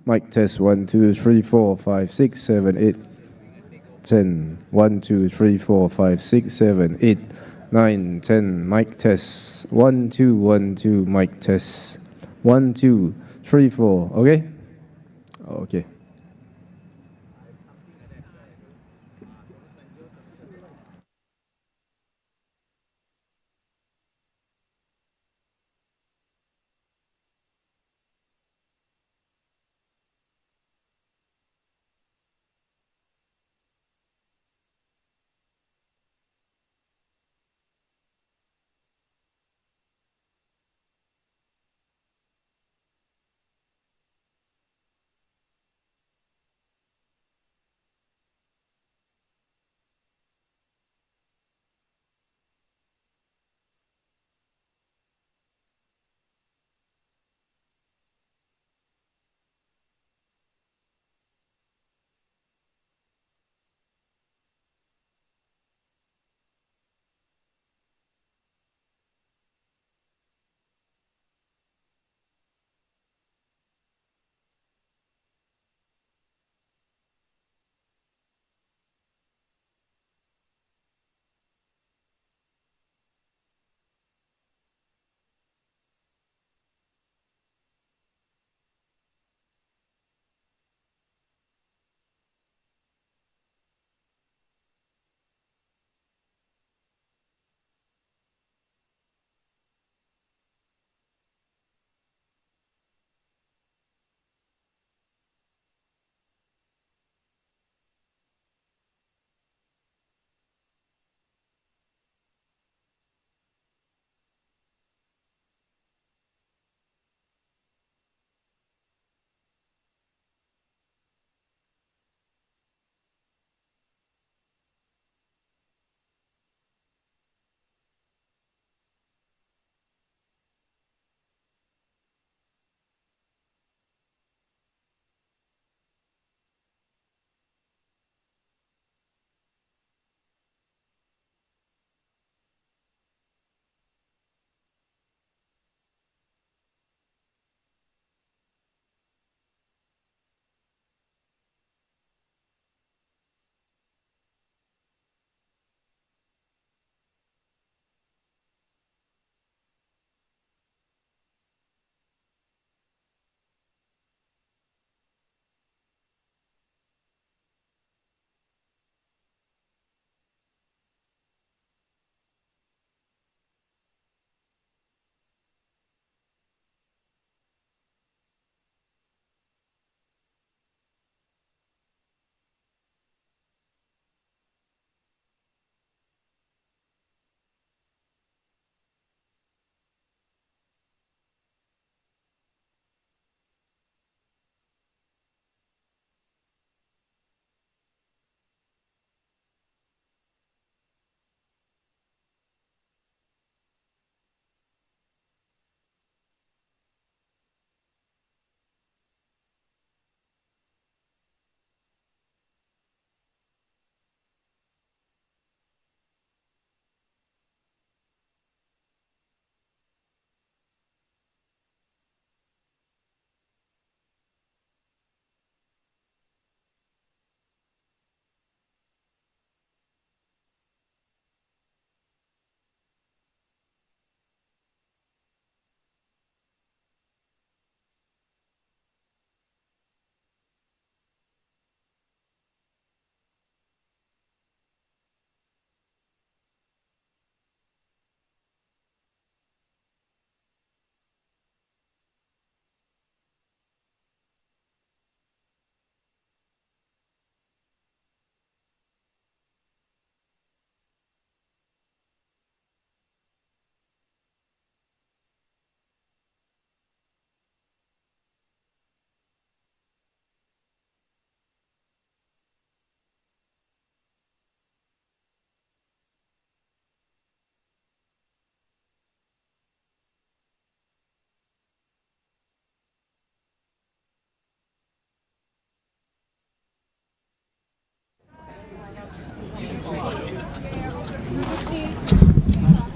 Mic test 1, 2, 3, 4, 5, 6, 7, 8, 10. 1, 2, 3, 4, 5, 6, 7, 8, 9, 10. Mic test 1, 2, 1, 2. Mic test 1, 2, 3, 4. Okay? Okay.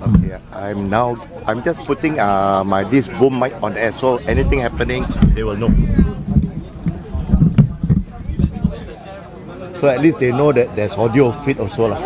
Okay, I'm just putting my this boom mic on air, so anything happening, they will know. So at least they know that there's audio fit also lah.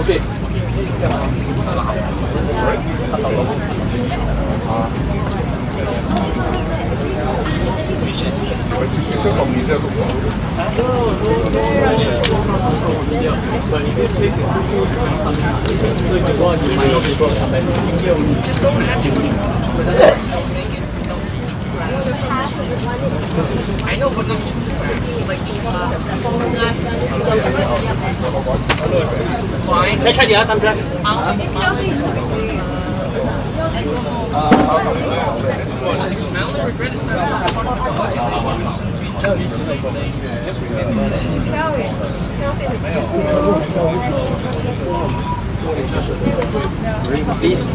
Okay. Can I try the other thumb drive? This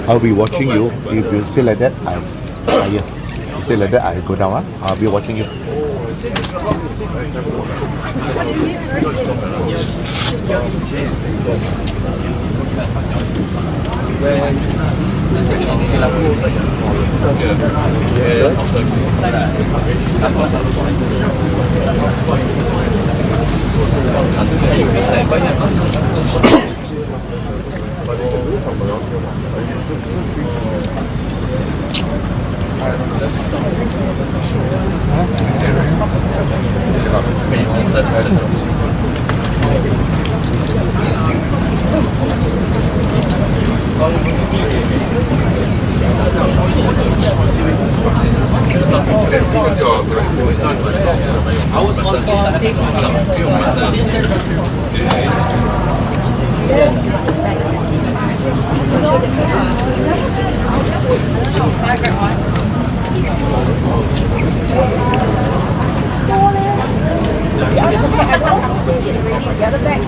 I'll be watching you. If you say like that, I you say like that, I go down. I'll be watching you.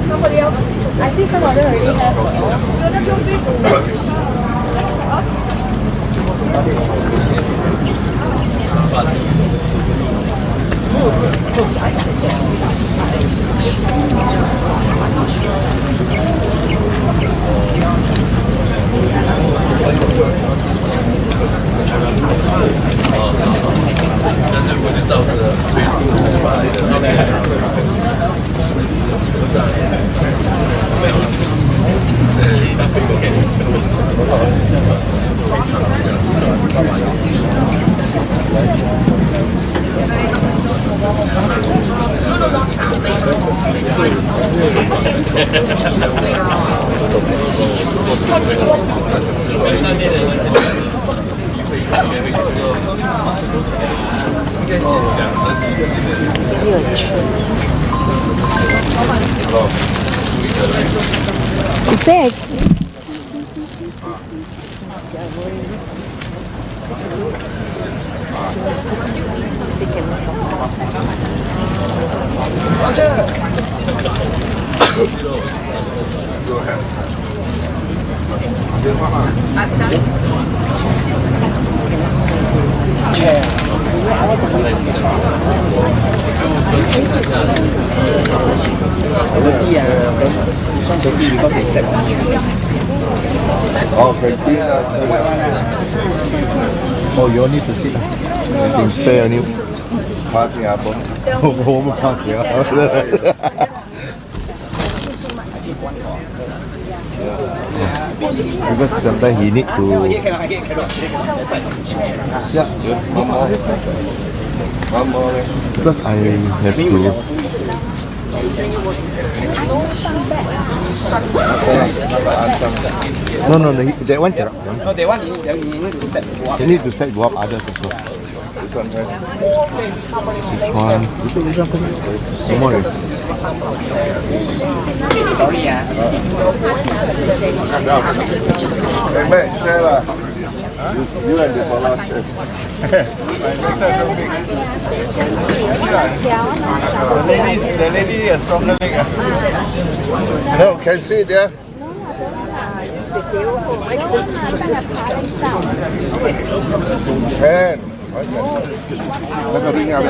Somebody else. I see some of them already have. Is there Oh, canteen. Oh, you all need to sit. I think spare only parking up. Home parking. Because sometimes he need to. Yeah, one more. Because I have to. No, that one cannot. No, they want you need to step. You need to step go up others also. This one, right? This one. You take this one first. Some more. Sorry, Hey, mate, share lah. You and the Sekolah share. The lady is stronger leg. No, can see there. Can. 那个冰下面。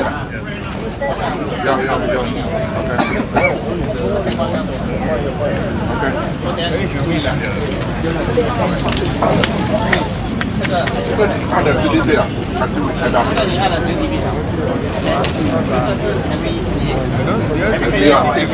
要。这个你看的 GDP 啊，看就会猜到。这个你看的 GDP 啊。这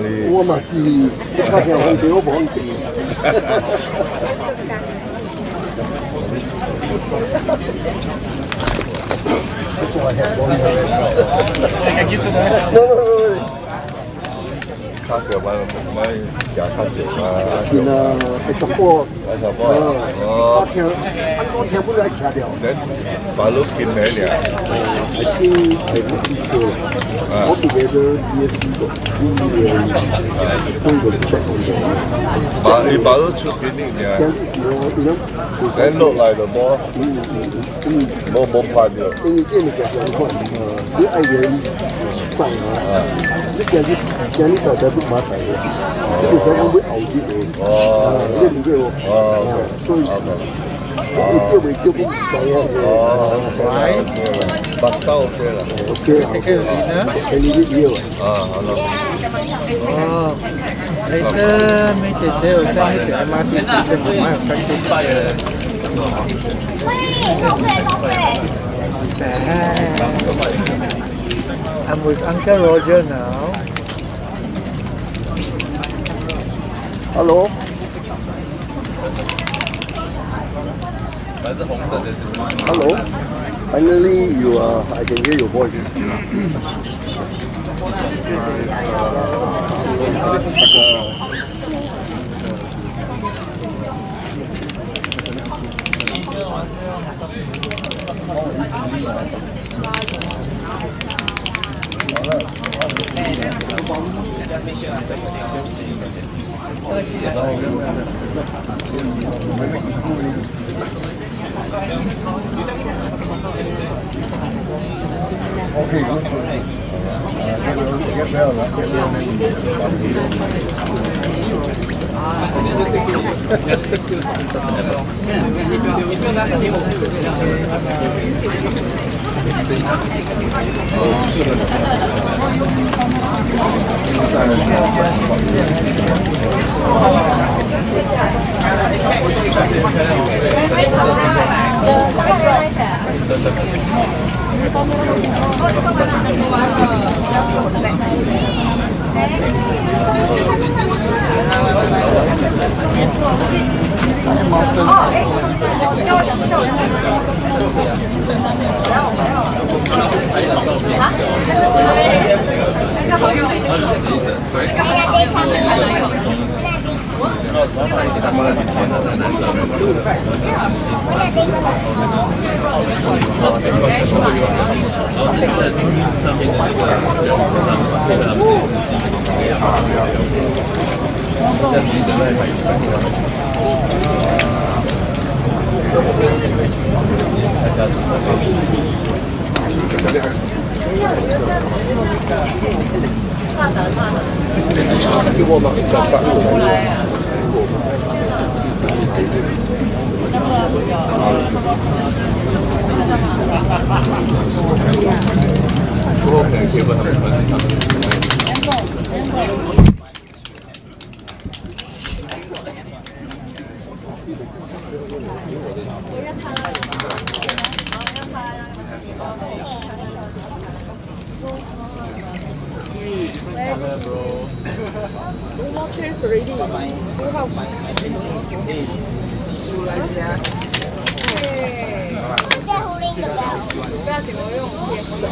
是 我嘛是，拍条红条黄地。卡条买假卡条啊。是啦，还十波。我听，我听不来卡条。把路进来了。I think I will be sure. Altogether, PSP got 2 million. So you got to check on that. But the should be in there. Then look like the more fun. 因为这个就是讲，你爱人上啊，你今日就不麻烦的，这个才讲会熬啲嘅。你唔知喎。所以。叫未叫不唔使啊！白刀先啦。OK，给你啲料啊。好咯。哦，你的梅姐姐有上一点 MRT station，我还有看见。I'm with Uncle Roger now. Hello. Hello. Finally, I can hear your voice.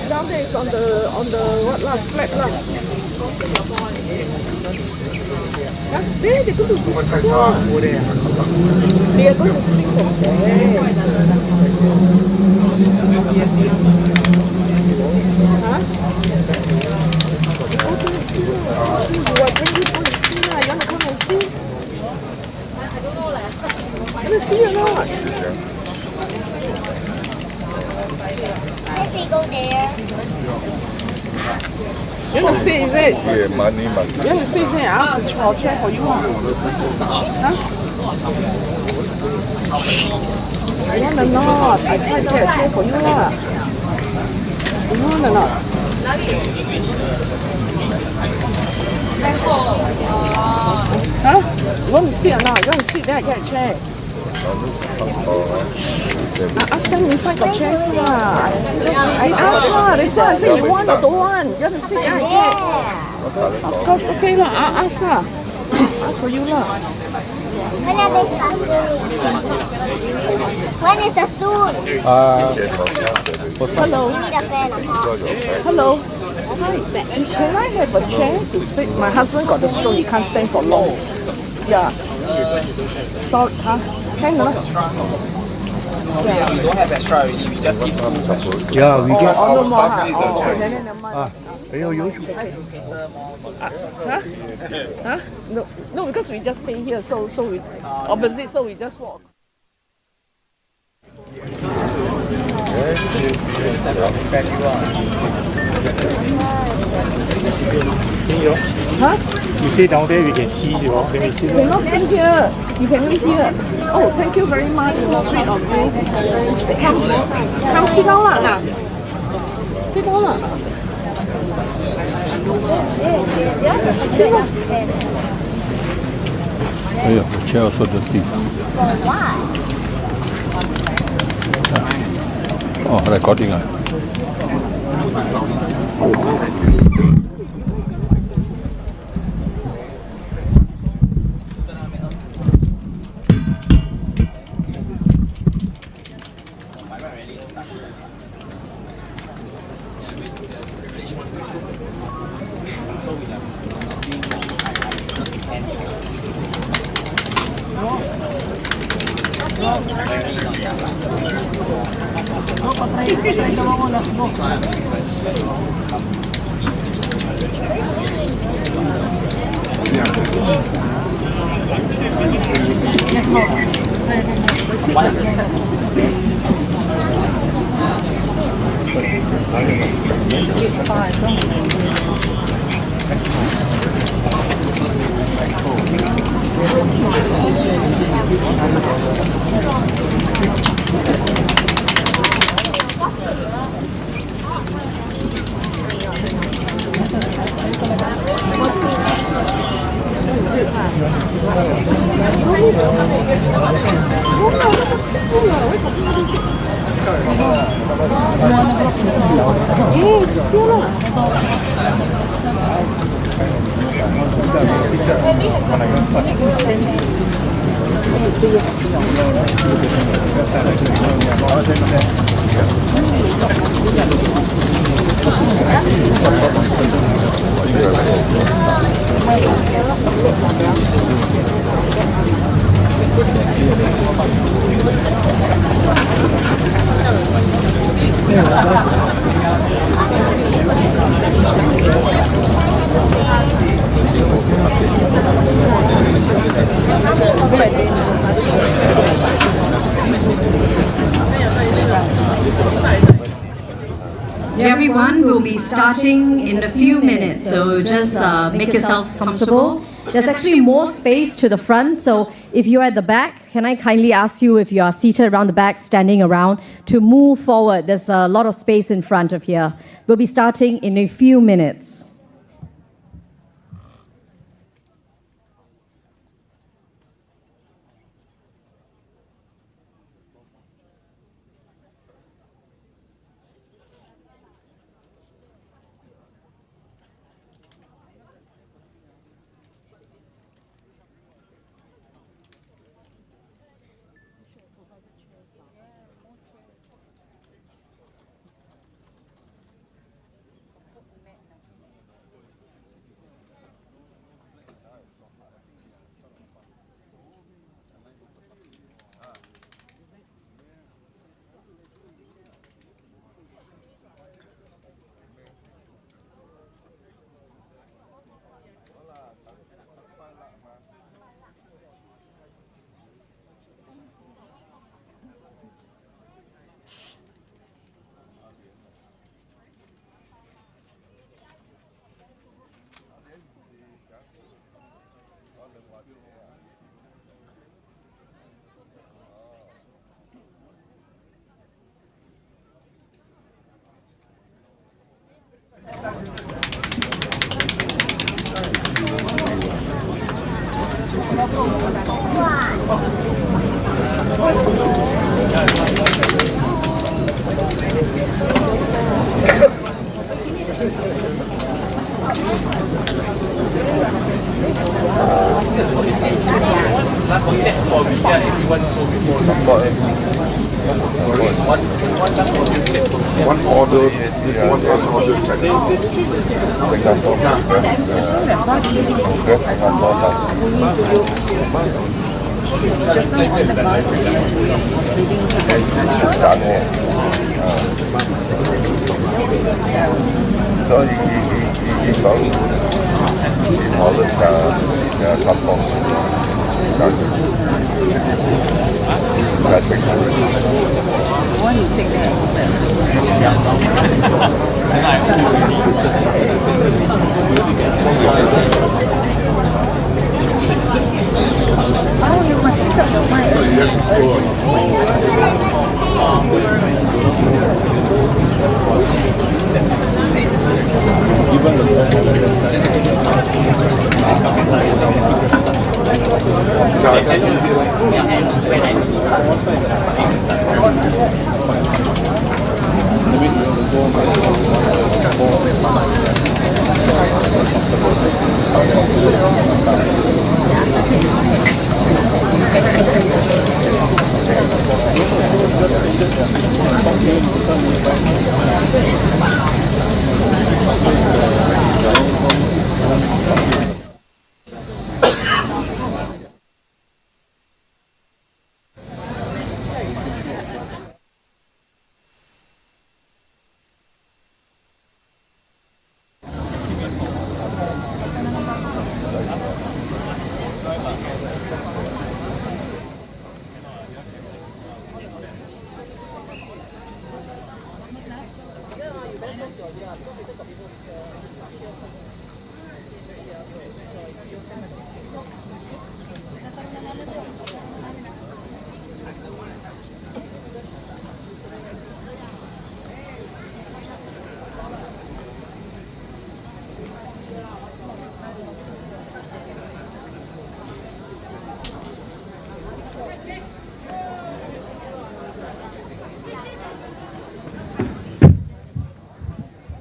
Down there is on the what lah, slab lah. There they're going to do They are going to speak from there. Huh? Go to see. What bring you to see lah? You want to come and see? You want to see or not? If we go there. You want to see is it? Yeah, money must. You want to see if I ask the child chair for you? Huh? You want or not? I try to get a chair for you lah. You want or not? Huh? You want to sit or not? You want to sit, then I get a chair. I ask them inside got chairs lah. I ask lah. That's why I say you want or don't want. You want to sit, then I get. Of course, okay lah. I ask lah. Ask for you lah. When are they coming? When is the soon? Hello. We need a fan. Hello. Hi. Can I have a chair to sit? My husband got the stroke. He can't stand for long. Yeah. So, hang on. Yeah, we don't have extra already. We just give two. Yeah, we get Oh, no our more. staff Huh? need Oh, the okay, chairs. then never mind. Ah, Huh? No, because we just stay here, so we opposite, so we just walk. Huh? You say down there we can see you. Can we see You cannot sit here. You can only hear. Oh, thank you very much. So sweet of you. Come sit down lah. Nah. Sit down lah. Sit down. Oh yeah, the chair also dirty. Oh, recording ah. Everyone will be starting in a few minutes, so just make yourselves comfortable. There's actually more space to the front, so if you're at the back, can I kindly ask you, if you are seated around the back, standing around, to move forward. There's a lot of space in front of here. We'll be starting in a few minutes. One order, this one order.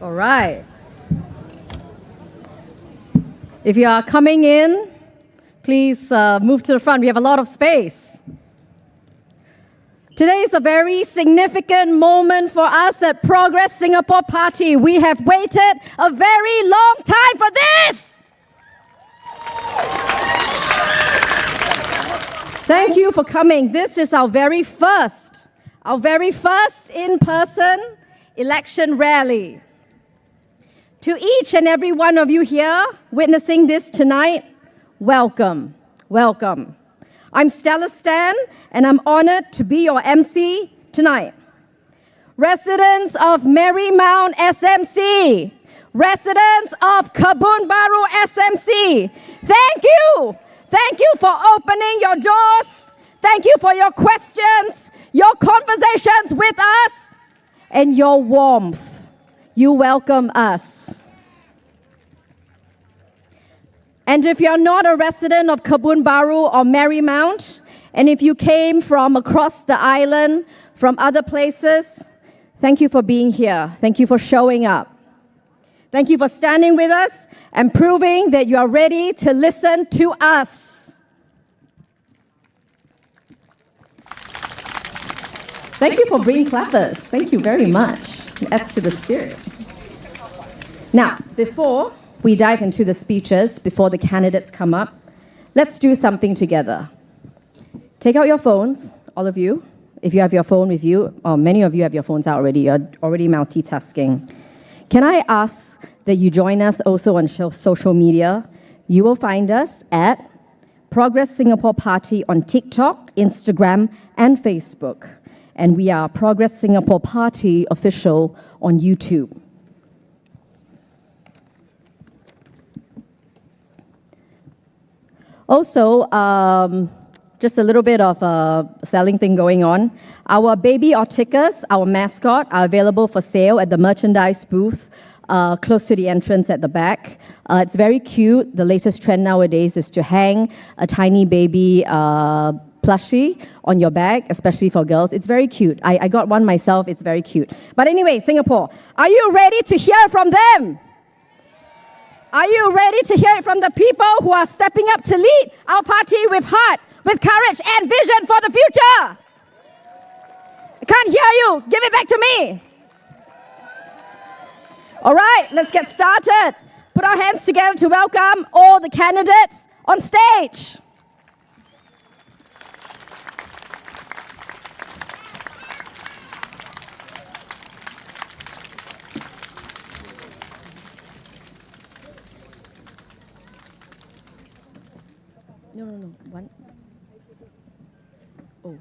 All right. If you are coming in, please move to the front. We have a lot of space. Today is a very significant moment for us at Progress Singapore Party. We have waited a very long time for this. Thank you for coming. This is our very first in-person election rally. To each and every one of you here witnessing this tonight, welcome, welcome. I'm Stella Stan, and I'm honored to be your MC tonight. Residents of Marymount SMC, residents of Kebun Baru SMC, thank you. Thank you for opening your doors. Thank you for your questions, your conversations with us, and your warmth. You welcome us. And if you're not a resident of Kebun Baru or Marymount, and if you came from across the island, from other places, thank you for being here. Thank you for showing up. Thank you for standing with us and proving that you are ready to listen to us. Thank you for bringing clappers. Thank you very much. It adds to the spirit. Now, before we dive into the speeches, before the candidates come up, let's do something together. Take out your phones, all of you. If you have your phone with you, or many of you have your phones out already, you're already multitasking. Can I ask that you join us also on social media? You will find us at Progress Singapore Party on TikTok, Instagram, and Facebook. And we are Progress Singapore Party Official on YouTube. Also, just a little bit of a selling thing going on. Our baby Orticus, our mascot, are available for sale at the merchandise booth close to the entrance at the back. It's very cute. The latest trend nowadays is to hang a tiny baby plushie on your bag, especially for girls. It's very cute. I got one myself. It's very cute. But anyway, Singapore, are you ready to hear from them? Are you ready to hear it from the people who are stepping up to lead our party with heart, with courage and vision for the future? I can't hear you. Give it back to me. All right, let's get started. Put our hands together to welcome all the candidates on stage. No. One. Oh,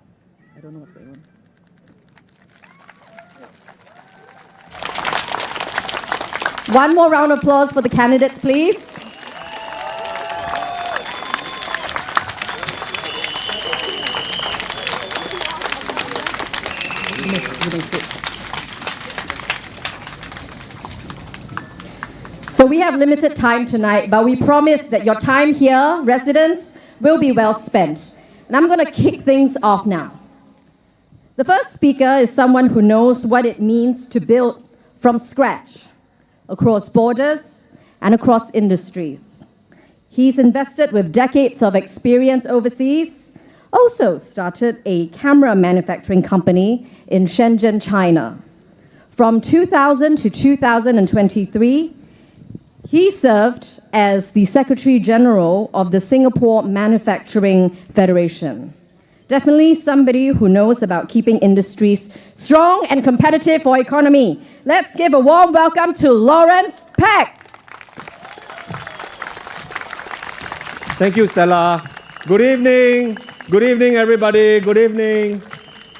I don't know what's going on. One more round of applause for the candidates, please. So we have limited time tonight, but we promise that your time here, residents, will be well spent. And I'm going to kick things off now. The first speaker is someone who knows what it means to build from scratch, across borders and across industries. He's invested with decades of experience overseas, also started a camera manufacturing company in Shenzhen, China. From 2000 to 2023, he served as the Secretary General of the Singapore Manufacturing Federation. Definitely somebody who knows about keeping industries strong and competitive for economy. Let's give a warm welcome to Lawrence Peck. Thank you, Stella. Good evening. Good evening, everybody. Good evening.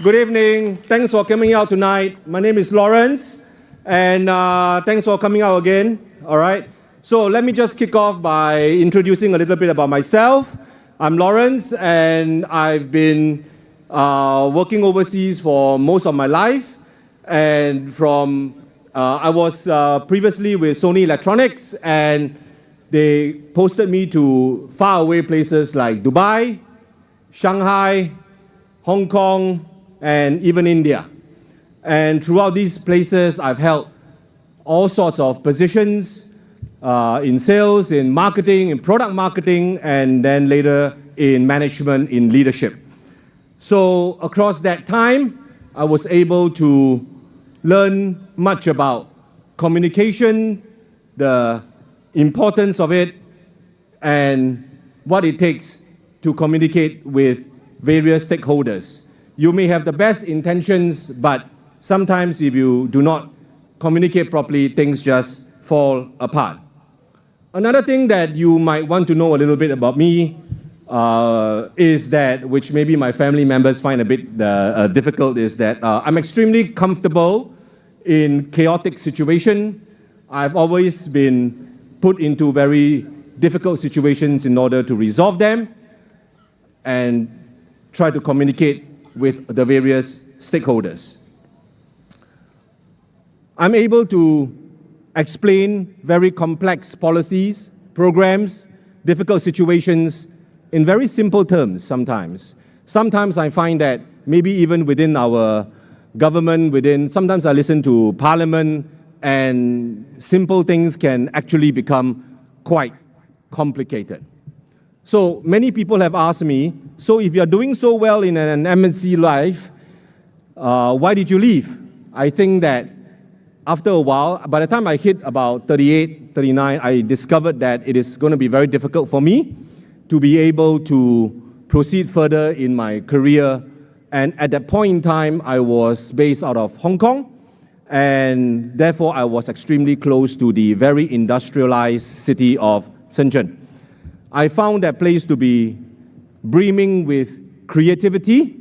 Good evening. Thanks for coming out tonight. My name is Lawrence. And thanks for coming out again. All right. So let me just kick off by introducing a little bit about myself. I'm Lawrence, and I've been working overseas for most of my life. And I was previously with Sony Electronics, and they posted me to faraway places like Dubai, Shanghai, Hong Kong, and even India. And throughout these places, I've held all sorts of positions in sales, in marketing, in product marketing, and then later in management, in leadership. So across that time, I was able to learn much about communication, the importance of it, and what it takes to communicate with various stakeholders. You may have the best intentions, but sometimes if you do not communicate properly, things just fall apart. Another thing that you might want to know a little bit about me is that, which maybe my family members find a bit difficult, is that I'm extremely comfortable in chaotic situations. I've always been put into very difficult situations in order to resolve them and try to communicate with the various stakeholders. I'm able to explain very complex policies, programs, difficult situations in very simple terms sometimes. Sometimes I find that maybe even within our government, sometimes I listen to Parliament, and simple things can actually become quite complicated. So many people have asked me, so if you're doing so well in an MNC life, why did you leave? I think that after a while, by the time I hit about 38, 39, I discovered that it is going to be very difficult for me to be able to proceed further in my career. And at that point in time, I was based out of Hong Kong, and therefore I was extremely close to the very industrialized city of Shenzhen. I found that place to be brimming with creativity.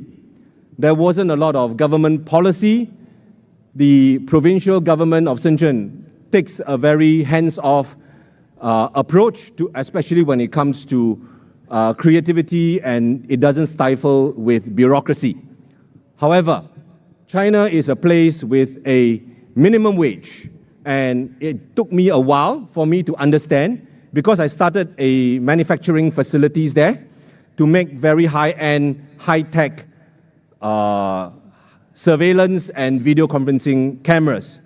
There wasn't a lot of government policy. The provincial government of Shenzhen takes a very hands-off approach, especially when it comes to creativity, and it doesn't stifle with bureaucracy. However, China is a place with a minimum wage, and it took me a while for me to understand, because I started a manufacturing facilities there to make very high-end, high-tech surveillance and video conferencing cameras.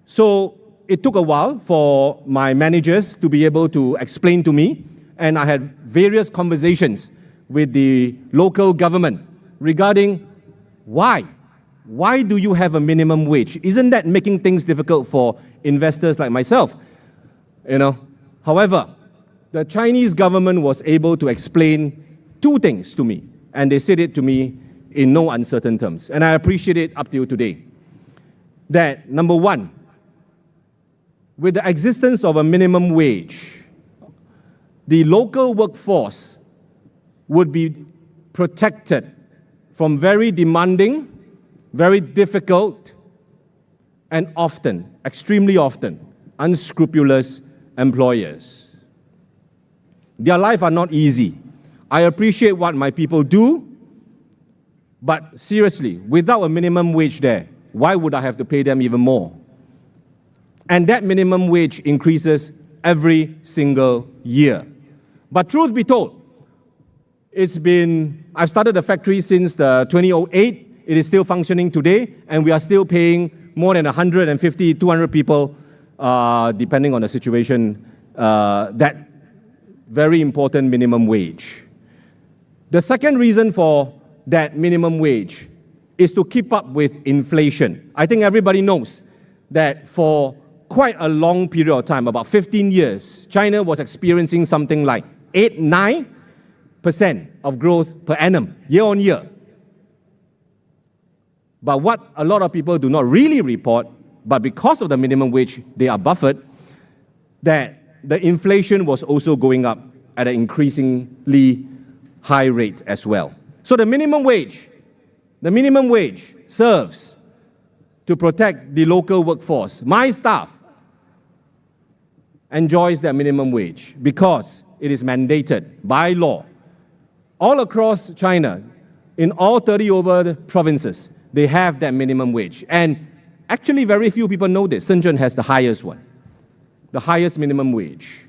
So it took a while for my managers to be able to explain to me, and I had various conversations with the local government regarding why do you have a minimum wage? Isn't that making things difficult for investors like myself? However, the Chinese government was able to explain two things to me, and they said it to me in no uncertain terms, and I appreciate it up till today. That, number one, with the existence of a minimum wage, the local workforce would be protected from very demanding, very difficult, and often, extremely often, unscrupulous employers. Their lives are not easy. I appreciate what my people do, but seriously, without a minimum wage there, why would I have to pay them even more? And that minimum wage increases every single year. But truth be told, I've started the factory since 2008. It is still functioning today, and we are still paying more than 150, 200 people, depending on the situation, that very important minimum wage. The second reason for that minimum wage is to keep up with inflation. I think everybody knows that for quite a long period of time, about 15 years, China was experiencing something like 8-9% of growth per annum, year on year. But what a lot of people do not really report, but because of the minimum wage, they are buffered, that the inflation was also going up at an increasingly high rate as well. So the minimum wage serves to protect the local workforce. My staff enjoys their minimum wage because it is mandated by law. All across China, in all 30 over provinces, they have that minimum wage. And actually, very few people know this. Shenzhen has the highest one, the highest minimum wage.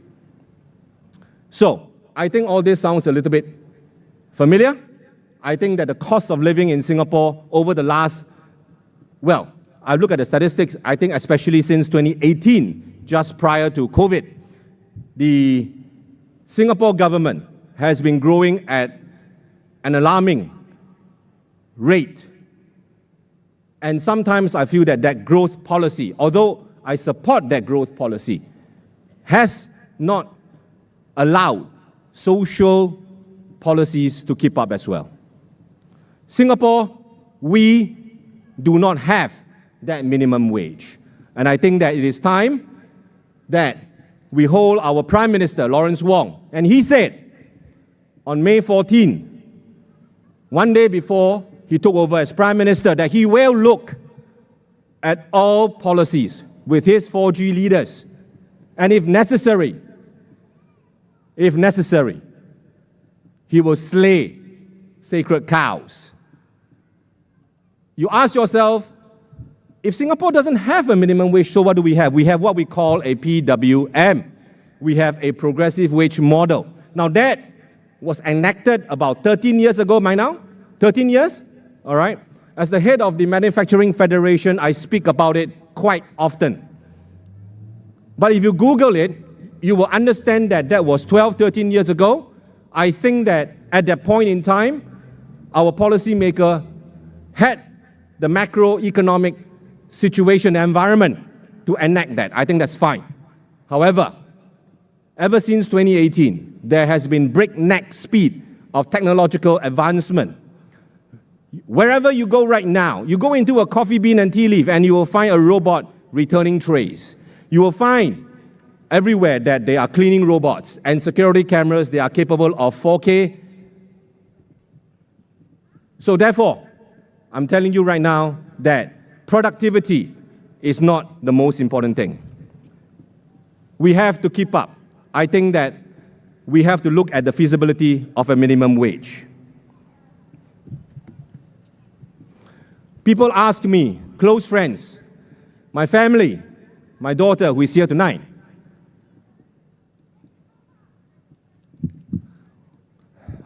So, I think all this sounds a little bit familiar. I think that the cost of living in Singapore over the last, well, I look at the statistics, I think especially since 2018, just prior to COVID, the Singapore government has been growing at an alarming rate. And sometimes I feel that that growth policy, although I support that growth policy, has not allowed social policies to keep up as well. Singapore, we do not have that minimum wage. And I think that it is time that we hold our Prime Minister, Lawrence Wong, and he said on May 14, one day before he took over as Prime Minister, that he will look at all policies with his 4G leaders, and if necessary, he will slay sacred cows. You ask yourself, if Singapore doesn't have a minimum wage, so what do we have? We have what we call a PWM. We have a progressive wage model. Now that was enacted about 13 years ago by now. 13 years? All right. As the head of the Manufacturing Federation, I speak about it quite often. But if you Google it, you will understand that that was 12, 13 years ago. I think that at that point in time, our policymaker had the macroeconomic situation, environment to enact that. I think that's fine. However, ever since 2018, there has been breakneck speed of technological advancement. Wherever you go right now, you go into a coffee bean and tea leaf and you will find a robot returning trays. You will find everywhere that they are cleaning robots and security cameras, they are capable of 4K. So therefore, I'm telling you right now that productivity is not the most important thing. We have to keep up. I think that we have to look at the feasibility of a minimum wage. People ask me, close friends, my family, my daughter who is here tonight,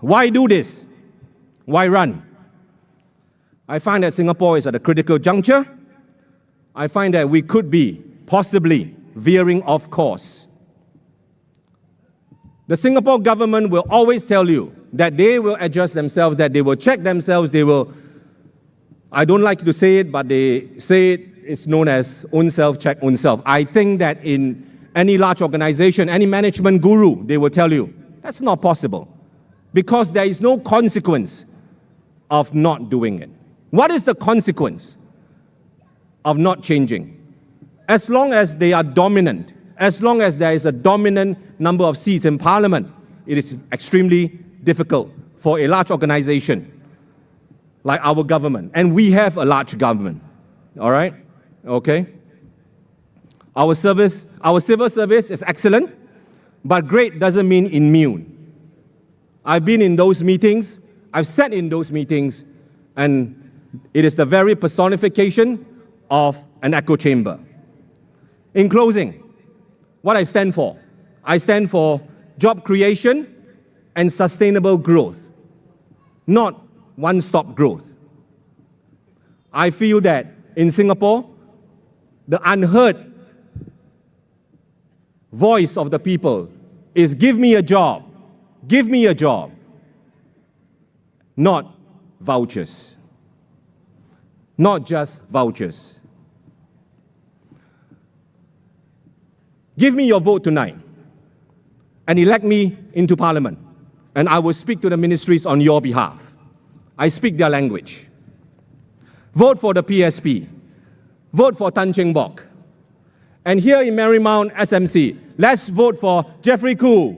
why do this? Why run? I find that Singapore is at a critical juncture. I find that we could be possibly veering off course. The Singapore government will always tell you that they will adjust themselves, that they will check themselves, they will, I don't like to say it, but they say it's known as own self, check own self. I think that in any large organization, any management guru, they will tell you, that's not possible because there is no consequence of not doing it. What is the consequence of not changing? As long as they are dominant, as long as there is a dominant number of seats in parliament, it is extremely difficult for a large organization like our government. And we have a large government, all right? Okay? Our civil service is excellent, but great doesn't mean immune. I've been in those meetings, I've sat in those meetings, and it is the very personification of an echo chamber. In closing, what I stand for job creation and sustainable growth, not one-stop growth. I feel that in Singapore, the unheard voice of the people is give me a job, not vouchers. Not just vouchers. Give me your vote tonight and elect me into Parliament, and I will speak to the ministries on your behalf. I speak their language. Vote for the PSP. Vote for Tan Cheng Bock. And here in Marymount SMC, let's vote for Jeffrey Khoo.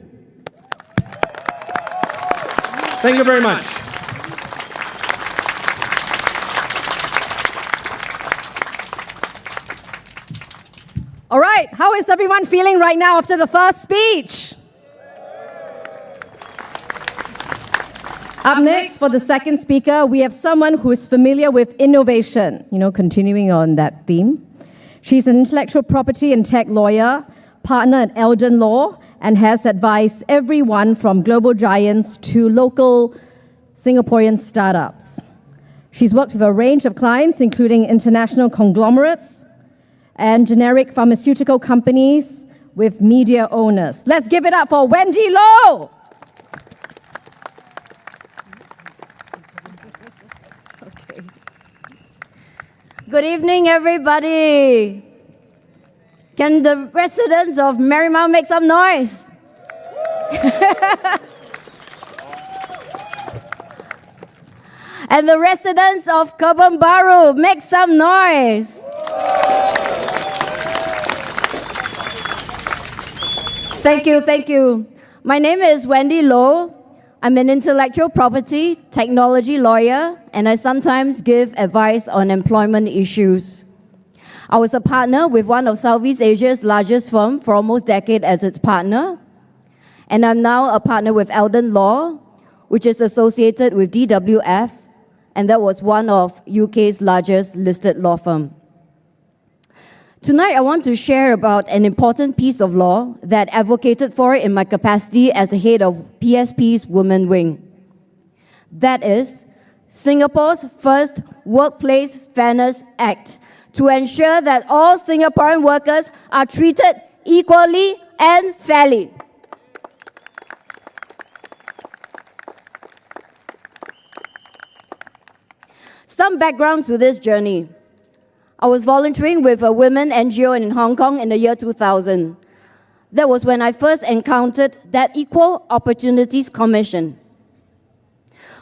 Thank you very much. All right, how is everyone feeling right now after the first speech? Up next, for the second speaker, we have someone who is familiar with innovation, continuing on that theme. She's an intellectual property and tech lawyer, partner at Eldon Law, and has advised everyone from global giants to local Singaporean startups. She's worked with a range of clients, including international conglomerates and generic pharmaceutical companies with media owners. Let's give it up for Wendy Low! Good evening, everybody. Can the residents of Marymount make some noise? And the residents of Kebun Baru, make some noise. Thank you. My name is Wendy Low. I'm an intellectual property technology lawyer, and I sometimes give advice on employment issues. I was a partner with one of Southeast Asia's largest firms for almost a decade as its partner, and I'm now a partner with Eldon Law, which is associated with DWF, and that was one of UK's largest listed law firm. Tonight, I want to share about an important piece of law that advocated for it in my capacity as the head of PSP's Women Wing. That is Singapore's first Workplace Fairness Act to ensure that all Singaporean workers are treated equally and fairly. Some background to this journey. I was volunteering with a women NGO in Hong Kong in the year 2000. That was when I first encountered that Equal Opportunities Commission.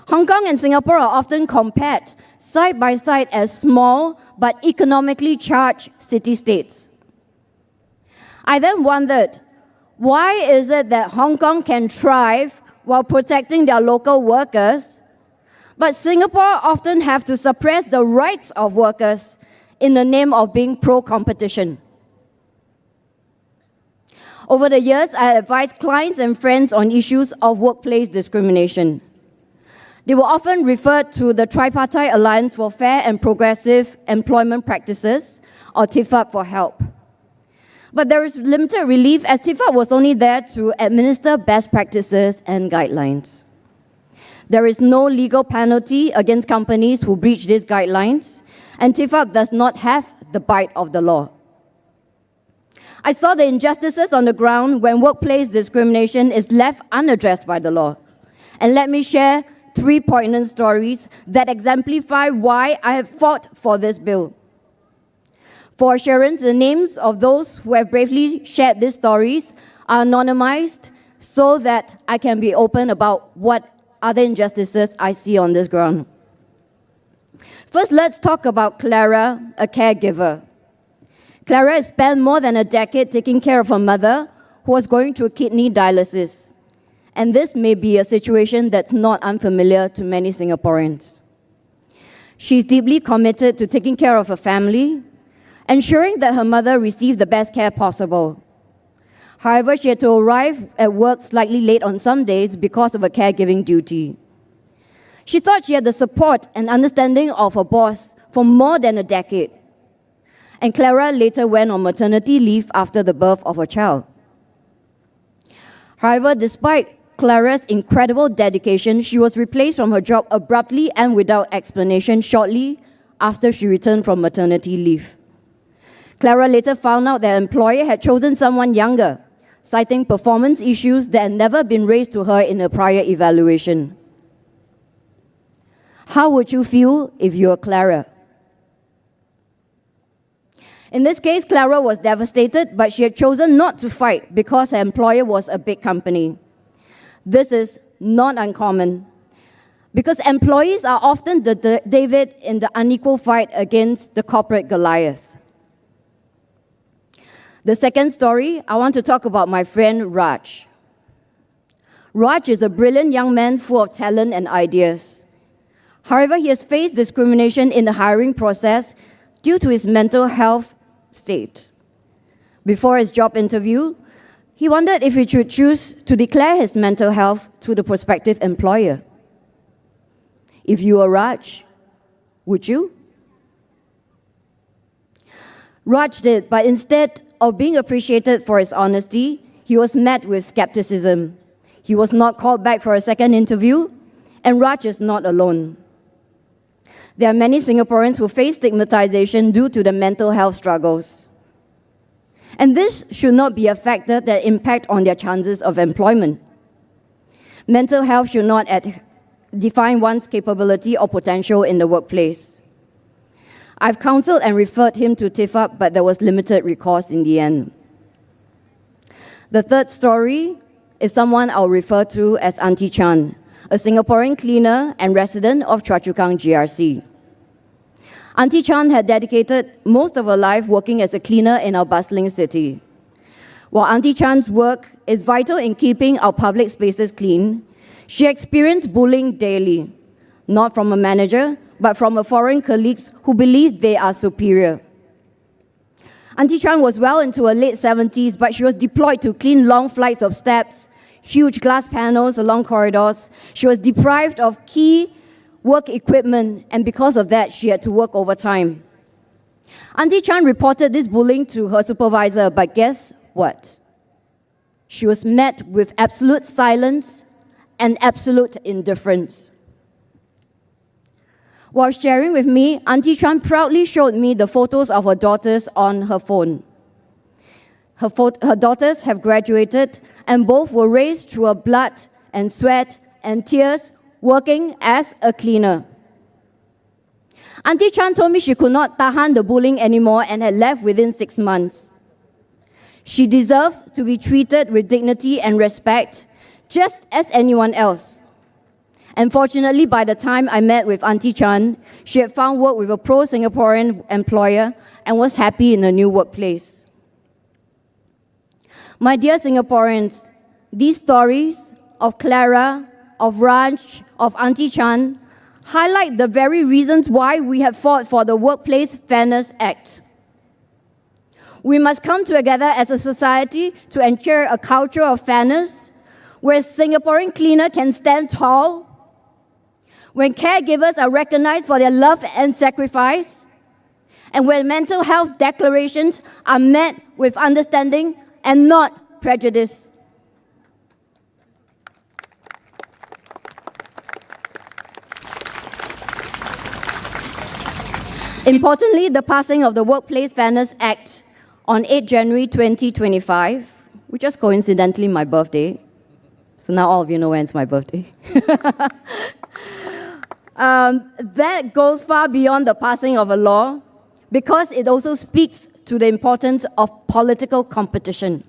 Hong Kong and Singapore are often compared side by side as small but economically charged city-states. I then wondered, why is it that Hong Kong can thrive while protecting their local workers, but Singapore often have to suppress the rights of workers in the name of being pro-competition? Over the years, I advised clients and friends on issues of workplace discrimination. They were often referred to the Tripartite Alliance for Fair and Progressive Employment Practices, or TIFAP, for help. But there is limited relief, as TIFAP was only there to administer best practices and guidelines. There is no legal penalty against companies who breach these guidelines, and TIFAP does not have the bite of the law. I saw the injustices on the ground when workplace discrimination is left unaddressed by the law. And let me share 3 poignant stories that exemplify why I have fought for this bill. For assurance, the names of those who have bravely shared these stories are anonymized so that I can be open about what other injustices I see on this ground. First, let's talk about Clara, a caregiver. Clara has spent more than a decade taking care of her mother, who was going through kidney dialysis. And this may be a situation that's not unfamiliar to many Singaporeans. She's deeply committed to taking care of her family, ensuring that her mother received the best care possible. However, she had to arrive at work slightly late on some days because of a caregiving duty. She thought she had the support and understanding of her boss for more than a decade. And Clara later went on maternity leave after the birth of her child. However, despite Clara's incredible dedication, she was replaced from her job abruptly and without explanation shortly after she returned from maternity leave. Clara later found out that her employer had chosen someone younger, citing performance issues that had never been raised to her in a prior evaluation. How would you feel if you were Clara? In this case, Clara was devastated, but she had chosen not to fight because her employer was a big company. This is not uncommon, because employees are often the David in the unequal fight against the corporate Goliath. The second story, I want to talk about my friend Raj. Raj is a brilliant young man full of talent and ideas. However, he has faced discrimination in the hiring process due to his mental health state. Before his job interview, he wondered if he should choose to declare his mental health to the prospective employer. If you were Raj, would you? Raj did, but instead of being appreciated for his honesty, he was met with skepticism. He was not called back for a second interview, and Raj is not alone. There are many Singaporeans who face stigmatization due to the mental health struggles. And this should not be a factor that impacts on their chances of employment. Mental health should not define one's capability or potential in the workplace. I've counseled and referred him to TIFAP, but there was limited recourse in the end. The third story is someone I'll refer to as Auntie Chan, a Singaporean cleaner and resident of Choa Chu Kang GRC. Auntie Chan had dedicated most of her life working as a cleaner in our bustling city. While Auntie Chan's work is vital in keeping our public spaces clean, she experienced bullying daily, not from a manager, but from her foreign colleagues who believed they are superior. Auntie Chan was well into her late 70s, but she was deployed to clean long flights of steps, huge glass panels along corridors. She was deprived of key work equipment, and because of that, she had to work overtime. Auntie Chan reported this bullying to her supervisor, but guess what? She was met with absolute silence and absolute indifference. While sharing with me, Auntie Chan proudly showed me the photos of her daughters on her phone. Her daughters have graduated, and both were raised through her blood and sweat and tears working as a cleaner. Auntie Chan told me she could not tahan the bullying anymore and had left within 6 months. She deserves to be treated with dignity and respect, just as anyone else. Unfortunately, by the time I met with Auntie Chan, she had found work with a pro-Singaporean employer and was happy in her new workplace. My dear Singaporeans, these stories of Clara, of Raj, of Auntie Chan highlight the very reasons why we have fought for the Workplace Fairness Act. We must come together as a society to ensure a culture of fairness where Singaporean cleaner can stand tall, when caregivers are recognized for their love and sacrifice, and where mental health declarations are met with understanding and not prejudice. Importantly, the passing of the Workplace Fairness Act on 8 January 2025, which is coincidentally my birthday, so now all of you know when it's my birthday. That goes far beyond the passing of a law because it also speaks to the importance of political competition.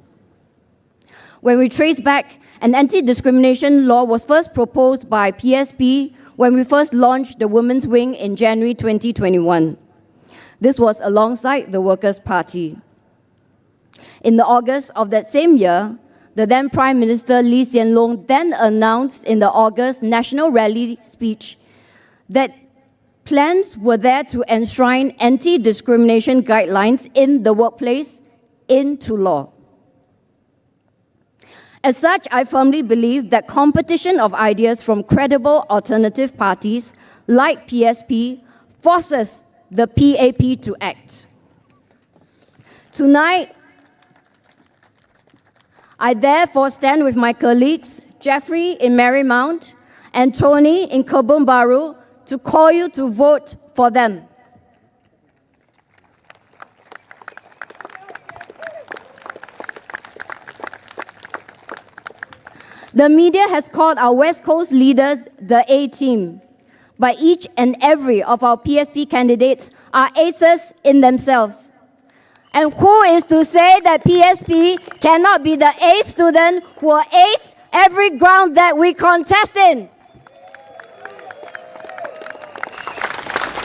When we trace back, an anti-discrimination law was first proposed by PSP when we first launched the Women's Wing in January 2021. This was alongside the Workers' Party. In the August of that same year, the then Prime Minister Lee Hsien Loong then announced in the August National Rally speech that plans were there to enshrine anti-discrimination guidelines in the workplace into law. As such, I firmly believe that competition of ideas from credible alternative parties like PSP forces the PAP to act. Tonight, I therefore stand with my colleagues, Jeffrey in Marymount and Tony in Kebun Baru, to call you to vote for them. The media has called our West Coast leaders the A-team, but each and every of our PSP candidates are aces in themselves. And who is to say that PSP cannot be the ace student who will ace every ground that we contest in?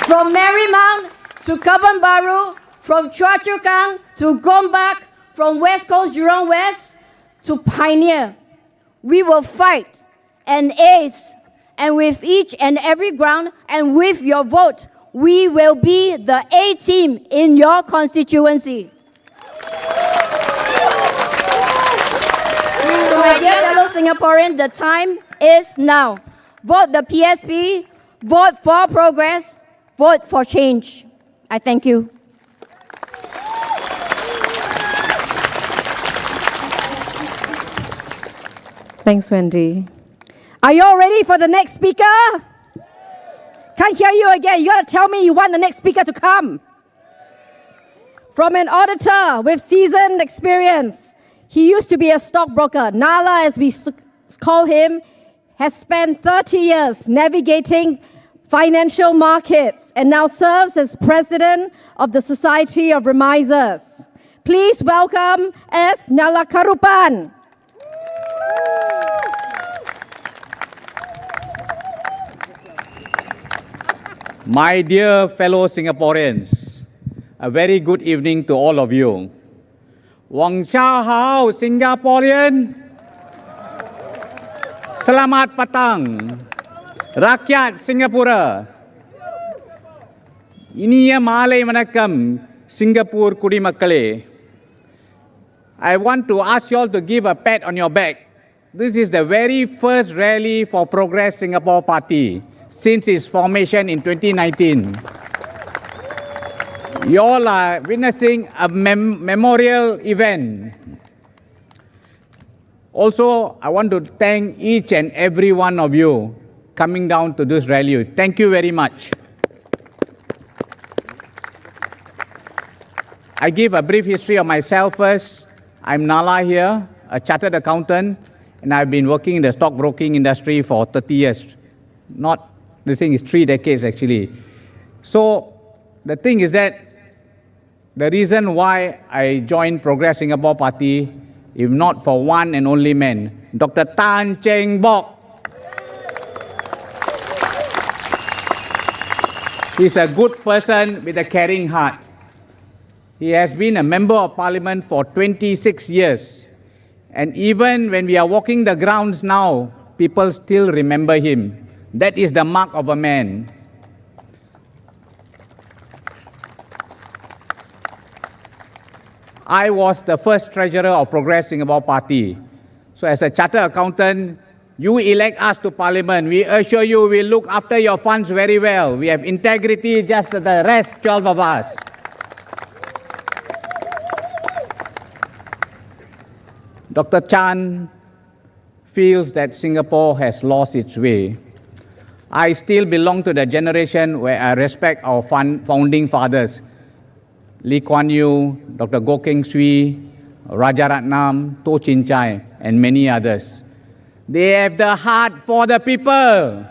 From Marymount to Kebun Baru, from Choa Chu Kang to Gombak, from West Coast Jurong West to Pioneer, we will fight and ace, and with each and every ground and with your vote, we will be the A-team in your constituency. my dear fellow Singaporeans, the time is now. Vote the PSP, vote for progress, vote for change. I thank you. Thanks, Wendy. Are you all ready for the next speaker? Can't hear you again. You gotta tell me you want the next speaker to come. From an auditor with seasoned experience, he used to be a stockbroker. Nala, as we call him, has spent 30 years navigating financial markets and now serves as president of the Society of Remisers. Please welcome S. Nala Karupan. My dear fellow Singaporeans, a very good evening to all of you. Wang Cha Hao, Singaporean. Selamat petang, rakyat Singapura. Iniya malay manakam, Singapore kudimakkale. I want to ask you all to give a pat on your back. This is the very first rally for Progress Singapore Party since its formation in 2019. You all are witnessing a memorial event. Also, I want to thank each and every one of you coming down to this rally. Thank you very much. I give a brief history of myself first. I'm Nala here, a chartered accountant, and I've been working in the stockbroking industry for 30 years. This thing is 3 decades actually. So the thing is that the reason why I joined Progress Singapore Party, if not for one and only man, Dr. Tan Cheng Bock. He's a good person with a caring heart. He has been a member of parliament for 26 years. And even when we are walking the grounds now, people still remember him. That is the mark of a man. I was the first treasurer of Progress Singapore Party. So as a chartered accountant, you elect us to parliament. We assure you we look after your funds very well. We have integrity just as the rest 12 of us. Dr. Chan feels that Singapore has lost its way. I still belong to the generation where I respect our founding fathers, Lee Kuan Yew, Dr. Goh Keng Swee, Rajaratnam, Toh Chin Chai, and many others. They have the heart for the people.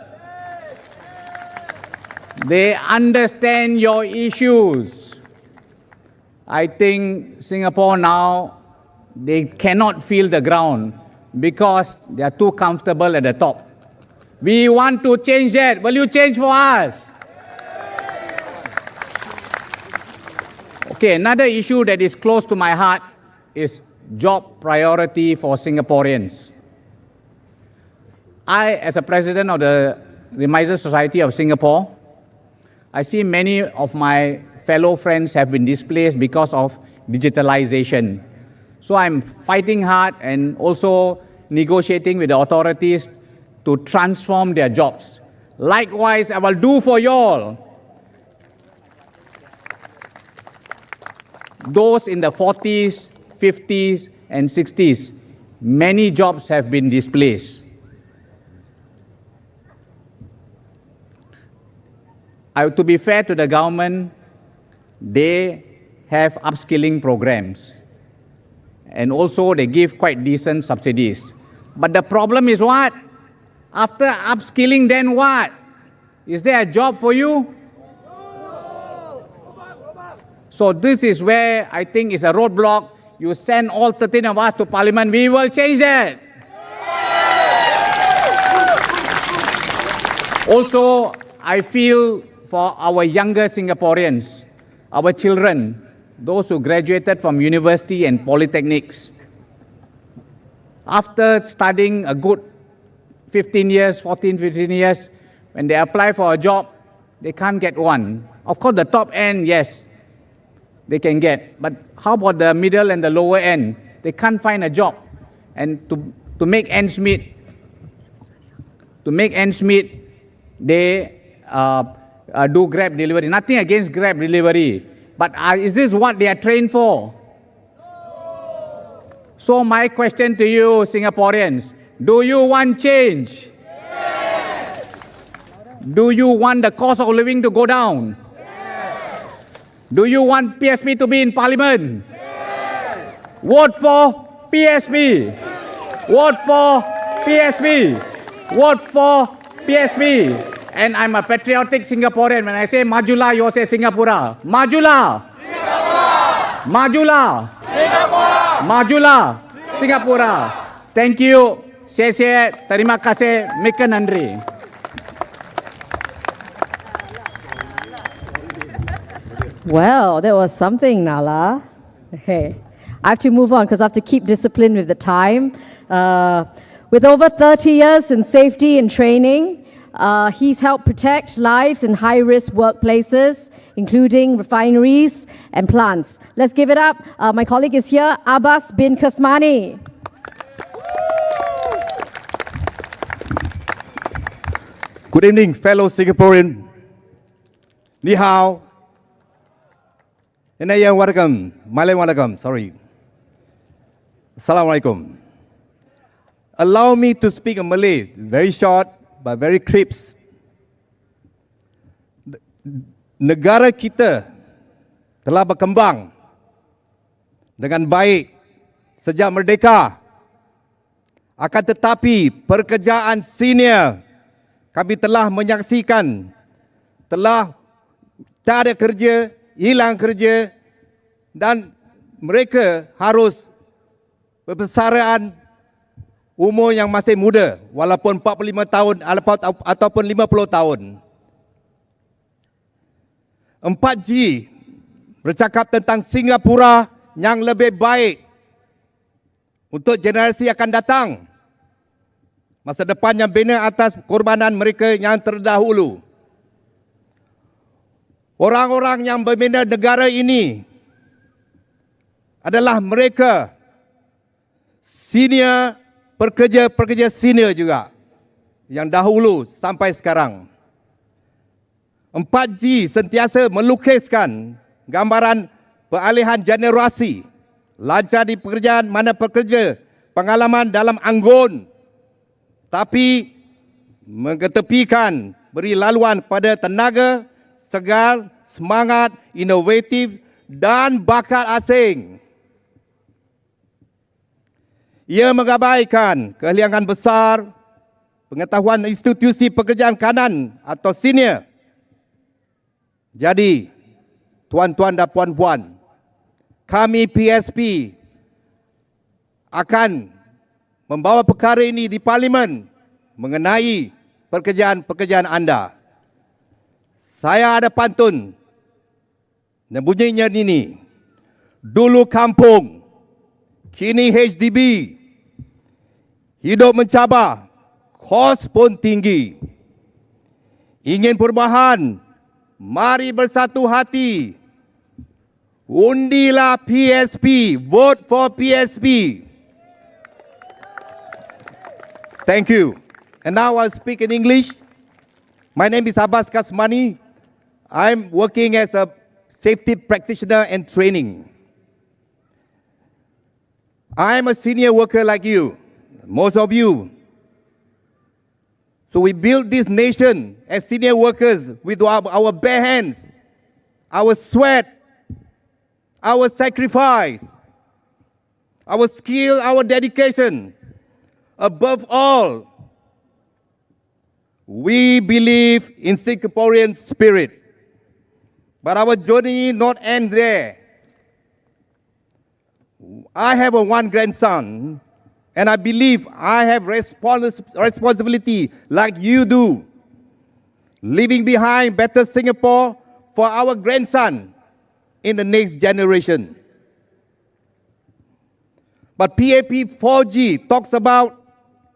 They understand your issues. I think Singapore now, they cannot feel the ground because they are too comfortable at the top. We want to change that. Will you change for us? Okay, another issue that is close to my heart is job priority for Singaporeans. I, as a president of the Remiser Society of Singapore, I see many of my fellow friends have been displaced because of digitalization. So I'm fighting hard and also negotiating with the authorities to transform their jobs. Likewise, I will do for you all. Those in the 40s, 50s, and 60s, many jobs have been displaced. To be fair to the government, they have upskilling programs. And also they give quite decent subsidies. But the problem is what? After upskilling, then what? Is there a job for you? So this is where I think is a roadblock. You send all 13 of us to parliament, we will change that. Also, I feel for our younger Singaporeans, our children, those who graduated from university and polytechnics. After studying a good 15 years, 14, 15 years, when they apply for a job, they can't get one. Of course, the top end, yes, they can get. But how about the middle and the lower end? They can't find a job. And to to make ends meet. To make ends meet, they do Grab delivery. Nothing against Grab delivery, but is this what they are trained for? So my question to you, Singaporeans, do you want change? Yes. Do you want the cost of living to go down? Yes. Do you want PSP to be in Parliament? Yes. Vote for PSP. Vote for PSP. Vote for PSP. And I'm a patriotic Singaporean. When I say Majulah, you all say Singapura. Majulah. Singapura. Majulah. Singapura. Majulah. Singapura. Thank you. Terima kasih. Mika nandri. Well, that was something, Nala. Okay. I have to move on because I have to keep discipline with the time. With over 30 years in safety and training, he's helped protect lives in high-risk workplaces, including refineries and plants. Let's give it up. My colleague is here, Abbas bin Kasmani. Good evening, fellow Singaporean. Ni hao. Inayang wadakam. Malay wadakam, sorry. Assalamualaikum. Allow me to speak in Malay, very short but very crisp. Negara kita telah berkembang dengan baik sejak merdeka. Akan tetapi pekerjaan senior kami telah menyaksikan telah tak ada kerja, hilang kerja dan mereka harus berbesaraan umur yang masih muda walaupun 45 tahun ataupun 50 tahun. 4G bercakap tentang Singapura yang lebih baik untuk generasi akan datang. Masa depan yang bina atas korbanan mereka yang terdahulu. Orang-orang yang membina negara ini adalah mereka senior, pekerja-pekerja senior juga yang dahulu sampai sekarang. 4G sentiasa melukiskan gambaran peralihan generasi, lancar di pekerjaan mana pekerja, pengalaman dalam anggun, tapi mengetepikan beri laluan pada tenaga, segar, semangat, inovatif dan bakat asing. Ia mengabaikan keahlian besar, pengetahuan institusi pekerjaan kanan atau senior. Jadi, tuan-tuan dan puan-puan, kami PSP akan membawa perkara ini di Parlimen mengenai pekerjaan-pekerjaan anda. Saya ada pantun dan bunyinya ini. Dulu kampung, kini HDB. Hidup mencabar, kos pun tinggi. Ingin perubahan, mari bersatu hati. Undilah PSP, vote for PSP. Thank you. And now I'll speak in English. My name is Abbas Kasmani. I'm working as a safety practitioner and training. I'm a senior worker like you, most of you. So we built this nation as senior workers with our bare hands, our sweat, our sacrifice, our skill, our dedication. Above all, we believe in Singaporean spirit. But our journey not end there. I have one grandson, and I believe I have responsibility like you do, leaving behind better Singapore for our grandson in the next generation. But PAP 4G talks about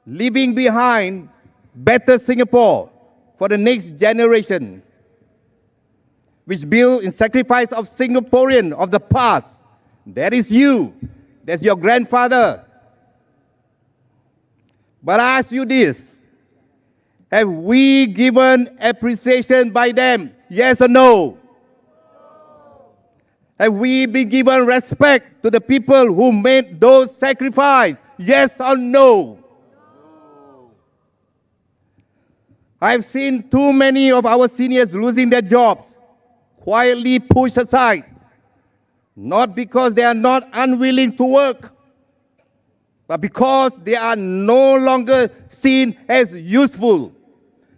leaving behind better Singapore for the next generation, which build in sacrifice of Singaporean of the past. That is you. That's your grandfather. But I ask you this, have we given appreciation by them? Yes or no? Have we been given respect to the people who made those sacrifices? Yes or no? I've seen too many of our seniors losing their jobs, quietly pushed aside, not because they are not unwilling to work, but because they are no longer seen as useful.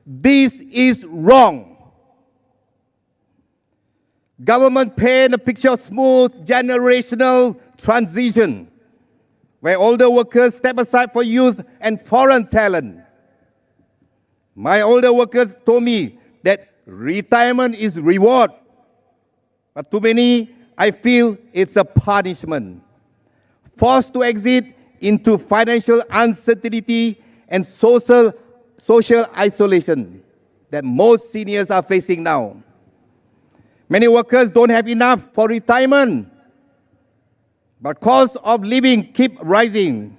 This is wrong. Government paint a picture of smooth generational transition, where older workers step aside for youth and foreign talent. My older workers told me that retirement is reward, but to many, I feel it's a punishment. Forced to exit into financial uncertainty and social isolation that most seniors are facing now. Many workers don't have enough for retirement, but cost of living keep rising.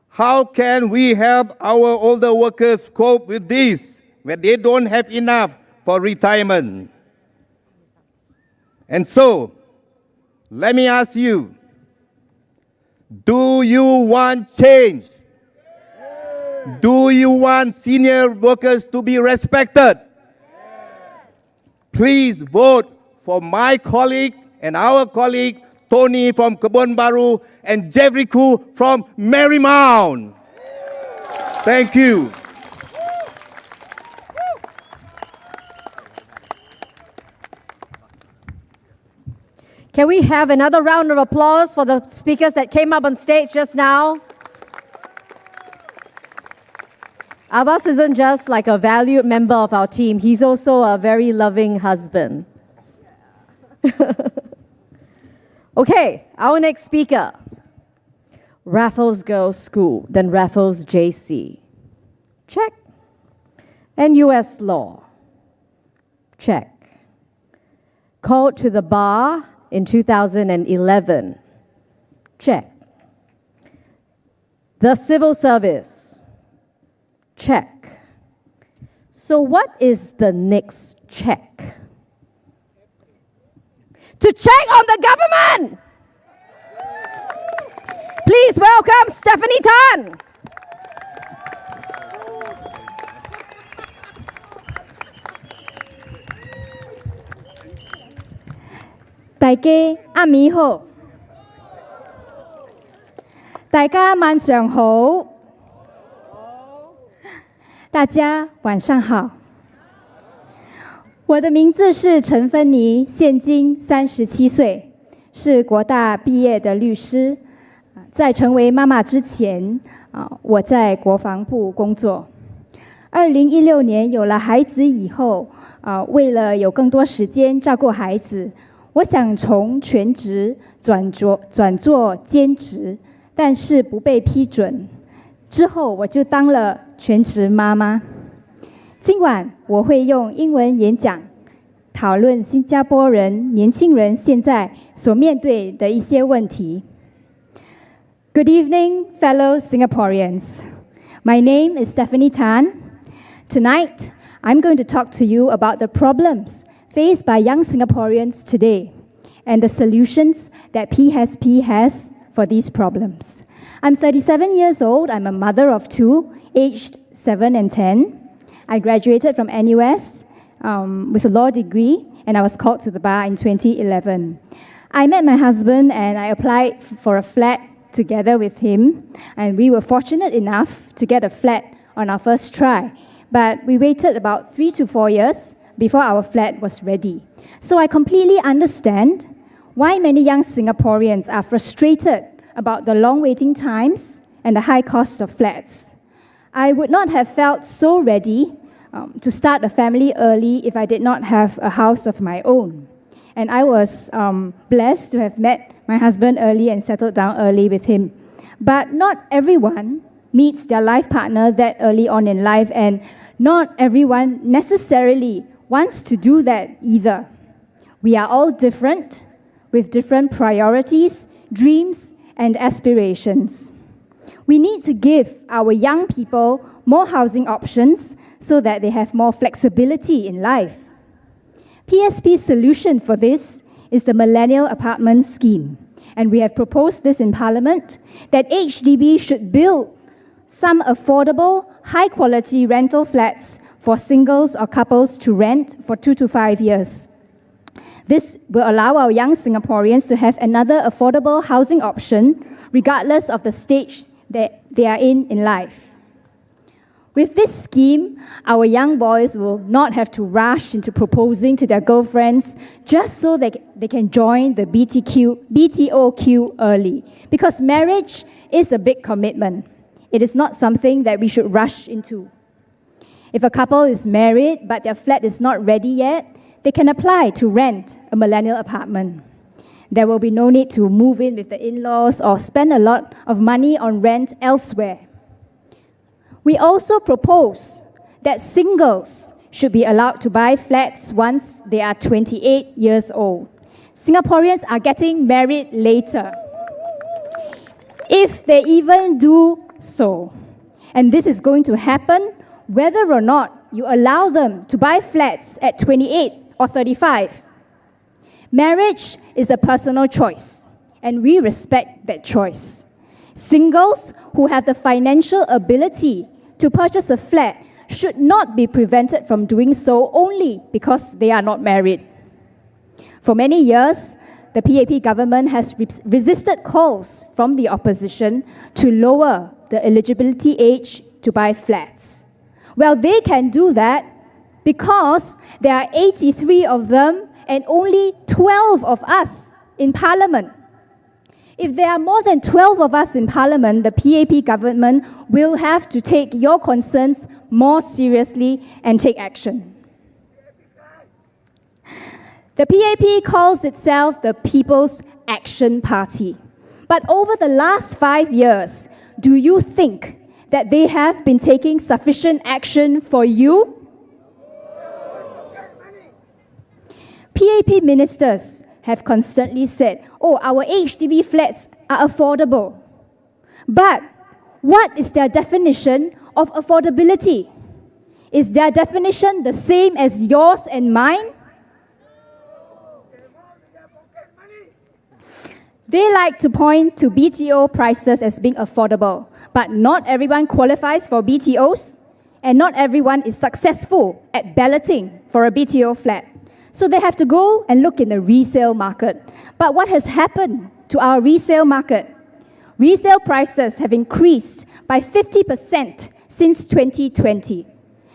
How can we help our older workers cope with this when they don't have enough for retirement? And so, let me ask you, do you want change? Do you want senior workers to be respected? Please vote for my colleague and our colleague, Tony from Kebun Baru and Jeffrey Koo from Marymount. Thank you. Can we have another round of applause for the speakers that came up on stage just now? Abbas isn't just like a valued member of our team, he's also a very loving husband. Okay, our next speaker. Raffles Girls' School, then Raffles JC. Check. And US Law. Check. Called to the bar in 2011. Check. The Civil Service. Check. So what is the next check? To check on the government! Please welcome Stephanie Tan. Đại gia暗暝好，大家晚上好，大家晚上好。我的名字是陈芬妮，现今37岁，是国大毕业的律师。在成为妈妈之前，我在国防部工作。2016年有了孩子以后，为了有更多时间照顾孩子，我想从全职转做兼职，但是不被批准。之后我就当了全职妈妈。今晚我会用英文演讲，讨论新加坡人年轻人现在所面对的一些问题。Good evening, fellow Singaporeans. My name is Stephanie Tan. Tonight, I'm going to talk to you about the problems faced by young Singaporeans today and the solutions that PSP has for these problems. I'm 37 years old. I'm a mother of two, aged 7 and 10. I graduated from NUS with a law degree, and I was called to the bar in 2011. I met my husband and I applied for a flat together with him, and we were fortunate enough to get a flat on our first try. But we waited about 3 to 4 years before our flat was ready. So I completely understand why many young Singaporeans are frustrated about the long waiting times and the high cost of flats. I would not have felt so ready to start a family early if I did not have a house of my own. And I was blessed to have met my husband early and settled down early with him. But not everyone meets their life partner that early on in life, and not everyone necessarily wants to do that either. We are all different, with different priorities, dreams, and aspirations. We need to give our young people more housing options so that they have more flexibility in life. PSP's solution for this is the Millennial Apartment Scheme, and we have proposed this in Parliament, that HDB should build some affordable, high-quality rental flats for singles or couples to rent for 2 to 5 years. This will allow our young Singaporeans to have another affordable housing option, regardless of the stage that they are in life. With this scheme, our young boys will not have to rush into proposing to their girlfriends just so they can join the BTO queue early. Because marriage is a big commitment. It is not something that we should rush into. If a couple is married but their flat is not ready yet, they can apply to rent a millennial apartment. There will be no need to move in with the in-laws or spend a lot of money on rent elsewhere. We also propose that singles should be allowed to buy flats once they are 28 years old. Singaporeans are getting married later, if they even do so. And this is going to happen whether or not you allow them to buy flats at 28 or 35. Marriage is a personal choice, and we respect that choice. Singles who have the financial ability to purchase a flat should not be prevented from doing so only because they are not married. For many years, the PAP government has resisted calls from the opposition to lower the eligibility age to buy flats. Well, they can do that because there are 83 of them and only 12 of us in Parliament. If there are more than 12 of us in Parliament, the PAP government will have to take your concerns more seriously and take action. The PAP calls itself the People's Action Party. But over the last 5 years, do you think that they have been taking sufficient action for you? PAP ministers have constantly said, oh, our HDB flats are affordable. But what is their definition of affordability? Is their definition the same as yours and mine? They like to point to BTO prices as being affordable, but not everyone qualifies for BTOs, and not everyone is successful at balloting for a BTO flat. So they have to go and look in the resale market. But what has happened to our resale market? Resale prices have increased by 50% since 2020.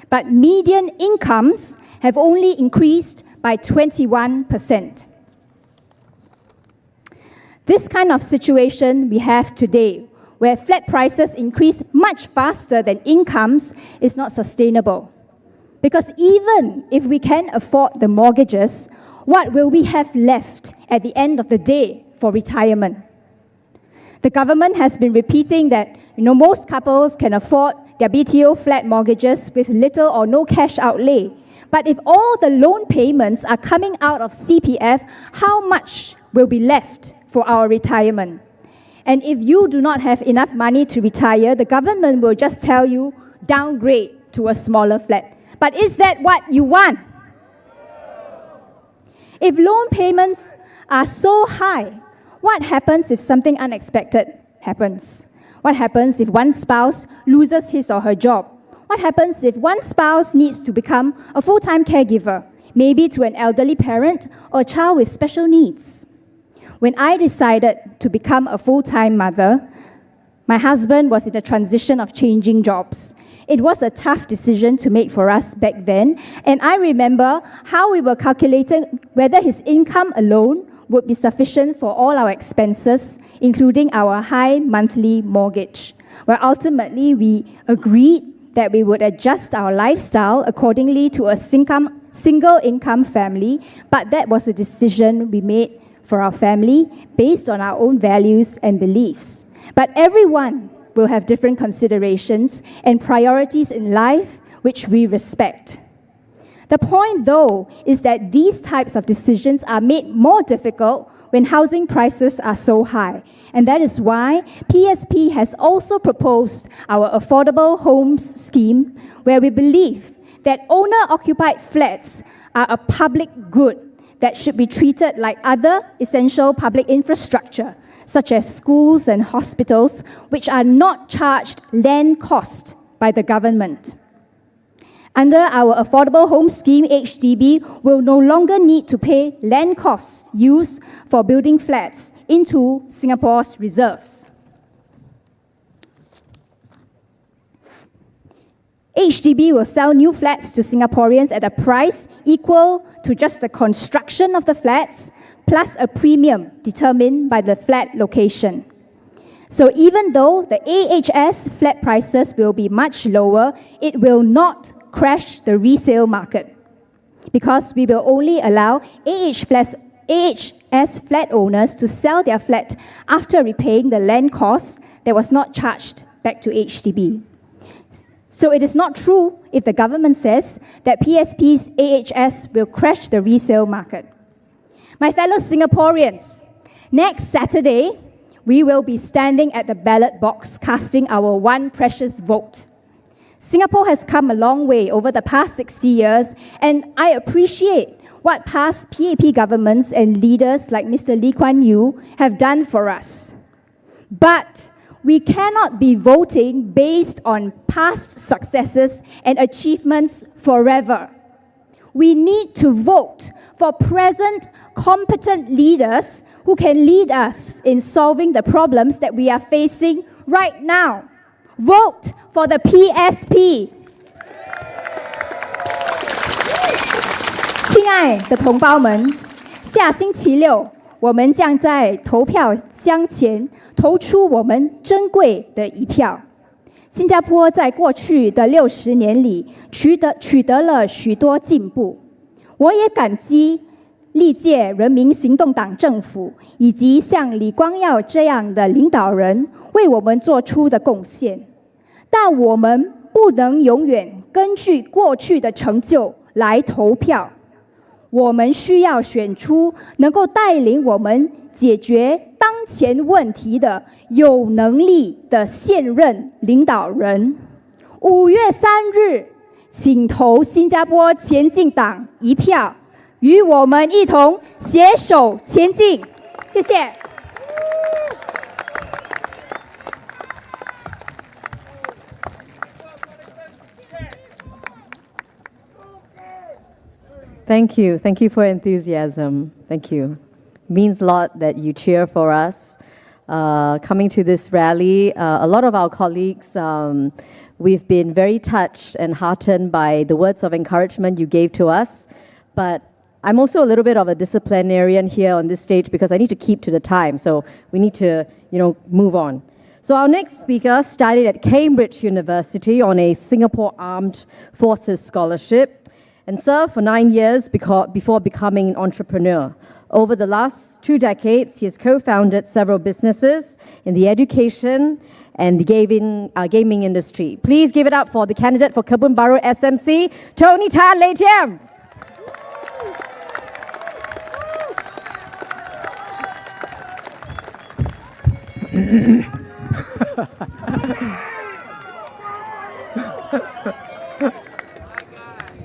But median incomes have only increased by 21%. This kind of situation we have today, where flat prices increase much faster than incomes, is not sustainable. Because even if we can afford the mortgages, what will we have left at the end of the day for retirement? The government has been repeating that most couples can afford their BTO flat mortgages with little or no cash outlay. But if all the loan payments are coming out of CPF, how much will be left for our retirement? And if you do not have enough money to retire, the government will just tell you, downgrade to a smaller flat. But is that what you want? If loan payments are so high, what happens if something unexpected happens? What happens if one spouse loses his or her job? What happens if one spouse needs to become a full-time caregiver, maybe to an elderly parent or a child with special needs? When I decided to become a full-time mother, my husband was in the transition of changing jobs. It was a tough decision to make for us back then, and I remember how we were calculating whether his income alone would be sufficient for all our expenses, including our high monthly mortgage. Well, ultimately, we agreed that we would adjust our lifestyle accordingly to a single income family, but that was a decision we made for our family based on our own values and beliefs. But everyone will have different considerations and priorities in life, which we respect. The point, though, is that these types of decisions are made more difficult when housing prices are so high. And that is why PSP has also proposed our affordable homes scheme, where we believe that owner-occupied flats are a public good that should be treated like other essential public infrastructure, such as schools and hospitals, which are not charged land cost by the government. Under our Affordable Home Scheme, HDB will no longer need to pay land costs used for building flats into Singapore's reserves. HDB will sell new flats to Singaporeans at a price equal to just the construction of the flats, plus a premium determined by the flat location. So even though the AHS flat prices will be much lower, it will not crash the resale market, because we will only allow AHS flat owners to sell their flat after repaying the land cost that was not charged back to HDB. So it is not true if the government says that PSP's AHS will crash the resale market. My fellow Singaporeans, next Saturday, we will be standing at the ballot box casting our one precious vote. Singapore has come a long way over the past 60 years, and I appreciate what past PAP governments and leaders like Mr. Lee Kuan Yew have done for us. But we cannot be voting based on past successes and achievements forever. We need to vote for present competent leaders who can lead us in solving the problems that we are facing right now. Vote for the PSP. 亲爱的同胞们，下星期六，我们将在投票箱前投出我们珍贵的一票。新加坡在过去的60年里取得了许多进步，我也感激历届人民行动党政府以及像李光耀这样的领导人为我们做出的贡献，但我们不能永远根据过去的成就来投票。我们需要选出能够带领我们解决当前问题的有能力的现任领导人。5月3日，请投新加坡前进党一票，与我们一同携手前进。谢谢。Thank you. Thank you for enthusiasm. Thank you. Means a lot that you cheer for us. Coming to this rally, a lot of our colleagues, we've been very touched and heartened by the words of encouragement you gave to us. But I'm also a little bit of a disciplinarian here on this stage because I need to keep to the time. So we need to, move on. So our next speaker studied at Cambridge University on a Singapore Armed Forces scholarship and served for 9 years before becoming an entrepreneur. Over the last 2 decades, he has co-founded several businesses in the education and the gaming industry. Please give it up for the candidate for Kebun Baru SMC, Tony Tan Lei Tiam.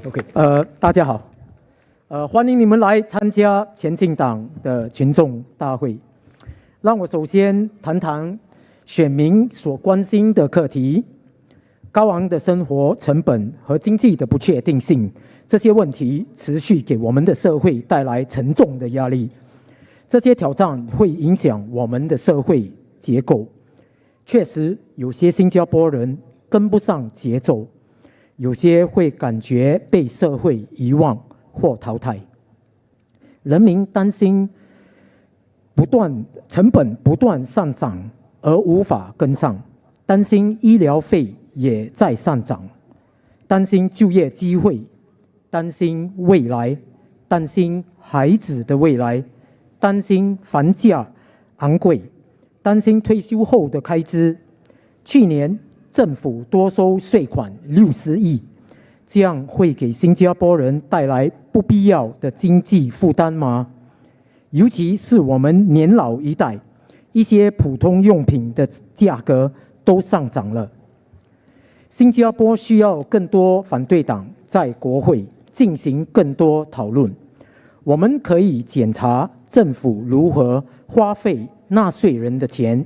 OK， 大家好，欢迎你们来参加前进党的群众大会。让我首先谈谈选民所关心的课题：高昂的生活成本和经济的不确定性，这些问题持续给我们的社会带来沉重的压力。这些挑战会影响我们的社会结构。确实，有些新加坡人跟不上节奏。有些会感觉被社会遗忘或淘汰，人民担心成本不断上涨而无法跟上，担心医疗费也在上涨，担心就业机会，担心未来，担心孩子的未来，担心房价昂贵，担心退休后的开支。去年政府多收税款60亿，这样会给新加坡人带来不必要的经济负担吗？尤其是我们年老一代，一些普通用品的价格都上涨了。新加坡需要更多反对党在国会进行更多讨论。我们可以检查政府如何花费纳税人的钱，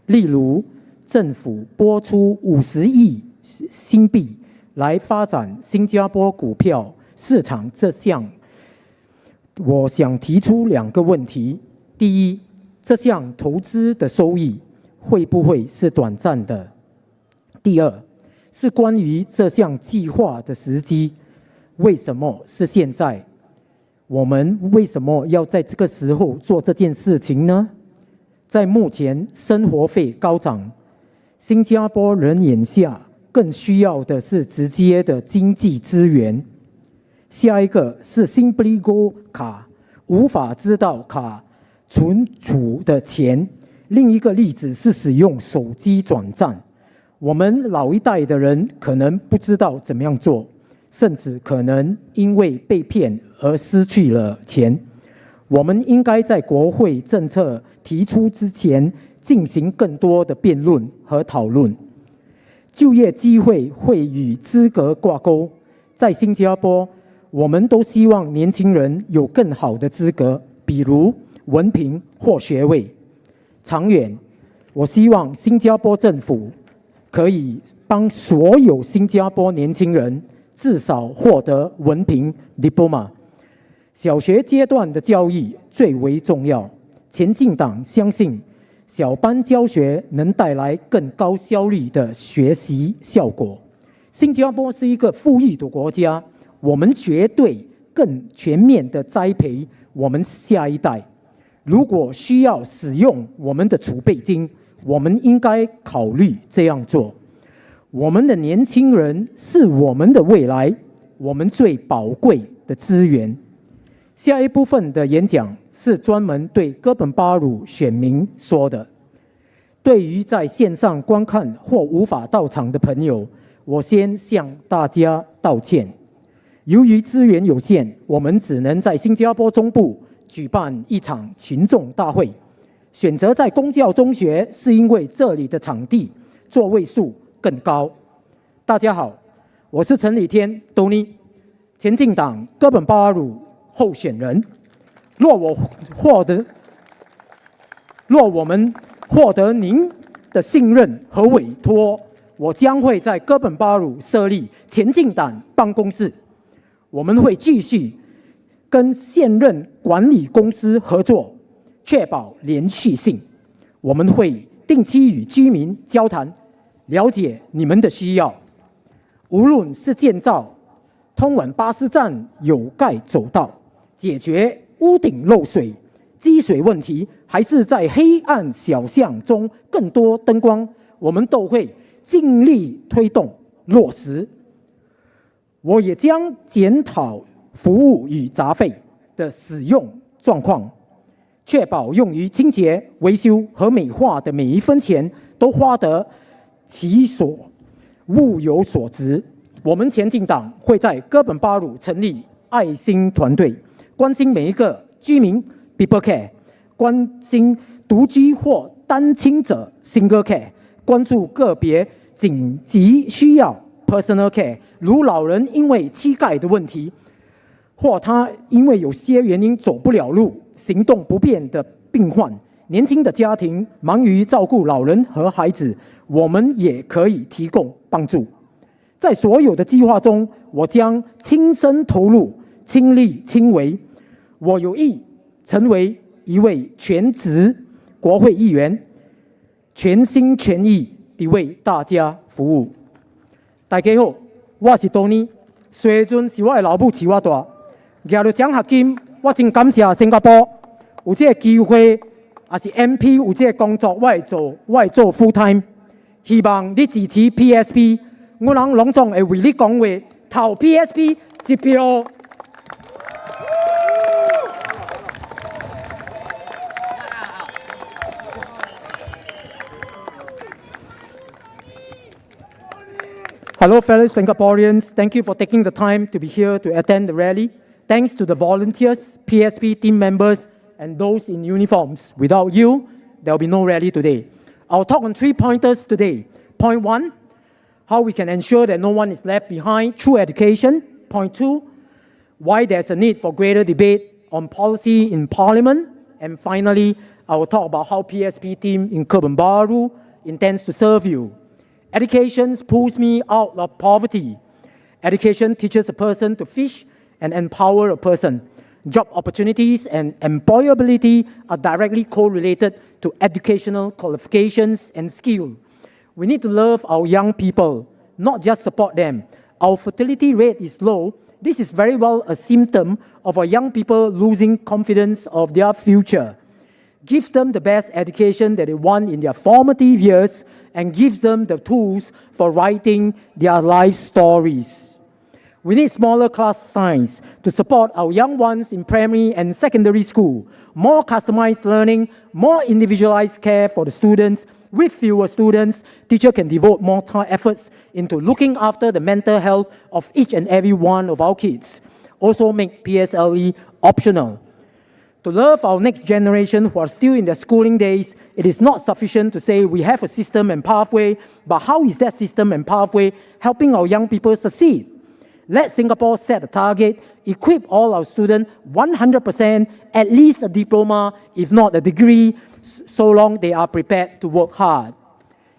例如政府拨出50亿新币来发展新加坡股票市场这项。我想提出2个问题：第一，这项投资的收益会不会是短暂的？第二，是关于这项计划的时机，为什么是现在？我们为什么要在这个时候做这件事情呢？在目前生活费高涨，新加坡人眼下更需要的是直接的经济资源。下一个是 Simpligo 卡无法知道卡存储的钱，另一个例子是使用手机转账。我们老一代的人可能不知道怎么样做，甚至可能因为被骗而失去了钱。我们应该在国会政策提出之前进行更多的辩论和讨论。就业机会会与资格挂钩，在新加坡我们都希望年轻人有更好的资格，比如文凭或学位。长远，我希望新加坡政府可以帮所有新加坡年轻人至少获得文凭 diploma。小学阶段的教育最为重要。前进党相信小班教学能带来更高效率的学习效果。新加坡是一个富裕的国家，我们绝对更全面地栽培我们下一代。如果需要使用我们的储备金，我们应该考虑这样做。我们的年轻人是我们的未来，我们最宝贵的资源。下一部分的演讲是专门对哥本巴鲁选民说的。对于在线上观看或无法到场的朋友，我先向大家道歉。由于资源有限，我们只能在新加坡中部举办一场群众大会。选择在公教中学是因为这里的场地座位数更高。大家好，我是陈礼天 Tony， 前进党哥本巴鲁候选人。若我们获得您的信任和委托，我将会在哥本巴鲁设立前进党办公室。我们会继续跟现任管理公司合作，确保连续性。我们会定期与居民交谈，了解你们的需要。无论是建造通往巴士站有盖走道，解决屋顶漏水、积水问题，还是在黑暗小巷中更多灯光，我们都会尽力推动落实。我也将检讨服务与杂费的使用状况，确保用于清洁、维修和美化的每一分钱都花得其所，物有所值。我们前进党会在哥本巴鲁成立爱心团队，关心每一个居民 People Care， 关心独居或单亲者 Single Care， 关注个别紧急需要 Personal Care， 如老人因为膝盖的问题，或他因为有些原因走不了路、行动不便的病患，年轻的家庭忙于照顾老人和孩子，我们也可以提供帮助。在所有的计划中，我将亲身投入、亲力亲为。我有意成为一位全职国会议员，全心全意地为大家服务。大家好，我是 Tony， 虽然是我的老母饲我大，拿到奖学金，我真感谢新加坡有这个机会，也是 MP 有这个工作，我会做 full time。希望你支持 PSP。我能隆重地为你讲话，投 PSP 一票。Hello, fellow Singaporeans. Thank you for taking the time to be here to attend the rally. Thanks to the volunteers, PSP team members, and those in uniforms. Without you, there will be no rally today. I'll talk on 3 pointers today. Point 1, how we can ensure that no one is left behind through education. Point 2, why there's a need for greater debate on policy in Parliament. And finally, I will talk about how PSP team in Kebun Baru intends to serve you. Education pulls me out of poverty. Education teaches a person to fish and empower a person. Job opportunities and employability are directly correlated to educational qualifications and skill. We need to love our young people, not just support them. Our fertility rate is low. This is very well a symptom of our young people losing confidence of their future. Give them the best education that they want in their formative years and give them the tools for writing their life stories. We need smaller class size to support our young ones in primary and secondary school, more customized learning, more individualized care for the students. With fewer students, teachers can devote more time efforts into looking after the mental health of each and every one of our kids. Also make PSLE optional. To love our next generation who are still in their schooling days, it is not sufficient to say we have a system and pathway, but how is that system and pathway helping our young people succeed? Let Singapore set a target, equip all our students 100%, at least a diploma, if not a degree, so long they are prepared to work hard.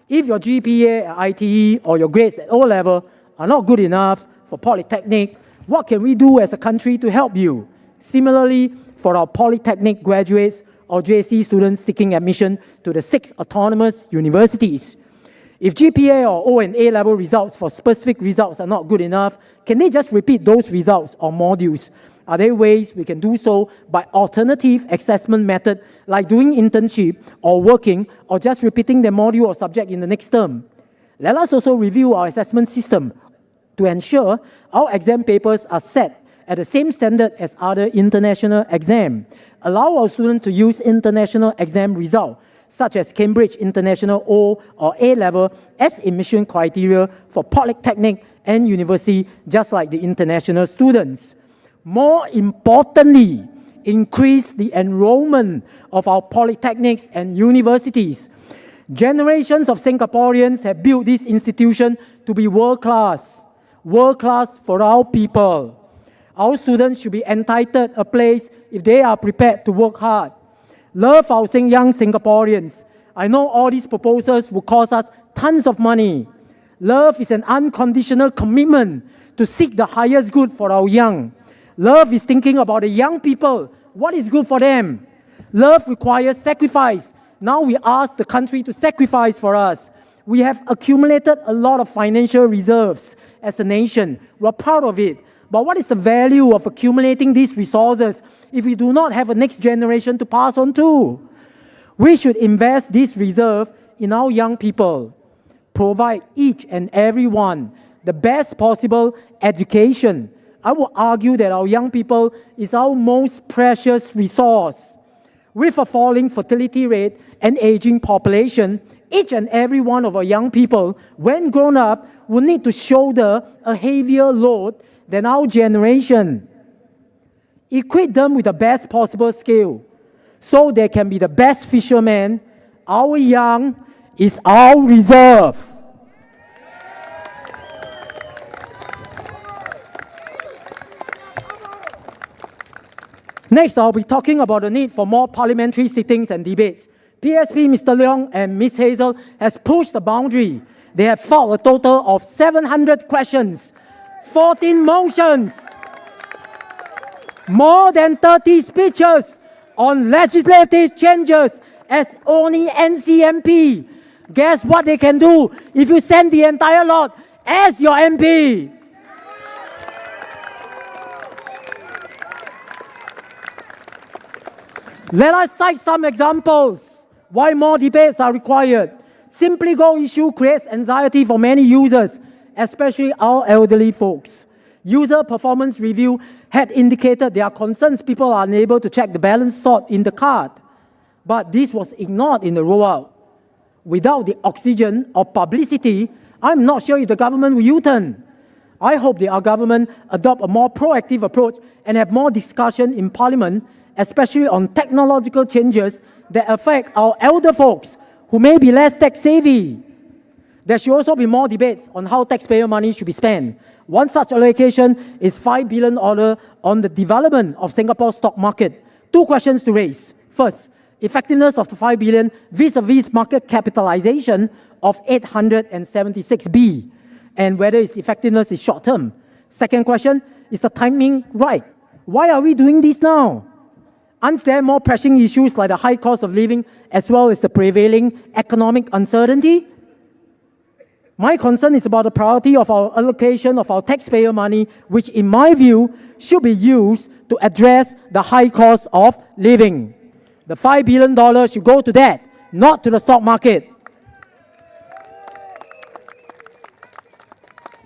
If your GPA at ITE or your grades at O-level are not good enough for Polytechnic, what can we do as a country to help you? Similarly, for our Polytechnic graduates or JC students seeking admission to the 6 autonomous universities, if GPA or O and A-level results for specific results are not good enough, can they just repeat those results or modules? Are there ways we can do so by alternative assessment method, like doing internship or working, or just repeating the module or subject in the next term? Let us also review our assessment system to ensure our exam papers are set at the same standard as other international exams. Allow our students to use international exam results, such as Cambridge International O or A-level, as admission criteria for Polytechnic and university, just like the international students. More importantly, increase the enrollment of our polytechnics and universities. Generations of Singaporeans have built this institution to be world-class for our people. Our students should be entitled a place if they are prepared to work hard. Love our young Singaporeans. I know all these proposals will cost us tons of money. Love is an unconditional commitment to seek the highest good for our young. Love is thinking about the young people, what is good for them. Love requires sacrifice. Now we ask the country to sacrifice for us. We have accumulated a lot of financial reserves as a nation. We're proud of it. But what is the value of accumulating these resources if we do not have a next generation to pass on to? We should invest this reserve in our young people. Provide each and every one the best possible education. I would argue that our young people is our most precious resource. With a falling fertility rate and aging population, each and every one of our young people, when grown up, will need to shoulder a heavier load than our generation. Equip them with the best possible skill so they can be the best fishermen. Our young is our reserve. Next, I'll be talking about the need for more parliamentary sittings and debates. PSP Mr. Leong and Ms. Hazel has pushed the boundary. They have filed a total of 700 questions, 14 motions, more than 30 speeches on legislative changes as only NCMP. Guess what they can do if you send the entire lot as your MP? Let us cite some examples why more debates are required. Simply Go issue creates anxiety for many users, especially our elderly folks. User performance review had indicated there are concerns people are unable to check the balance stored in the card. But this was ignored in the rollout. Without the oxygen of publicity, I'm not sure if the government will U-turn. I hope our government adopt a more proactive approach and have more discussion in Parliament especially on technological changes that affect our elder folks who may be less tech savvy. There should also be more debates on how taxpayer money should be spent. One such allocation is $5 billion on the development of Singapore's stock market. Two questions to raise. First, effectiveness of the $5 billion vis-a-vis market capitalization of 876 B, and whether its effectiveness is short-term. Second question, is the timing right? Why are we doing this now? Aren't there more pressing issues like the high cost of living as well as the prevailing economic uncertainty? My concern is about the priority of our allocation of our taxpayer money, which in my view should be used to address the high cost of living. The $5 billion should go to that, not to the stock market.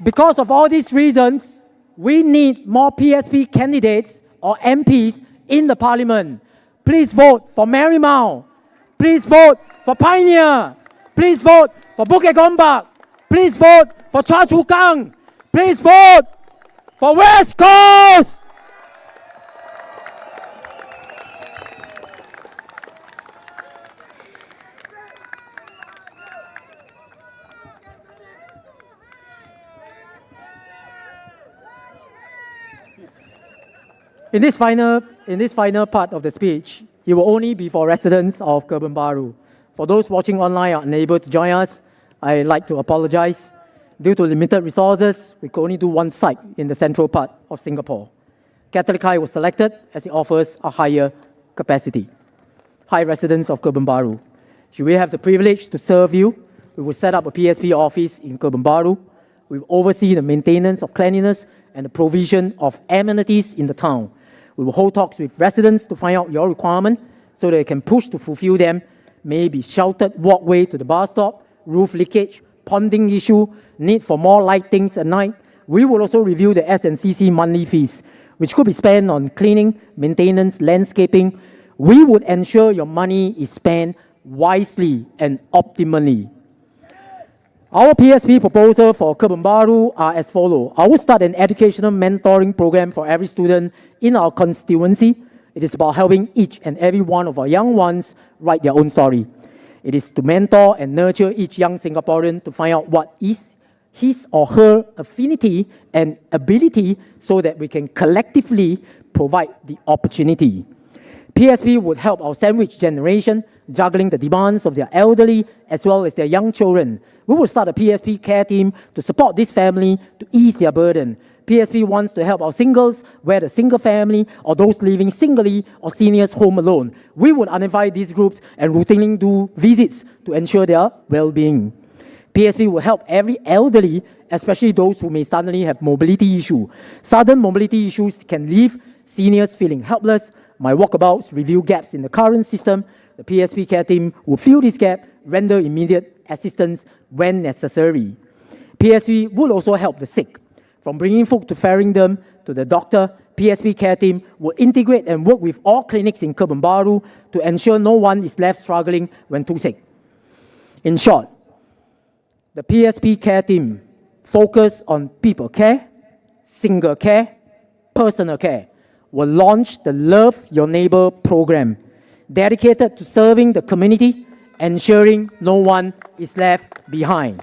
Because of all these reasons, we need more PSP candidates or MPs in the parliament. Please vote for Marymount. Please vote for Pioneer. Please vote for Bukit Gombak. Please vote for Choa Chu Kang. Please vote for West Coast. In this final part of the speech, it will only be for residents of Kebun Baru. For those watching online are unable to join us, I'd like to apologize. Due to limited resources, we could only do one site in the central part of Singapore. Catholic High was selected as it offers a higher capacity. Hi, residents of Kebun Baru. Should we have the privilege to serve you, we will set up a PSP office in Kebun Baru. We will oversee the maintenance of cleanliness and the provision of amenities in the town. We will hold talks with residents to find out your requirement so they can push to fulfill them. Maybe sheltered walkway to the bus stop, roof leakage, ponding issue, need for more lightings at night. We will also review the S&CC monthly fees, which could be spent on cleaning, maintenance, landscaping. We would ensure your money is spent wisely and optimally. Our PSP proposal for Kebun Baru are as follows. I will start an educational mentoring program for every student in our constituency. It is about helping each and every one of our young ones write their own story. It is to mentor and nurture each young Singaporean to find out what is his or her affinity and ability so that we can collectively provide the opportunity. PSP would help our sandwich generation, juggling the demands of their elderly as well as their young children. We will start a PSP care team to support this family to ease their burden. PSP wants to help our singles, whether single family or those living singly or seniors home alone. We would identify these groups and routinely do visits to ensure their well-being. PSP will help every elderly, especially those who may suddenly have mobility issue. Sudden mobility issues can leave seniors feeling helpless. My walkabouts review gaps in the current system. The PSP care team will fill this gap, render immediate assistance when necessary. PSP will also help the sick. From bringing food to ferrying them to the doctor, PSP care team will integrate and work with all clinics in Kebun Baru to ensure no one is left struggling when too sick. In short, the PSP care team focus on people care, single care, personal care, will launch the Love Your Neighbor program, dedicated to serving the community, ensuring no one is left behind.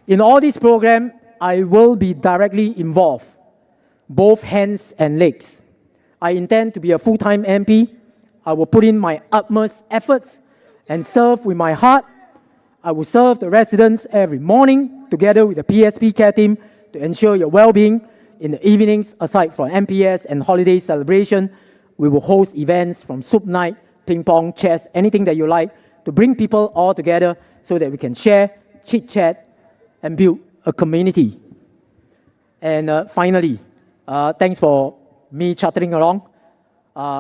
In all these programs, I will be directly involved, both hands and legs. I intend to be a full-time MP. I will put in my utmost efforts and serve with my heart. I will serve the residents every morning together with the PSP care team to ensure your well-being. In the evenings, aside from MPS and holiday celebration, we will host events from soup night, ping pong, chess, anything that you like, to bring people all together so that we can share, chit-chat, and build a community. And finally, thanks for me chattering along.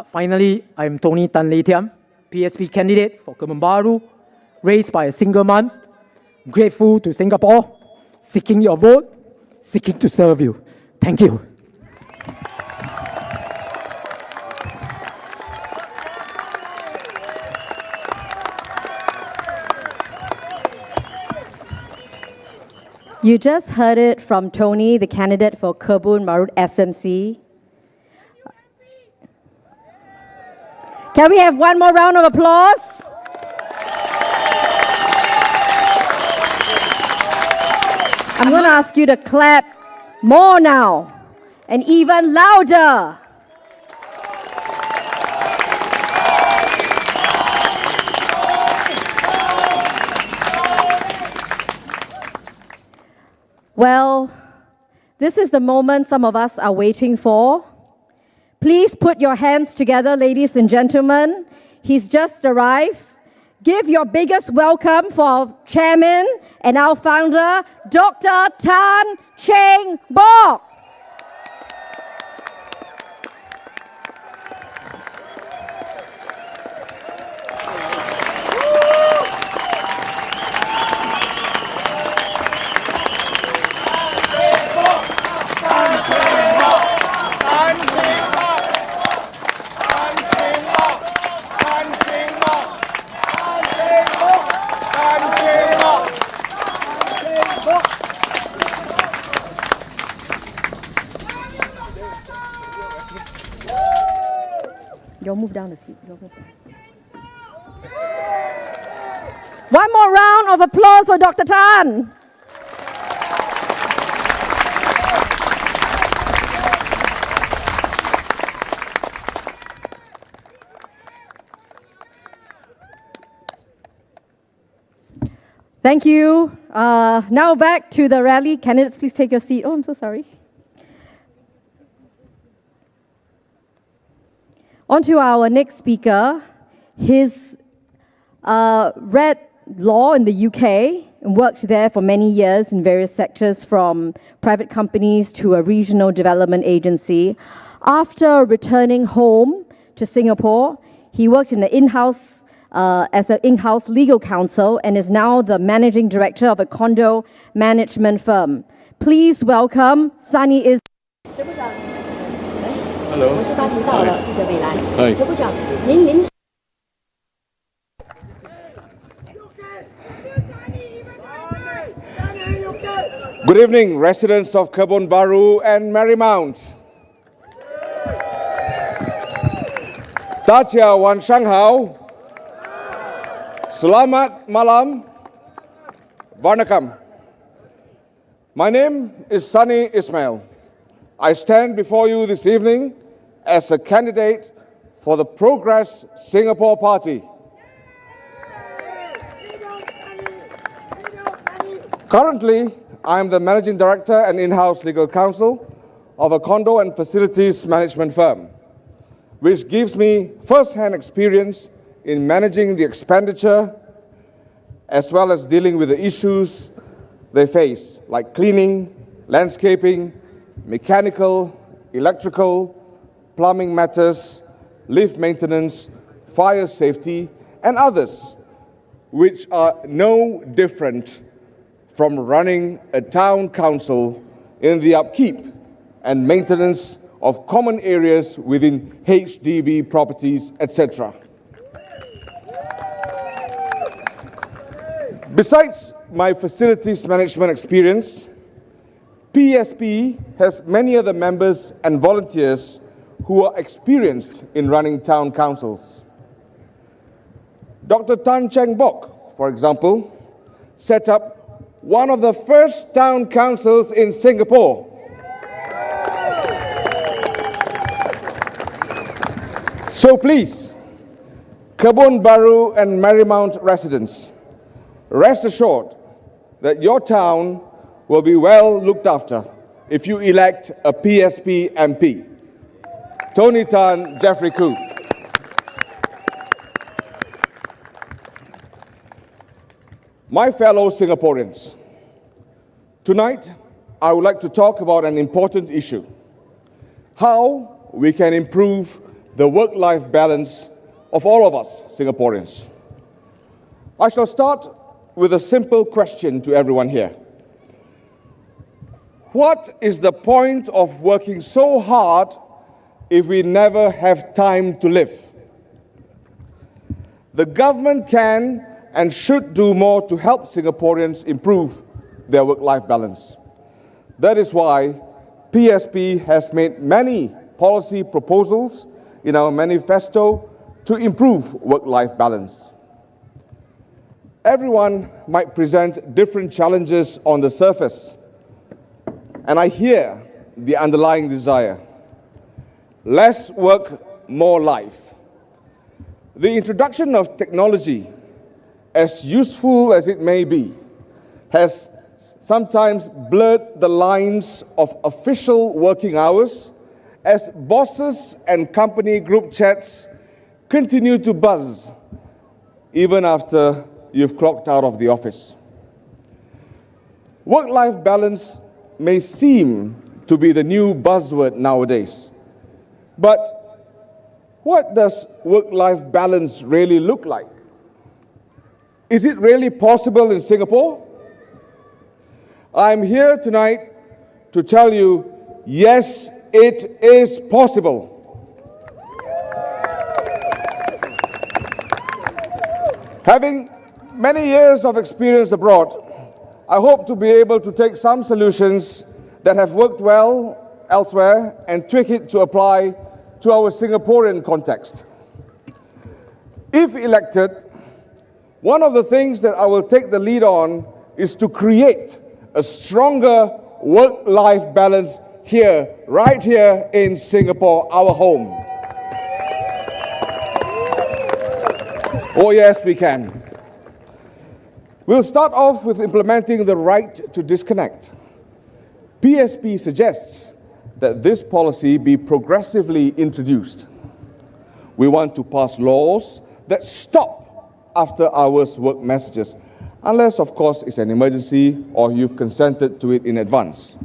Finally, I'm Tony Tan Lei Tiam, PSP candidate for Kebun Baru, raised by a single mom, grateful to Singapore, seeking your vote, seeking to serve you. Thank you. You just heard it from Tony, the candidate for Kebun Baru SMC. Can we have one more round of applause? I'm going to ask you to clap more now and even louder. Well, this is the moment some of us are waiting for. Please put your hands together, ladies and gentlemen. He's just arrived. Give your biggest welcome for our chairman and our founder, Dr. Tan Cheng Bock. You'll move down the seat. One more round of applause for Dr. Tan. Thank you. Now back to the rally. Candidates, please take your seat. Oh, I'm so sorry. On to our next speaker. He's read law in the UK and worked there for many years in various sectors, from private companies to a regional development agency. After returning home to Singapore, he worked in the as an in-house legal counsel and is now the managing director of a condo management firm. Please welcome Sunny Is. Hello. 我是八频道的记者北兰。陈部长，您临。 Good evening, residents of Kebun Baru and Marymount. Dacia Wan Shanghao. Selamat malam. Vanakkam. My name is Sunny Ismail. I stand before you this evening as a candidate for the Progress Singapore Party. Currently, I am the Managing Director and in-house legal counsel of a condo and facilities management firm, which gives me first-hand experience in managing the expenditure as well as dealing with the issues they face, like cleaning, landscaping, mechanical, electrical, plumbing matters, lift maintenance, fire safety, and others, which are no different from running a town council in the upkeep and maintenance of common areas within HDB properties, etc. Besides my facilities management experience, PSP has many other members and volunteers who are experienced in running town councils. Dr. Tan Cheng Bock, for example, set up one of the first town councils in Singapore. So please, Kebun Baru and Marymount residents, rest assured that your town will be well looked after if you elect a PSP MP. Tony Tan, Jeffrey Koo. My fellow Singaporeans, tonight I would like to talk about an important issue: how we can improve the work-life balance of all of us Singaporeans. I shall start with a simple question to everyone here. What is the point of working so hard if we never have time to live? The government can and should do more to help Singaporeans improve their work-life balance. That is why PSP has made many policy proposals in our manifesto to improve work-life balance. Everyone might present different challenges on the surface, and I hear the underlying desire. Less work, more life. The introduction of technology, as useful as it may be, has sometimes blurred the lines of official working hours as bosses and company group chats continue to buzz even after you've clocked out of the office. Work-life balance may seem to be the new buzzword nowadays, but what does work-life balance really look like? Is it really possible in Singapore? I'm here tonight to tell you, yes, it is possible. Having many years of experience abroad, I hope to be able to take some solutions that have worked well elsewhere and tweak it to apply to our Singaporean context. If elected, one of the things that I will take the lead on is to create a stronger work-life balance here, right here in Singapore, our home. Oh yes, we can. We'll start off with implementing the right to disconnect. PSP suggests that this policy be progressively introduced. We want to pass laws that stop after-hours work messages, unless, of course, it's an emergency or you've consented to it in advance.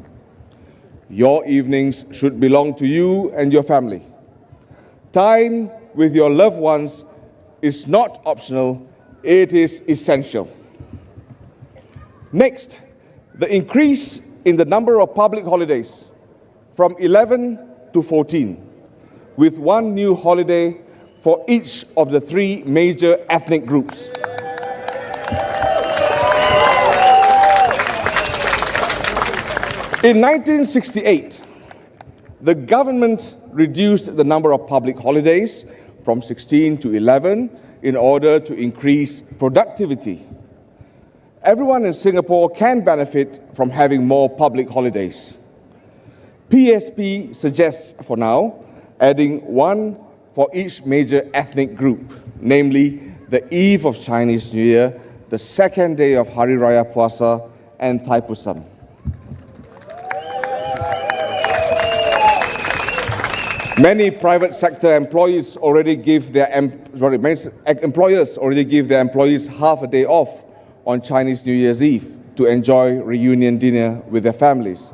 Your evenings should belong to you and your family. Time with your loved ones is not optional, it is essential. Next, the increase in the number of public holidays from 11 to 14, with one new holiday for each of the 3 major ethnic groups. In 1968, the government reduced the number of public holidays from 16 to 11 in order to increase productivity. Everyone in Singapore can benefit from having more public holidays. PSP suggests, for now, adding one for each major ethnic group, namely the Eve of Chinese New Year, the second day of Hari Raya Puasa, and Thaipusam. Many private sector employees already give their employers already give their employees half a day off on Chinese New Year's Eve to enjoy reunion dinner with their families.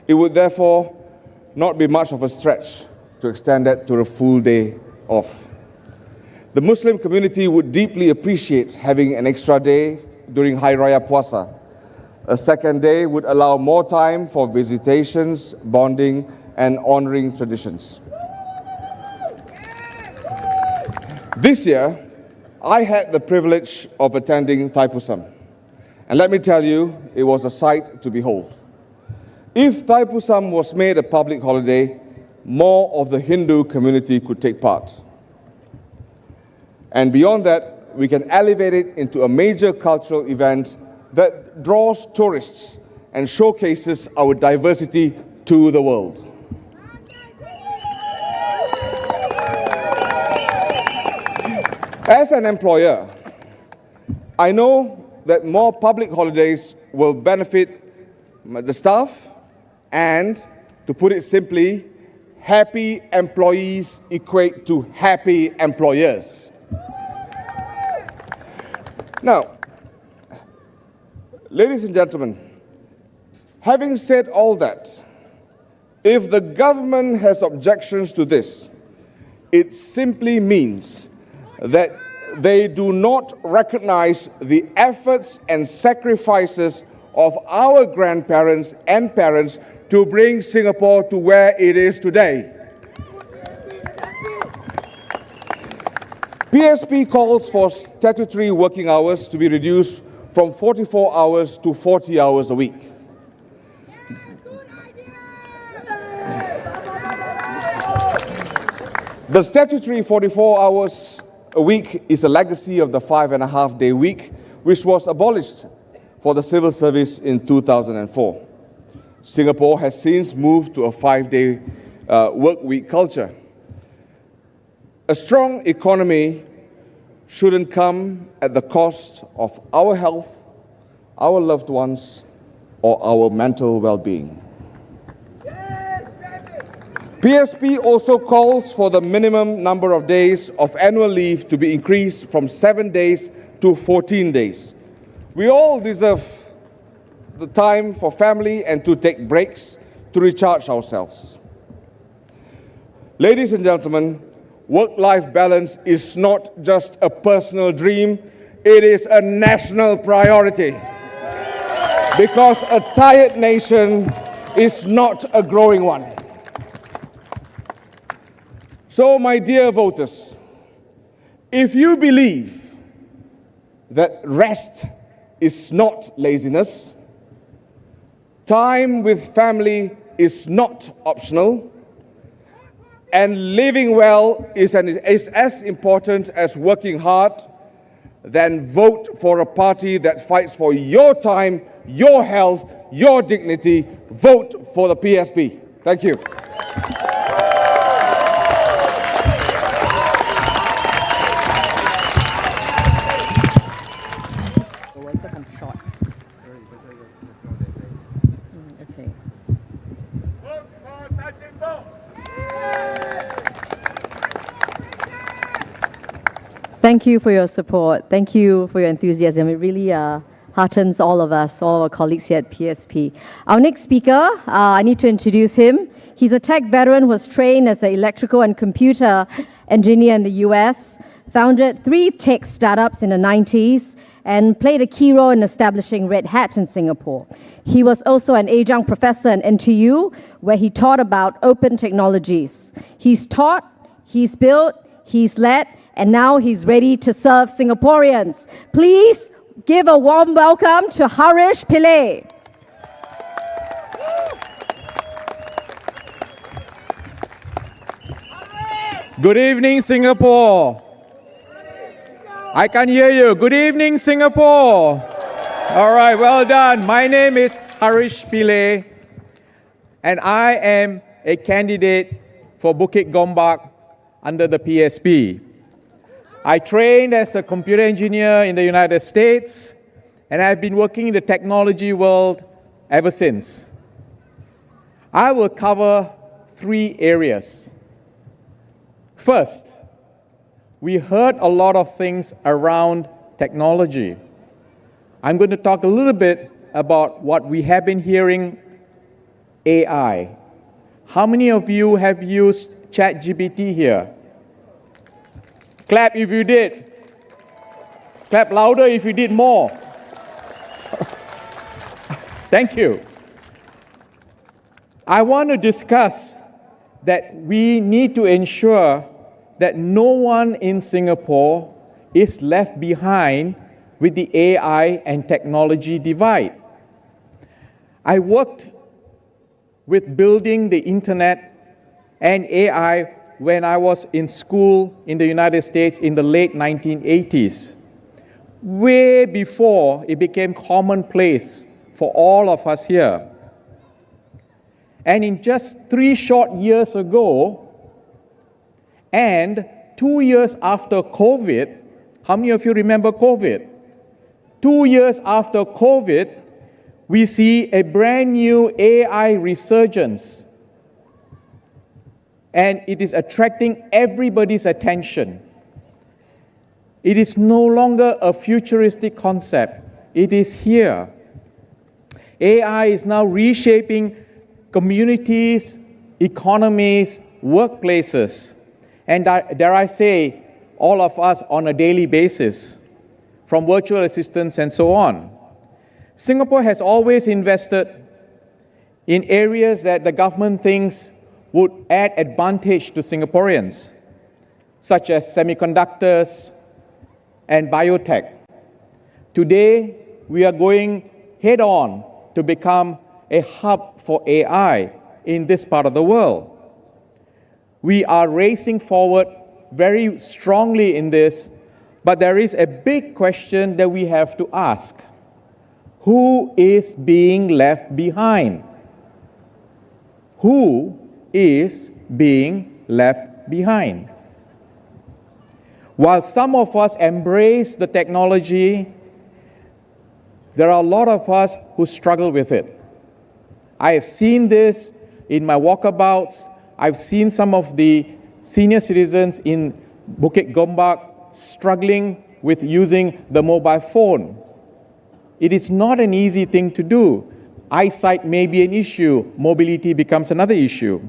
It would therefore not be much of a stretch to extend that to a full day off. The Muslim community would deeply appreciate having an extra day during Hari Raya Puasa. A second day would allow more time for visitations, bonding, and honoring traditions. This year, I had the privilege of attending Thaipusam. And let me tell you, it was a sight to behold. If Thaipusam was made a public holiday, more of the Hindu community could take part. And beyond that, we can elevate it into a major cultural event that draws tourists and showcases our diversity to the world. As an employer, I know that more public holidays will benefit the staff and, to put it simply, happy employees equate to happy employers. Now, ladies and gentlemen, having said all that, if the government has objections to this, it simply means that they do not recognize the efforts and sacrifices of our grandparents and parents to bring Singapore to where it is today. PSP calls for statutory working hours to be reduced from 44 hours to 40 hours a week. The statutory 44 hours a week is a legacy of the 5.5-day week, which was abolished for the civil service in 2004. Singapore has since moved to a 5-day work week culture. A strong economy shouldn't come at the cost of our health, our loved ones, or our mental well-being. PSP also calls for the minimum number of days of annual leave to be increased from 7 days to 14 days. We all deserve the time for family and to take breaks to recharge ourselves. Ladies and gentlemen, work-life balance is not just a personal dream, it is a national priority. Because a tired nation is not a growing one. So, my dear voters, if you believe that rest is not laziness, time with family is not optional, and living well is as important as working hard, then vote for a party that fights for your time, your health, your dignity. Vote for the PSP. Thank you. Thank you for your support. Thank you for your enthusiasm. It really heartens all of us, all our colleagues here at PSP. Our next speaker, I need to introduce him. He's a tech veteran who was trained as an electrical and computer engineer in the US, founded 3 tech startups in the 90s, and played a key role in establishing Red Hat in Singapore. He was also an adjunct professor at NTU, where he taught about open technologies. He's taught, he's built, he's led, and now he's ready to serve Singaporeans. Please give a warm welcome to Harish Pillai. Good evening, Singapore. I can hear you. Good evening, Singapore. All right, well done. My name is Harish Pillai, and I am a candidate for Bukit Gombak under the PSP. I trained as a computer engineer in the United States, and I've been working in the technology world ever since. I will cover 3 areas. First, we heard a lot of things around technology. I'm going to talk a little bit about what we have been hearing, AI. How many of you have used ChatGPT here? Clap if you did. Clap louder if you did more. Thank you. I want to discuss that we need to ensure that no one in Singapore is left behind with the AI and technology divide. I worked with building the internet and AI when I was in school in the United States in the late 1980s, way before it became commonplace for all of us here. And in just 3 short years ago, and 2 years after COVID, how many of you remember COVID? 2 years after COVID, we see a brand new AI resurgence. And it is attracting everybody's attention. It is no longer a futuristic concept. It is here. AI is now reshaping communities, economies, workplaces, and dare I say, all of us on a daily basis, from virtual assistants and so on. Singapore has always invested in areas that the government thinks would add advantage to Singaporeans, such as semiconductors and biotech. Today, we are going head on to become a hub for AI in this part of the world. We are racing forward very strongly in this, but there is a big question that we have to ask. Who is being left behind? Who is being left behind? While some of us embrace the technology, there are a lot of us who struggle with it. I have seen this in my walkabouts. I've seen some of the senior citizens in Bukit Gombak struggling with using the mobile phone. It is not an easy thing to do. Eyesight may be an issue. Mobility becomes another issue.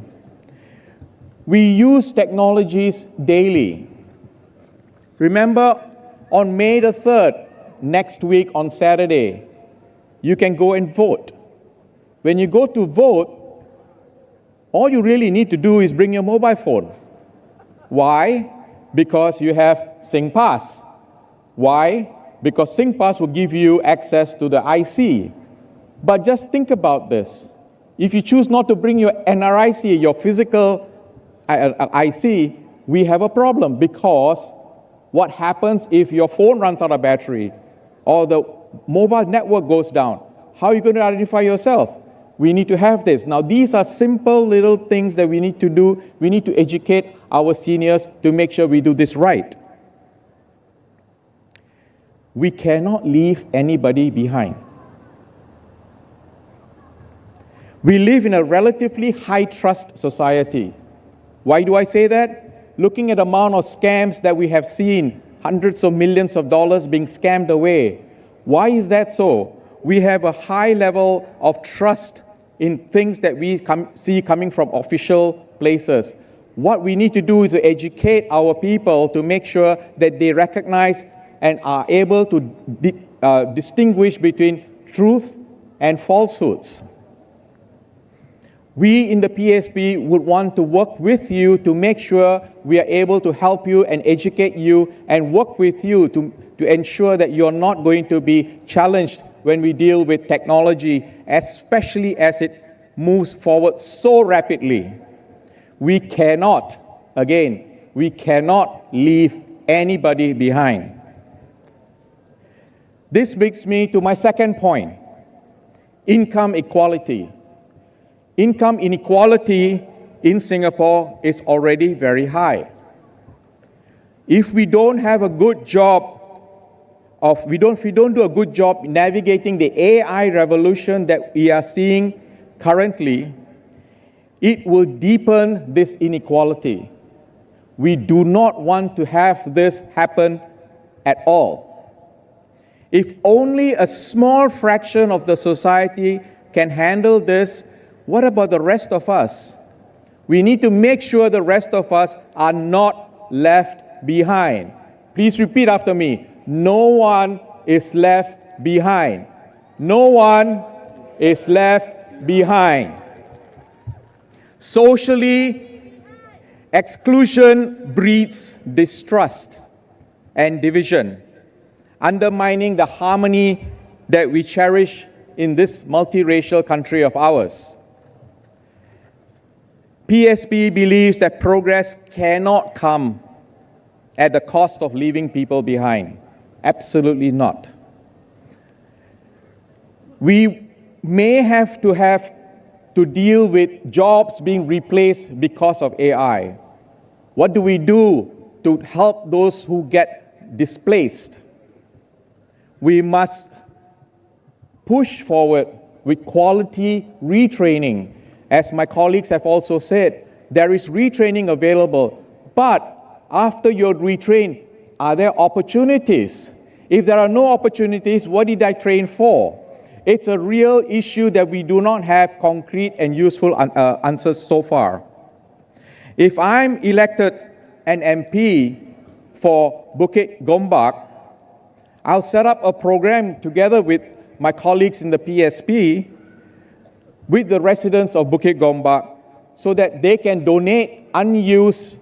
We use technologies daily. Remember, on May the 3rd, next week on Saturday, you can go and vote. When you go to vote, all you really need to do is bring your mobile phone. Why? Because you have SingPass. Why? Because SingPass will give you access to the IC. But just think about this. If you choose not to bring your NRIC, your physical IC, we have a problem, because what happens if your phone runs out of battery or the mobile network goes down? How are you going to identify yourself? We need to have this. Now, these are simple little things that we need to do. We need to educate our seniors to make sure we do this right. We cannot leave anybody behind. We live in a relatively high-trust society. Why do I say that? Looking at the amount of scams that we have seen, hundreds of millions of dollars being scammed away. Why is that so? We have a high level of trust in things that we see coming from official places. What we need to do is to educate our people to make sure that they recognize and are able to distinguish between truth and falsehoods. We in the PSP would want to work with you to make sure we are able to help you and educate you and work with you to ensure that you're not going to be challenged when we deal with technology, especially as it moves forward so rapidly. We cannot leave anybody behind. This brings me to my second point, income equality. Income inequality in Singapore is already very high. If we don't have a good job if we don't do a good job navigating the AI revolution that we are seeing currently, it will deepen this inequality. We do not want to have this happen at all. If only a small fraction of the society can handle this, what about the rest of us? We need to make sure the rest of us are not left behind. Please repeat after me. No one is left behind. No one is left behind. Socially, exclusion breeds distrust and division, undermining the harmony that we cherish in this multiracial country of ours. PSP believes that progress cannot come at the cost of leaving people behind. Absolutely not. We may have to deal with jobs being replaced because of AI. What do we do to help those who get displaced? We must push forward with quality retraining. As my colleagues have also said, there is retraining available. But after you're retrained, are there opportunities? If there are no opportunities, what did I train for? It's a real issue that we do not have concrete and useful answers so far. If I'm elected an MP for Bukit Gombak, I'll set up a program together with my colleagues in the PSP with the residents of Bukit Gombak so that they can donate unused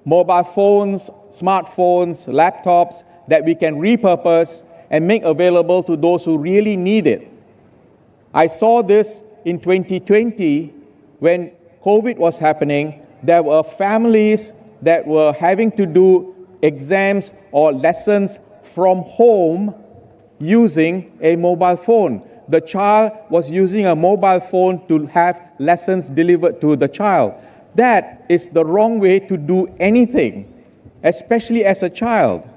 mobile phones, smartphones, laptops that we can repurpose and make available to those who really need it. I saw this in 2020 when COVID was happening. There were families that were having to do exams or lessons from home using a mobile phone. The child was using a mobile phone to have lessons delivered to the child. That is the wrong way to do anything, especially as a child.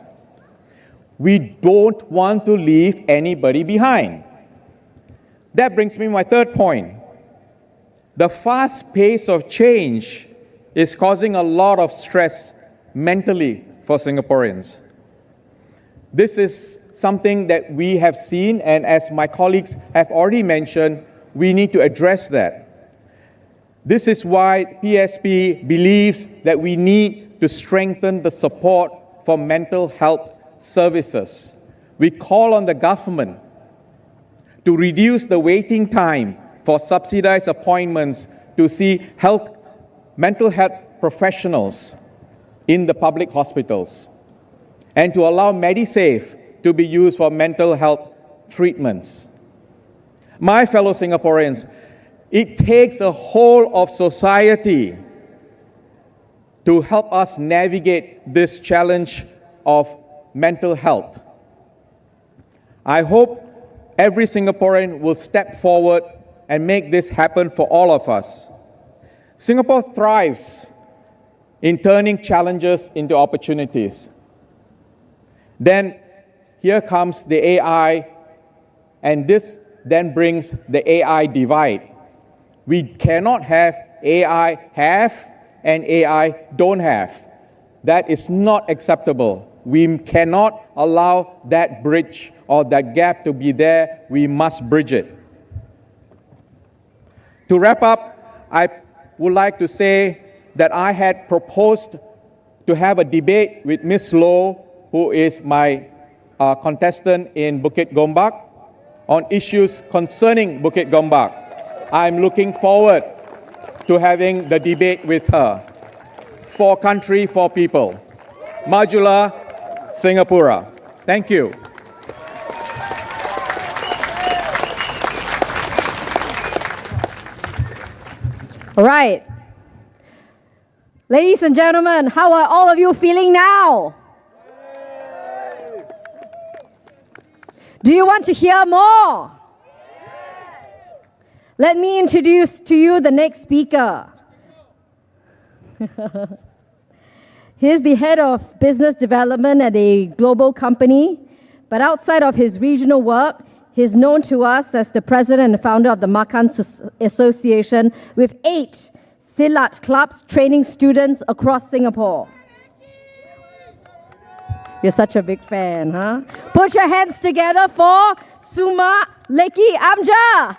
We don't want to leave anybody behind. That brings me to my third point. The fast pace of change is causing a lot of stress mentally for Singaporeans. This is something that we have seen, and as my colleagues have already mentioned, we need to address that. This is why PSP believes that we need to strengthen the support for mental health services. We call on the government to reduce the waiting time for subsidized appointments to see mental health professionals in the public hospitals, and to allow MediSave to be used for mental health treatments. My fellow Singaporeans, it takes a whole of society to help us navigate this challenge of mental health. I hope every Singaporean will step forward and make this happen for all of us. Singapore thrives in turning challenges into opportunities. Then here comes the AI, and this then brings the AI divide. We cannot have AI have and AI don't have. That is not acceptable. We cannot allow that bridge or that gap to be there. We must bridge it. To wrap up, I would like to say that I had proposed to have a debate with Ms. Loh, who is my contestant in Bukit Gombak, on issues concerning Bukit Gombak. I'm looking forward to having the debate with her. For country, for people. Majulah, Singapura. Thank you. All right. Ladies and gentlemen, how are all of you feeling now? Do you want to hear more? Let me introduce to you the next speaker. He's the head of business development at a global company, but outside of his regional work, he's known to us as the president and founder of the Makan Association, with 8 Silat clubs training students across Singapore. You're such a big fan, huh? Put your hands together for Suma Leki Amja.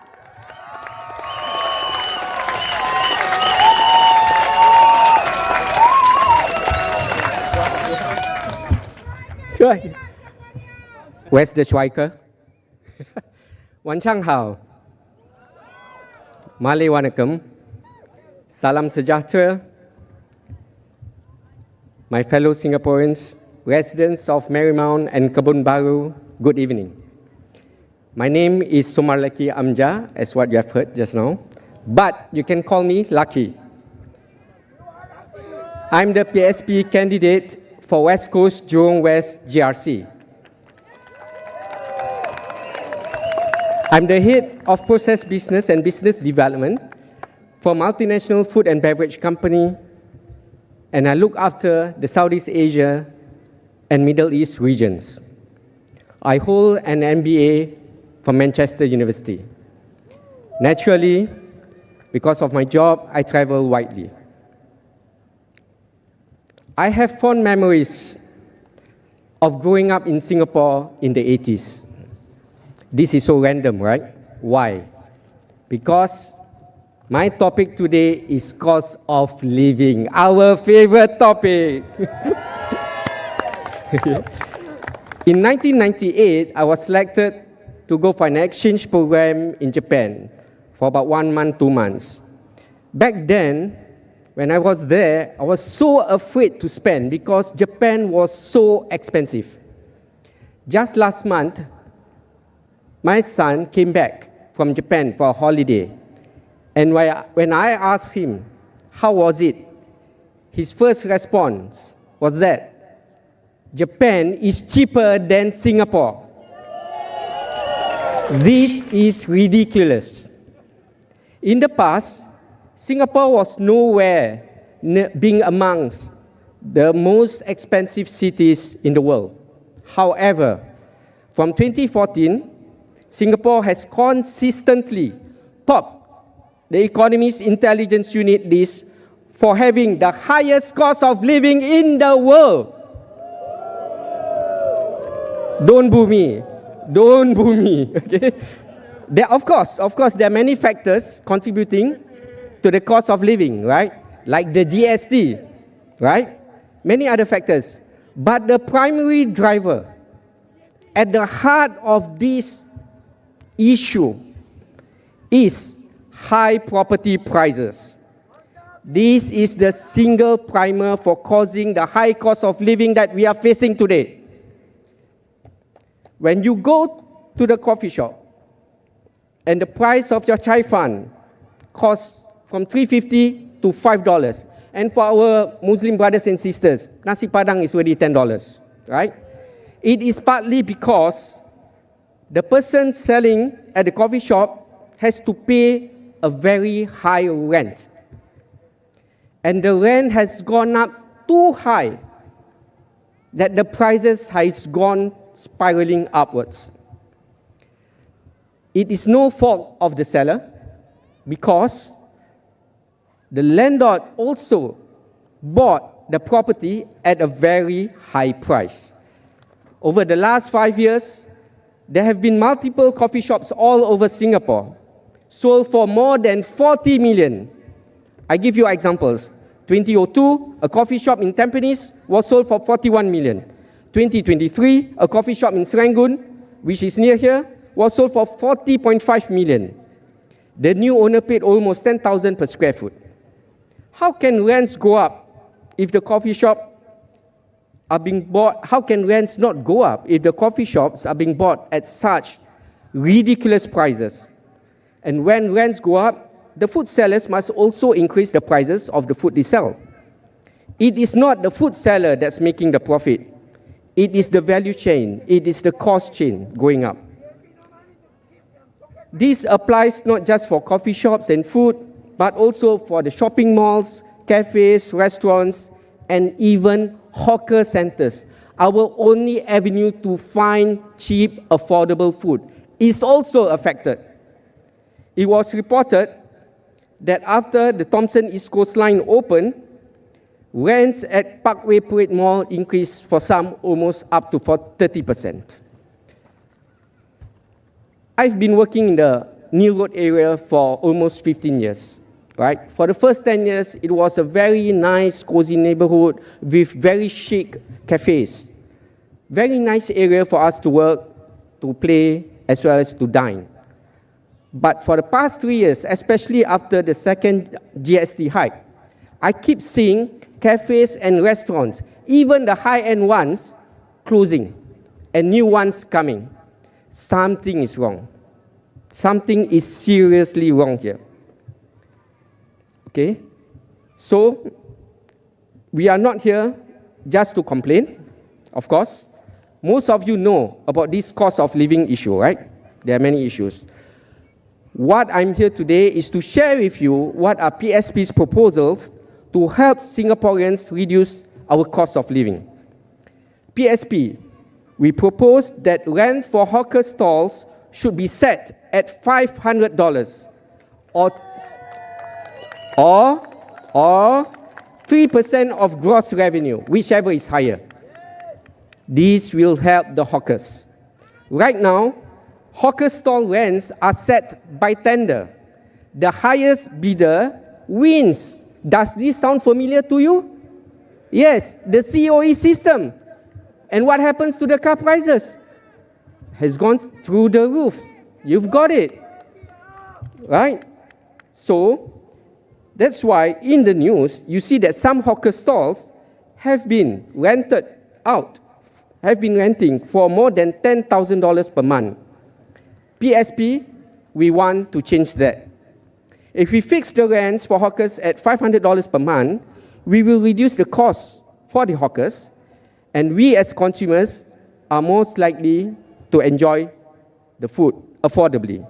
Where's the striker? 晚上好. Malay Wanakkam. Salam sejahtera. My fellow Singaporeans, residents of Marymount and Kebun Baru, good evening. My name is Sumarleki Amja, as what you have heard just now, but you can call me Lucky. I'm the PSP candidate for West Coast Jurong West GRC. I'm the head of process business and business development for multinational food and beverage company, and I look after the Southeast Asia and Middle East regions. I hold an MBA from Manchester University. Naturally, because of my job, I travel widely. I have fond memories of growing up in Singapore in the 80s. This is so random, right? Why? Because my topic today is cost of living, our favorite topic. In 1998, I was selected to go for an exchange program in Japan for about 1 month, 2 months. Back then, when I was there, I was so afraid to spend because Japan was so expensive. Just last month, my son came back from Japan for a holiday. And when I asked him, how was it? His first response was that Japan is cheaper than Singapore. This is ridiculous. In the past, Singapore was nowhere being amongst the most expensive cities in the world. However, from 2014, Singapore has consistently topped the Economist Intelligence Unit list for having the highest cost of living in the world. Don't boo me. Don't boo me. Okay? Of course, there are many factors contributing to the cost of living, right? Like the GST, right? Many other factors. But the primary driver at the heart of this issue is high property prices. This is the single primer for causing the high cost of living that we are facing today. When you go to the coffee shop and the price of your chai fan costs from $3.50 to $5, and for our Muslim brothers and sisters, nasi padang is already $10, right? It is partly because the person selling at the coffee shop has to pay a very high rent. And the rent has gone up too high that the prices has gone spiraling upwards. It is no fault of the seller because the landlord also bought the property at a very high price. Over the last 5 years, there have been multiple coffee shops all over Singapore sold for more than 40 million. I give you examples. 2002, a coffee shop in Tampines was sold for 41 million. 2023, a coffee shop in Serangoon, which is near here, was sold for 40.5 million. The new owner paid almost 10,000 per square foot. How can rents go up if the coffee shop are being bought? How can rents not go up if the coffee shops are being bought at such ridiculous prices? And when rents go up, the food sellers must also increase the prices of the food they sell. It is not the food seller that's making the profit. It is the value chain. It is the cost chain going up. This applies not just for coffee shops and food, but also for the shopping malls, cafes, restaurants, and even hawker centers. Our only avenue to find cheap, affordable food is also affected. It was reported that after the Thomson East Coast Line opened, rents at Parkway Parade Mall increased for some almost up to 30%. I've been working in the New Road area for almost 15 years, right? For the first 10 years, it was a very nice, cozy neighborhood with very chic cafes. Very nice area for us to work, to play, as well as to dine. But for the past 3 years, especially after the second GST hike, I keep seeing cafes and restaurants, even the high-end ones, closing and new ones coming. Something is wrong. Something is seriously wrong here. Okay? So, we are not here just to complain, of course. Most of you know about this cost of living issue, right? There are many issues. What I'm here today is to share with you what are PSP's proposals to help Singaporeans reduce our cost of living. PSP, we propose that rent for hawker stalls should be set at $500 or 3% of gross revenue, whichever is higher. This will help the hawkers. Right now, hawker stall rents are set by tender. The highest bidder wins. Does this sound familiar to you? Yes, the COE system. And what happens to the car prices? Has gone through the roof. You've got it. Right? So, that's why in the news, you see that some hawker stalls have been rented out, have been renting for more than $10,000 per month. PSP, we want to change that. If we fix the rents for hawkers at $500 per month, we will reduce the cost for the hawkers, and we as consumers are most likely to enjoy the food affordably.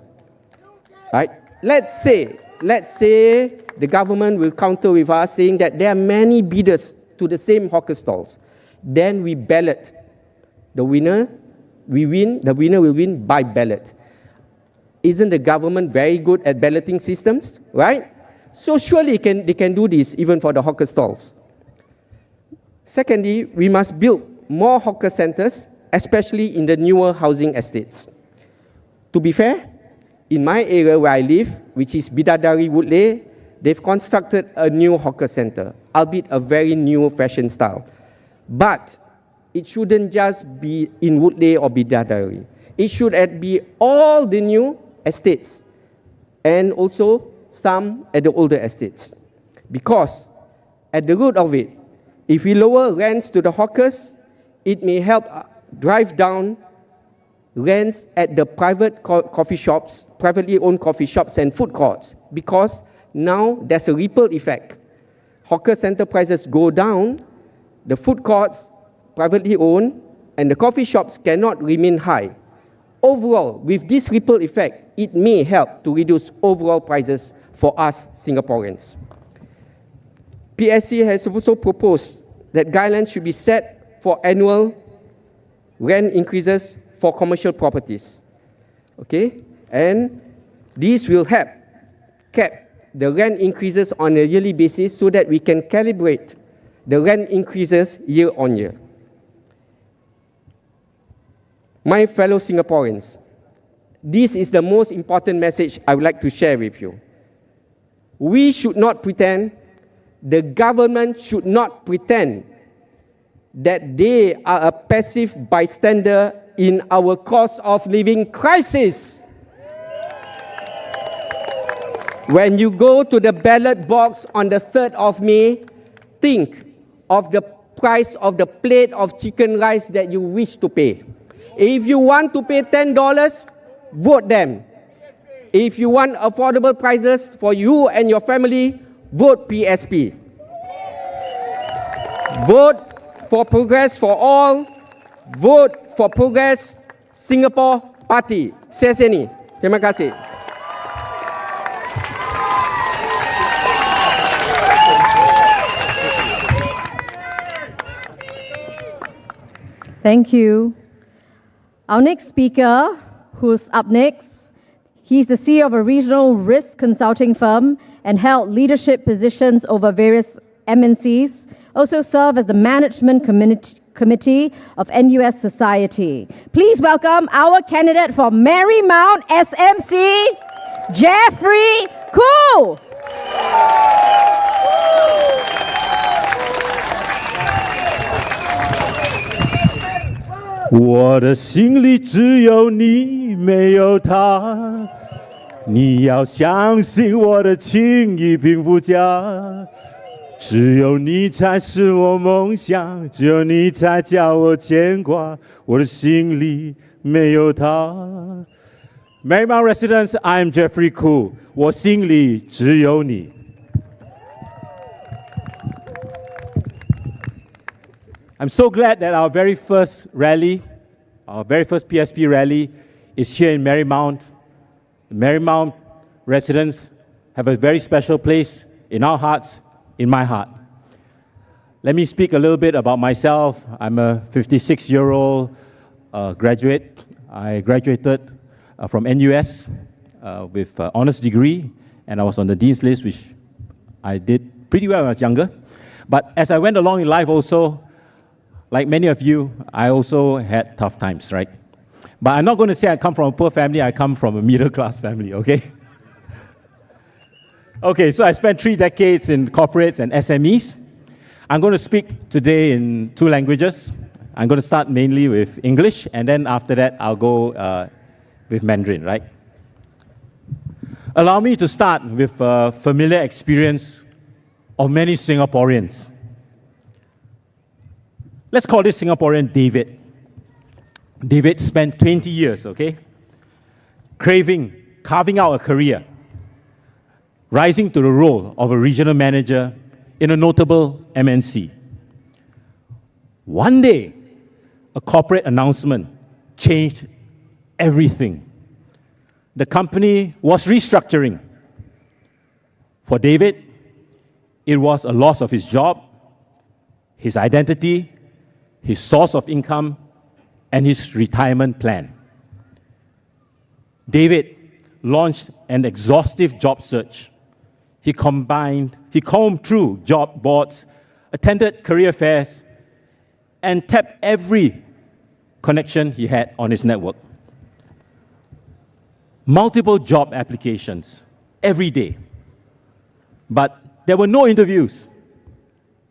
Right? Let's say the government will counter with us saying that there are many bidders to the same hawker stalls. Then we ballot. The winner will win by ballot. Isn't the government very good at balloting systems, right? So surely they can do this even for the hawker stalls. Secondly, we must build more hawker centers, especially in the newer housing estates. To be fair, in my area where I live, which is Bidadari Woodley, they've constructed a new hawker center, albeit a very new fashion style. But it shouldn't just be in Woodley or Bidadari. It should be all the new estates and also some at the older estates. Because at the root of it, if we lower rents to the hawkers, it may help drive down rents at the private coffee shops, privately owned coffee shops and food courts, because now there's a ripple effect. Hawker center prices go down, the food courts, privately owned, and the coffee shops cannot remain high. Overall, with this ripple effect, it may help to reduce overall prices for us Singaporeans. PSC has also proposed that guidelines should be set for annual rent increases for commercial properties. Okay? And this will help cap the rent increases on a yearly basis so that we can calibrate the rent increases year on year. My fellow Singaporeans, this is the most important message I would like to share with you. We should not pretend, the government should not pretend that they are a passive bystander in our cost of living crisis. When you go to the ballot box on the 3rd of May, think of the price of the plate of chicken rice that you wish to pay. If you want to pay $10, vote them. If you want affordable prices for you and your family, vote PSP. Vote for Progress for All. Vote for Progress Singapore Party. Saya sini. Terima kasih. Thank you. Our next speaker, who's up next, he's the CEO of a regional risk consulting firm and held leadership positions over various MNCs, also served as the management committee of NUS Society. Please welcome our candidate for Marymount SMC, Jeffrey Khoo. 我的心里只有你，没有他。你要相信我的情意并不假，只有你才是我梦想，只有你才叫我牵挂。我的心里没有他。Marymount residents, I'm Jeffrey Khoo. 我心里只有你。 I'm so glad that our very first rally, our very first PSP rally, is here in Marymount. Marymount residents have a very special place in our hearts, in my heart. Let me speak a little bit about myself. I'm a 56-year-old graduate. I graduated from NUS with an honors degree, and I was on the Dean's List, which I did pretty well when I was younger. But as I went along in life also, like many of you, I also had tough times, right? But I'm not going to say I come from a poor family, I come from a middle-class family, okay? Okay, so I spent 3 decades in corporates and SMEs. I'm going to speak today in 2 languages. I'm going to start mainly with English, and then after that, I'll go with Mandarin, right? Allow me to start with a familiar experience of many Singaporeans. Let's call this Singaporean David. David spent 20 years, carving out a career, rising to the role of a regional manager in a notable MNC. One day, a corporate announcement changed everything. The company was restructuring. For David, it was a loss of his job, his identity, his source of income, and his retirement plan. David launched an exhaustive job search. He combed through job boards, attended career fairs, and tapped every connection he had on his network. Multiple job applications every day. But there were no interviews,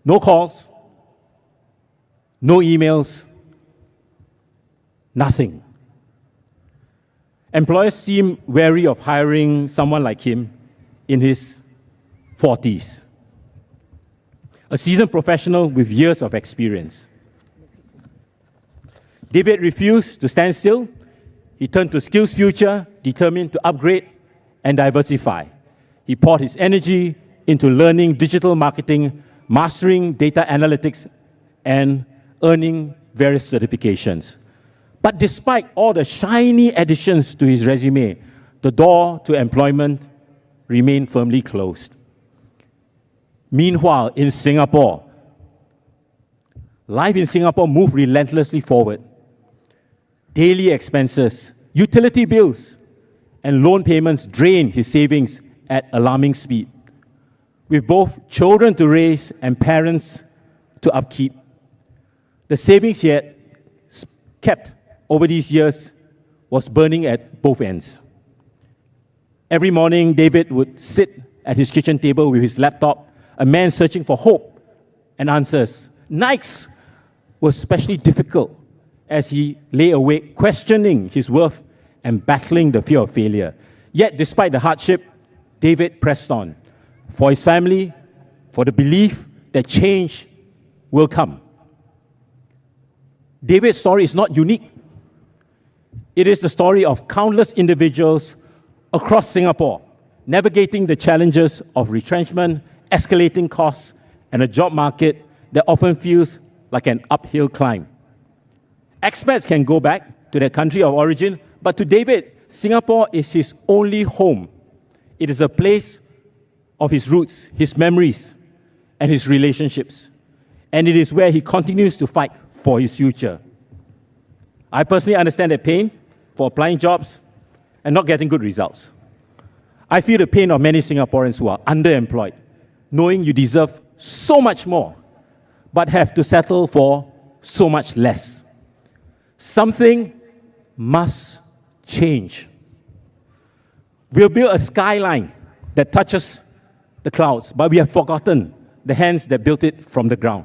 no calls, no emails, nothing. Employers seemed wary of hiring someone like him in his 40s, a seasoned professional with years of experience. David refused to stand still. He turned to SkillsFuture, determined to upgrade and diversify. He poured his energy into learning digital marketing, mastering data analytics, and earning various certifications. But despite all the shiny additions to his resume, the door to employment remained firmly closed. Meanwhile, in Singapore, life in Singapore moved relentlessly forward. Daily expenses, utility bills, and loan payments drained his savings at alarming speed. With both children to raise and parents to upkeep, the savings he had kept over these years was burning at both ends. Every morning, David would sit at his kitchen table with his laptop, a man searching for hope and answers. Nights were especially difficult as he lay awake, questioning his worth and battling the fear of failure. Yet, despite the hardship, David pressed on for his family, for the belief that change will come. David's story is not unique. It is the story of countless individuals across Singapore navigating the challenges of retrenchment, escalating costs, and a job market that often feels like an uphill climb. Expats can go back to their country of origin, but to David, Singapore is his only home. It is a place of his roots, his memories, and his relationships. And it is where he continues to fight for his future. I personally understand the pain for applying jobs and not getting good results. I feel the pain of many Singaporeans who are underemployed, knowing you deserve so much more, but have to settle for so much less. Something must change. We'll build a skyline that touches the clouds, but we have forgotten the hands that built it from the ground.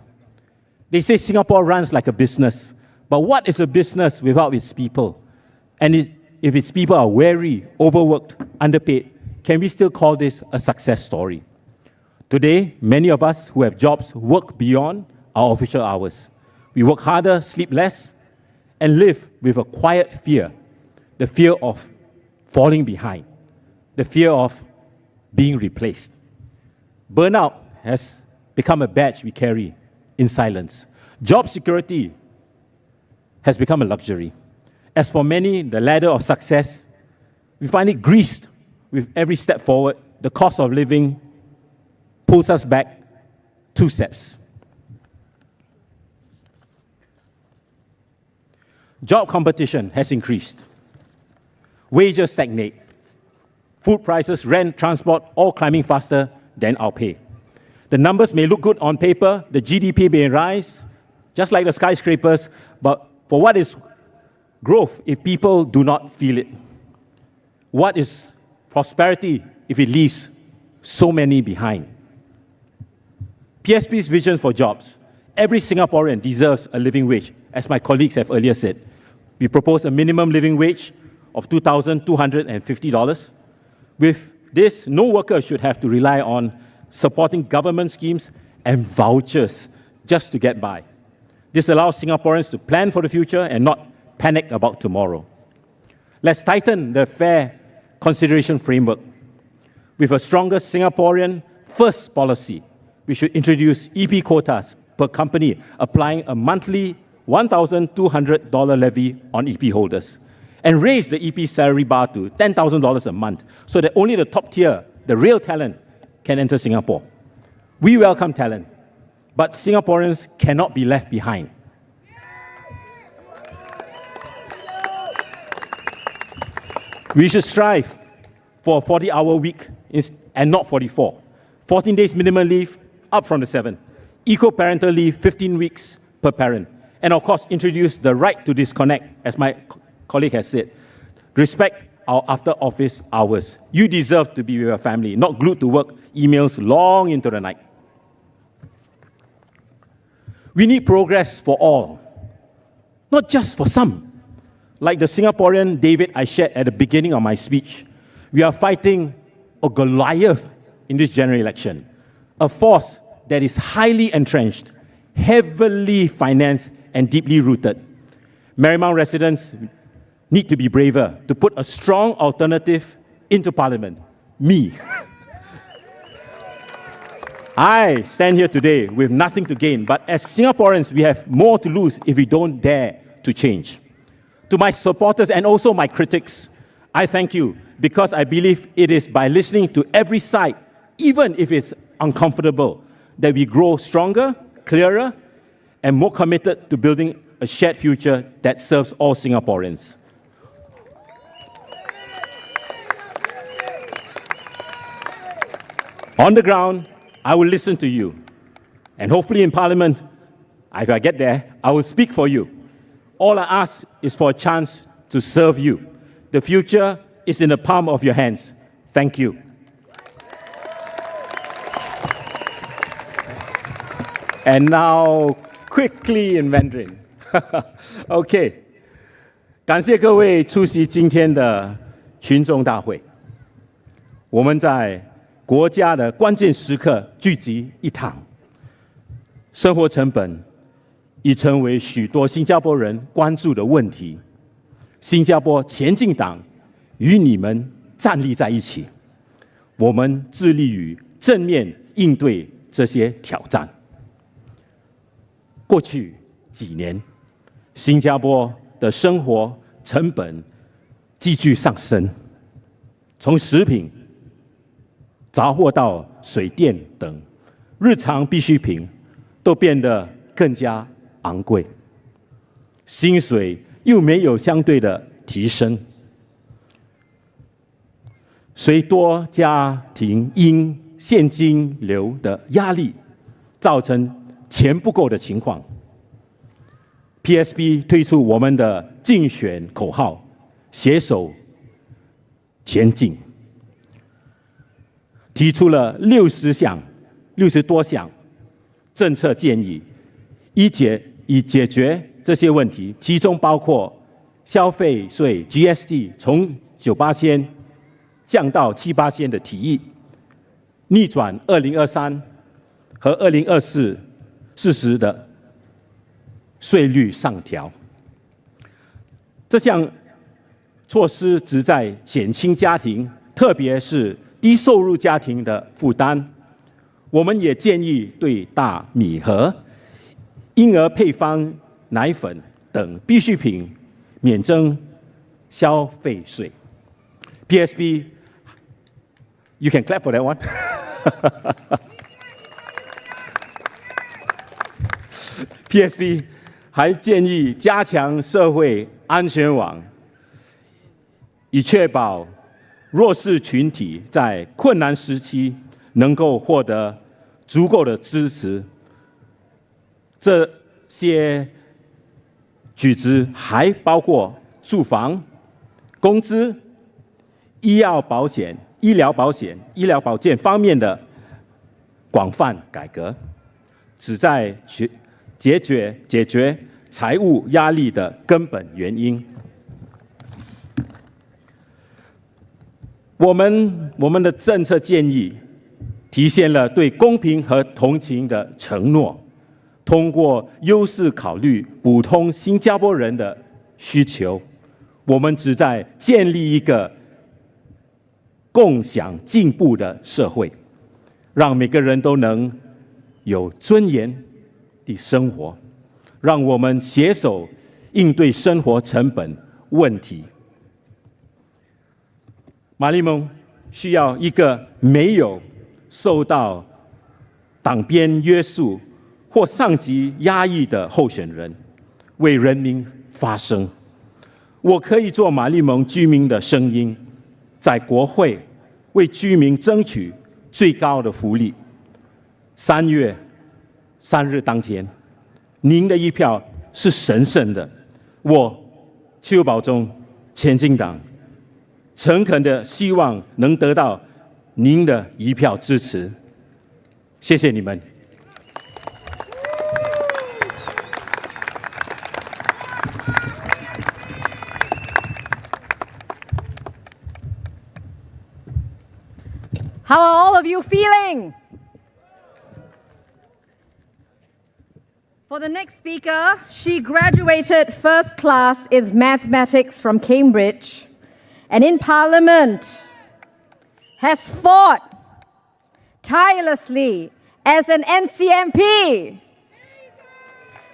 They say Singapore runs like a business, but what is a business without its people? And if its people are weary, overworked, underpaid, can we still call this a success story? Today, many of us who have jobs work beyond our official hours. We work harder, sleep less, and live with a quiet fear, the fear of falling behind, the fear of being replaced. Burnout has become a badge we carry in silence. Job security has become a luxury. As for many, the ladder of success, we find it greased with every step forward. The cost of living pulls us back 2 steps. Job competition has increased. Wages stagnate. Food prices, rent, transport, all climbing faster than our pay. The numbers may look good on paper, the GDP may rise, just like the skyscrapers, but for what is growth if people do not feel it? What is prosperity if it leaves so many behind? PSP's vision for jobs. Every Singaporean deserves a living wage, as my colleagues have earlier said. We propose a minimum living wage of $2,250. With this, no worker should have to rely on supporting government schemes and vouchers just to get by. This allows Singaporeans to plan for the future and not panic about tomorrow. Let's tighten the fair consideration framework. With a stronger Singaporean first policy, we should introduce EP quotas per company, applying a monthly $1,200 levy on EP holders, and raise the EP salary bar to $10,000 a month so that only the top tier, the real talent, can enter Singapore. We welcome talent, but Singaporeans cannot be left behind. We should strive for a 40-hour week and not 44. 14 days minimum leave, up from the 7. Equal parental leave, 15 weeks per parent. And of course, introduce the right to disconnect, as my colleague has said. Respect our after-office hours. You deserve to be with your family, not glued to work emails long into the night. We need progress for all, not just for some. Like the Singaporean David I shared at the beginning of my speech, we are fighting a Goliath in this general election, a force that is highly entrenched, heavily financed, and deeply rooted. Marymount residents need to be braver to put a strong alternative into Parliament. Me. I stand here today with nothing to gain, but as Singaporeans, we have more to lose if we don't dare to change. To my supporters and also my critics, I thank you because I believe it is by listening to every side, even if it's uncomfortable, that we grow stronger, clearer, and more committed to building a shared future that serves all Singaporeans. On the ground, I will listen to you. And hopefully in Parliament, if I get there, I will speak for you. All I ask is for a chance to serve you. The future is in the palm of your hands. Thank you. And now, quickly in Mandarin. OK， 感谢各位出席今天的群众大会。我们在国家的关键时刻聚集一堂，生活成本已成为许多新加坡人关注的问题。新加坡前进党与你们站立在一起，我们致力于正面应对这些挑战。过去几年，新加坡的生活成本急剧上升，从食品、杂货到水电等日常必需品都变得更加昂贵，薪水又没有相对的提升，随多家庭因现金流的压力，造成钱不够的情况。PSP 推出我们的竞选口号：携手前进，提出了60多项政策建议，以解决这些问题，其中包括消费税 GST 从9%降到7%的提议，逆转2023和2024时的税率上调。这项措施旨在减轻家庭，特别是低收入家庭的负担。我们也建议对大米和婴儿配方奶粉等必需品免征消费税。PSP, you can clap for that one. PSP 还建议加强社会安全网，以确保弱势群体在困难时期能够获得足够的支持。这些举措还包括住房、工资、医疗保险、医疗保健方面的广泛改革，旨在解决财务压力的根本原因。我们的政策建议体现了对公平和同情的承诺，通过优势考虑补通新加坡人的需求，我们只在建立一个共享进步的社会，让每个人都能有尊严的生活，让我们携手应对生活成本问题。马利蒙需要一个没有受到党鞭约束或上级压抑的候选人，为人民发声。我可以做马利蒙居民的声音，在国会为居民争取最高的福利。3月3日当天，您的一票是神圣的。我邱保中，前进党，诚恳的希望能得到您的一票支持。谢谢你们。How are all of you feeling? For the next speaker, she graduated first class in mathematics from Cambridge and in Parliament has fought tirelessly as an NCMP,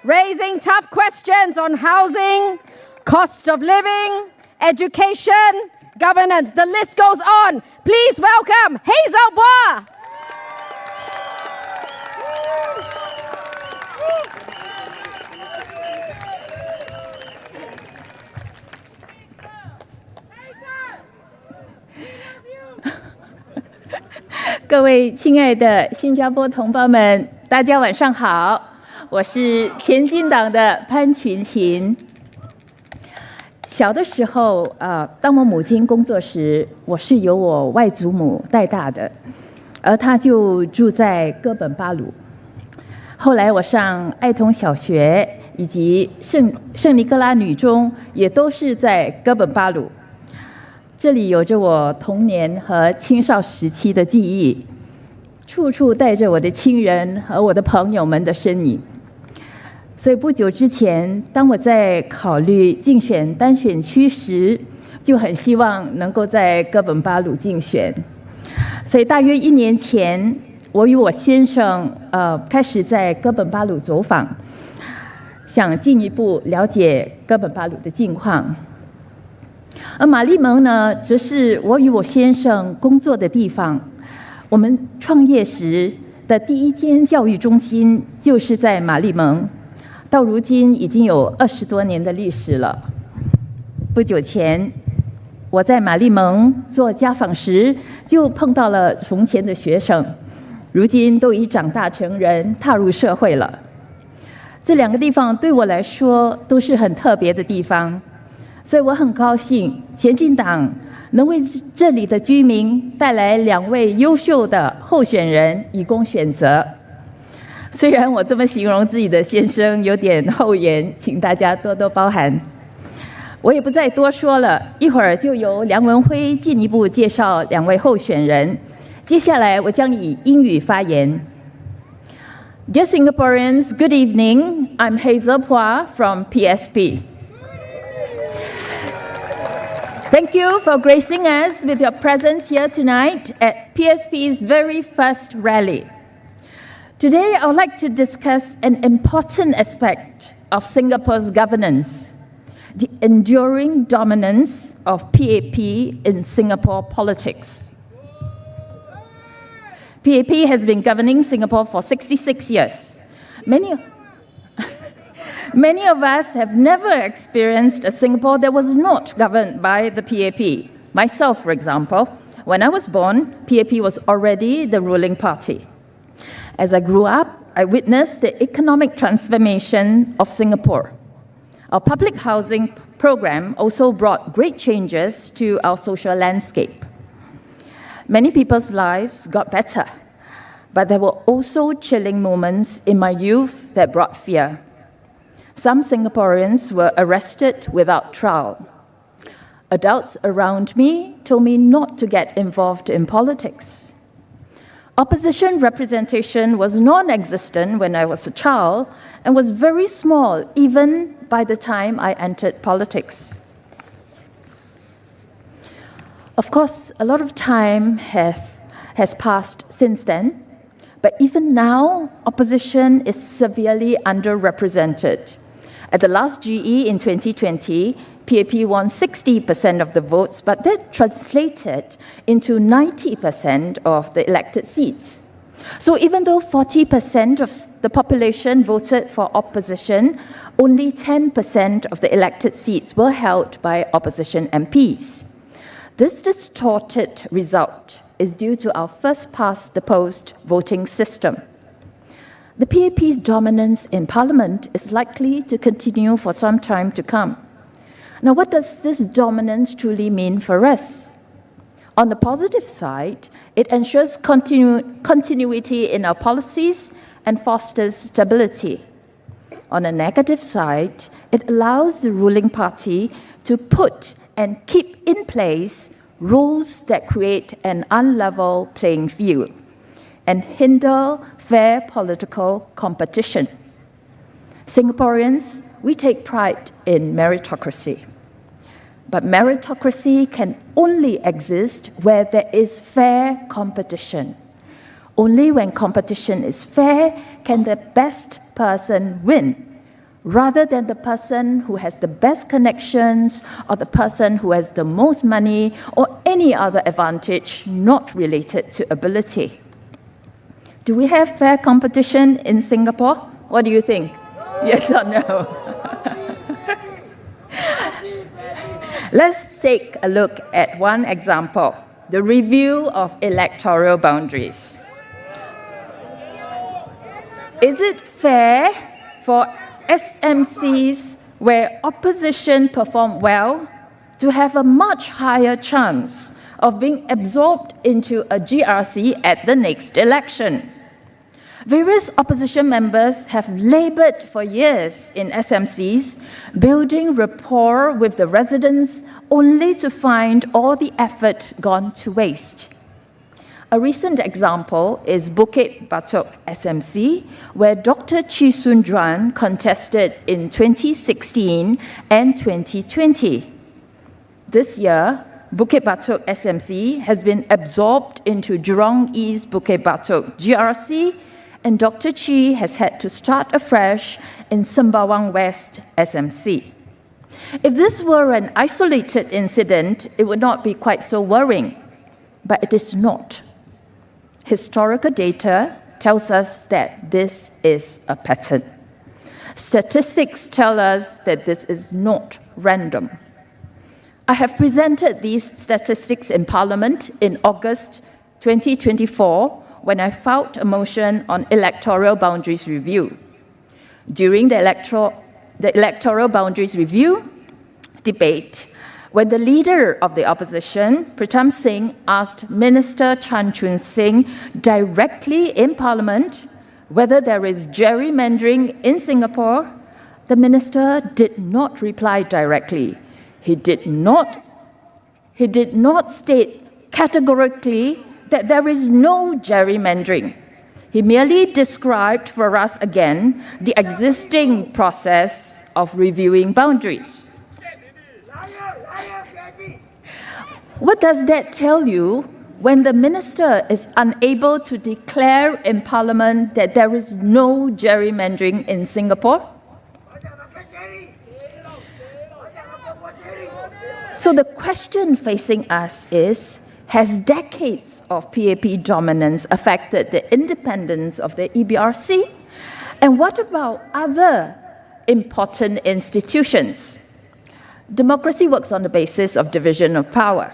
raising tough questions on housing, cost of living, education, governance. The list goes on. Please welcome Hazel Bois. 各位亲爱的新加坡同胞们，大家晚上好，我是前进党的潘群琴。小的时候，当我母亲工作时，我是由我外祖母带大的，而她就住在哥本巴鲁。后来我上爱童小学以及圣尼各拉女中，也都是在哥本巴鲁。这里有着我童年和青少时期的记忆，处处带着我的亲人和我的朋友们的身影。所以不久之前，当我在考虑竞选单选区时，就很希望能够在哥本巴鲁竞选。所以大约1年前，我与我先生开始在哥本巴鲁走访，想进一步了解哥本巴鲁的近况。而马利蒙呢，则是我与我先生工作的地方。我们创业时的第一间教育中心就是在马利蒙，到如今已经有20多年的历史了。不久前，我在马利蒙做家访时，就碰到了从前的学生，如今都已长大成人，踏入社会了。这2个地方对我来说都是很特别的地方。所以我很高兴，前进党能为这里的居民带来2位优秀的候选人以供选择。虽然我这么形容自己的先生有点厚颜，请大家多多包涵。我也不再多说了，一会儿就由梁文辉进一步介绍2位候选人。接下来我将以英语发言。Dear Singaporeans, good evening. I'm Hazel Bois from PSP. Thank you for gracing us with your presence here tonight at PSP's very first rally. Today, I would like to discuss an important aspect of Singapore's governance, the enduring dominance of PAP in Singapore politics. PAP has been governing Singapore for 66 years. Many of us have never experienced a Singapore that was not governed by the PAP. Myself, for example, when I was born, PAP was already the ruling party. As I grew up, I witnessed the economic transformation of Singapore. Our public housing program also brought great changes to our social landscape. Many people's lives got better, but there were also chilling moments in my youth that brought fear. Some Singaporeans were arrested without trial. Adults around me told me not to get involved in politics. Opposition representation was non-existent when I was a child and was very small even by the time I entered politics. Of course, a lot of time has passed since then, but even now, opposition is severely underrepresented. At the last GE in 2020, PAP won 60% of the votes, but that translated into 90% of the elected seats. So even though 40% of the population voted for opposition, only 10% of the elected seats were held by opposition MPs. This distorted result is due to our first-past-the-post voting system. The PAP's dominance in Parliament is likely to continue for some time to come. Now, what does this dominance truly mean for us? On the positive side, it ensures continuity in our policies and fosters stability. On the negative side, it allows the ruling party to put and keep in place rules that create an unlevel playing field and hinder fair political competition. Singaporeans, we take pride in meritocracy. But meritocracy can only exist where there is fair competition. Only when competition is fair can the best person win, rather than the person who has the best connections or the person who has the most money or any other advantage not related to ability. Do we have fair competition in Singapore? What do you think? Yes or no? Let's take a look at one example, the review of electoral boundaries. Is it fair for SMCs where opposition perform well to have a much higher chance of being absorbed into a GRC at the next election? Various opposition members have labored for years in SMCs, building rapport with the residents, only to find all the effort gone to waste. A recent example is Bukit Batok SMC, where Dr. Chee Soon Juan contested in 2016 and 2020. This year, Bukit Batok SMC has been absorbed into Jurong East Bukit Batok GRC, and Dr. Chee has had to start afresh in Sembawang West SMC. If this were an isolated incident, it would not be quite so worrying, but it is not. Historical data tells us that this is a pattern. Statistics tell us that this is not random. I have presented these statistics in Parliament in August 2024 when I filed a motion on electoral boundaries review. During the electoral boundaries review debate, when the leader of the opposition, Pritam Singh, asked Minister Chan Chun Sing directly in Parliament whether there is gerrymandering in Singapore, the minister did not reply directly. He did not state categorically that there is no gerrymandering. He merely described for us again the existing process of reviewing boundaries. What does that tell you when the minister is unable to declare in Parliament that there is no gerrymandering in Singapore? So the question facing us is, has decades of PAP dominance affected the independence of the EBRC? And what about other important institutions? Democracy works on the basis of division of power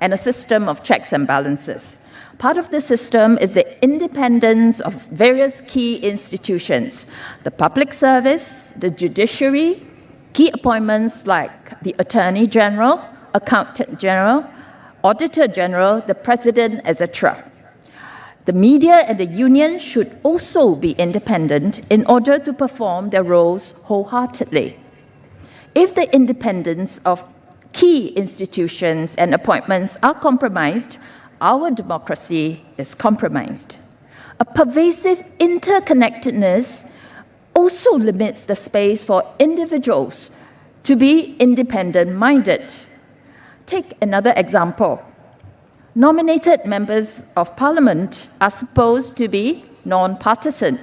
and a system of checks and balances. Part of the system is the independence of various key institutions, the public service, the judiciary, key appointments like the Attorney General, Accountant General, Auditor General, the President, etc. The media and the union should also be independent in order to perform their roles wholeheartedly. If the independence of key institutions and appointments are compromised, our democracy is compromised. A pervasive interconnectedness also limits the space for individuals to be independent-minded. Take another example. Nominated members of parliament are supposed to be non-partisan.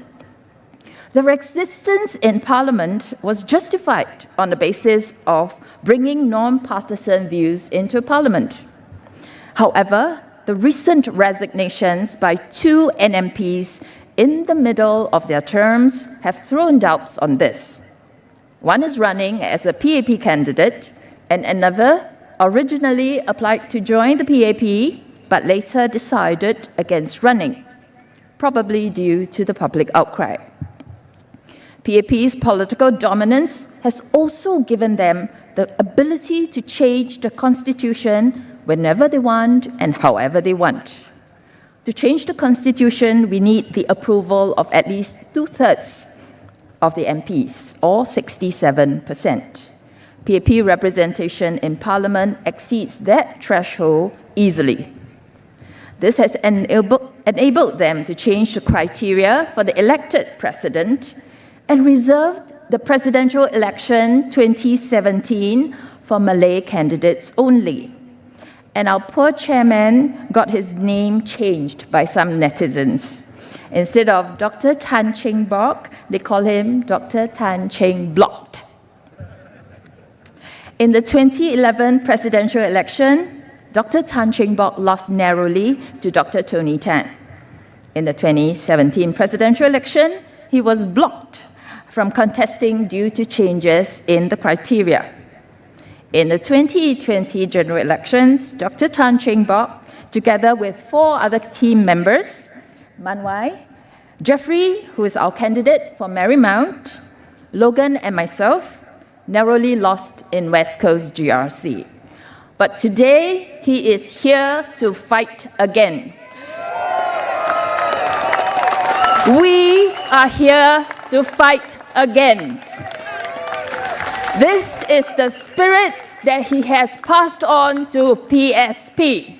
Their existence in parliament was justified on the basis of bringing non-partisan views into parliament. However, the recent resignations by 2 NMPs in the middle of their terms have thrown doubts on this. One is running as a PAP candidate, and another originally applied to join the PAP, but later decided against running, probably due to the public outcry. PAP's political dominance has also given them the ability to change the constitution whenever they want and however they want. To change the constitution, we need the approval of at least 2/3 of the MPs, or 67%. PAP representation in parliament exceeds that threshold easily. This has enabled them to change the criteria for the elected president and reserved the presidential election 2017 for Malay candidates only. And our poor chairman got his name changed by some netizens. Instead of Dr. Tan Cheng Bock, they call him Dr. Tan Cheng Blocked. In the 2011 presidential election, Dr. Tan Cheng Bock lost narrowly to Dr. Tony Tan. In the 2017 presidential election, he was blocked from contesting due to changes in the criteria. In the 2020 general elections, Dr. Tan Cheng Bock, together with 4 other team members, Man Wai, Jeffrey, who is our candidate for Marymount, Logan and myself, narrowly lost in West Coast GRC. But today, he is here to fight again. We are here to fight again. This is the spirit that he has passed on to PSP.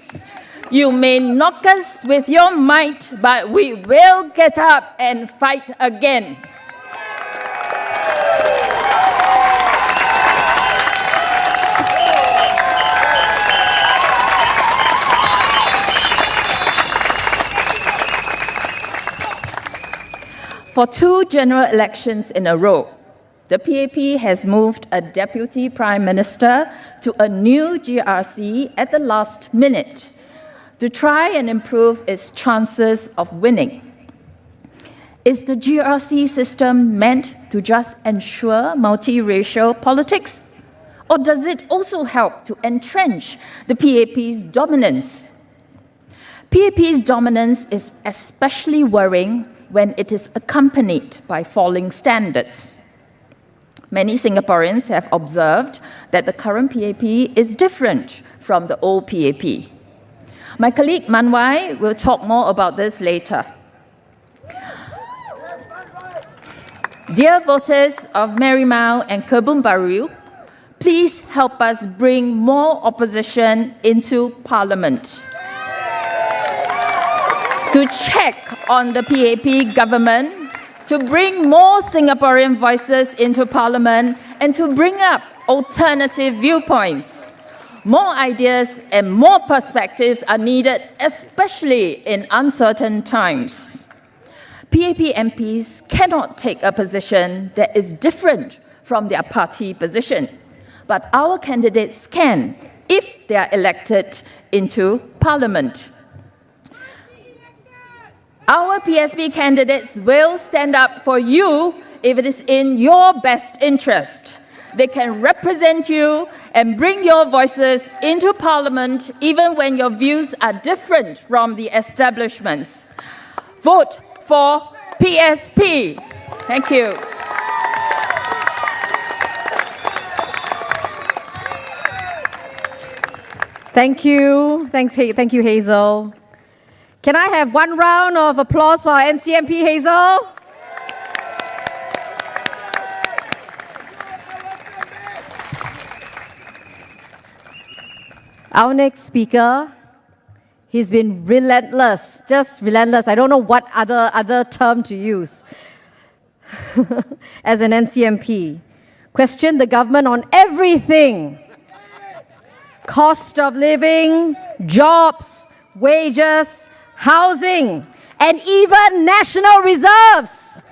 You may knock us with your might, but we will get up and fight again. For 2 general elections in a row, the PAP has moved a deputy prime minister to a new GRC at the last minute to try and improve its chances of winning. Is the GRC system meant to just ensure multiracial politics? Or does it also help to entrench the PAP's dominance? PAP's dominance is especially worrying when it is accompanied by falling standards. Many Singaporeans have observed that the current PAP is different from the old PAP. My colleague Man Wai will talk more about this later. Dear voters of Marymount and Kebun Baru, please help us bring more opposition into Parliament to check on the PAP government, to bring more Singaporean voices into Parliament, and to bring up alternative viewpoints. More ideas and more perspectives are needed, especially in uncertain times. PAP MPs cannot take a position that is different from their party position, but our candidates can if they are elected into Parliament. Our PSP candidates will stand up for you if it is in your best interest. They can represent you and bring your voices into Parliament even when your views are different from the establishment's. Vote for PSP. Thank you. Thank you. Thank you, Hazel. Can I have one round of applause for our NCMP, Hazel? Our next speaker, He's been relentless, just relentless. I don't know what other term to use. As an NCMP, questioned the government on everything. Cost of living, jobs, wages, housing, and even national reserves.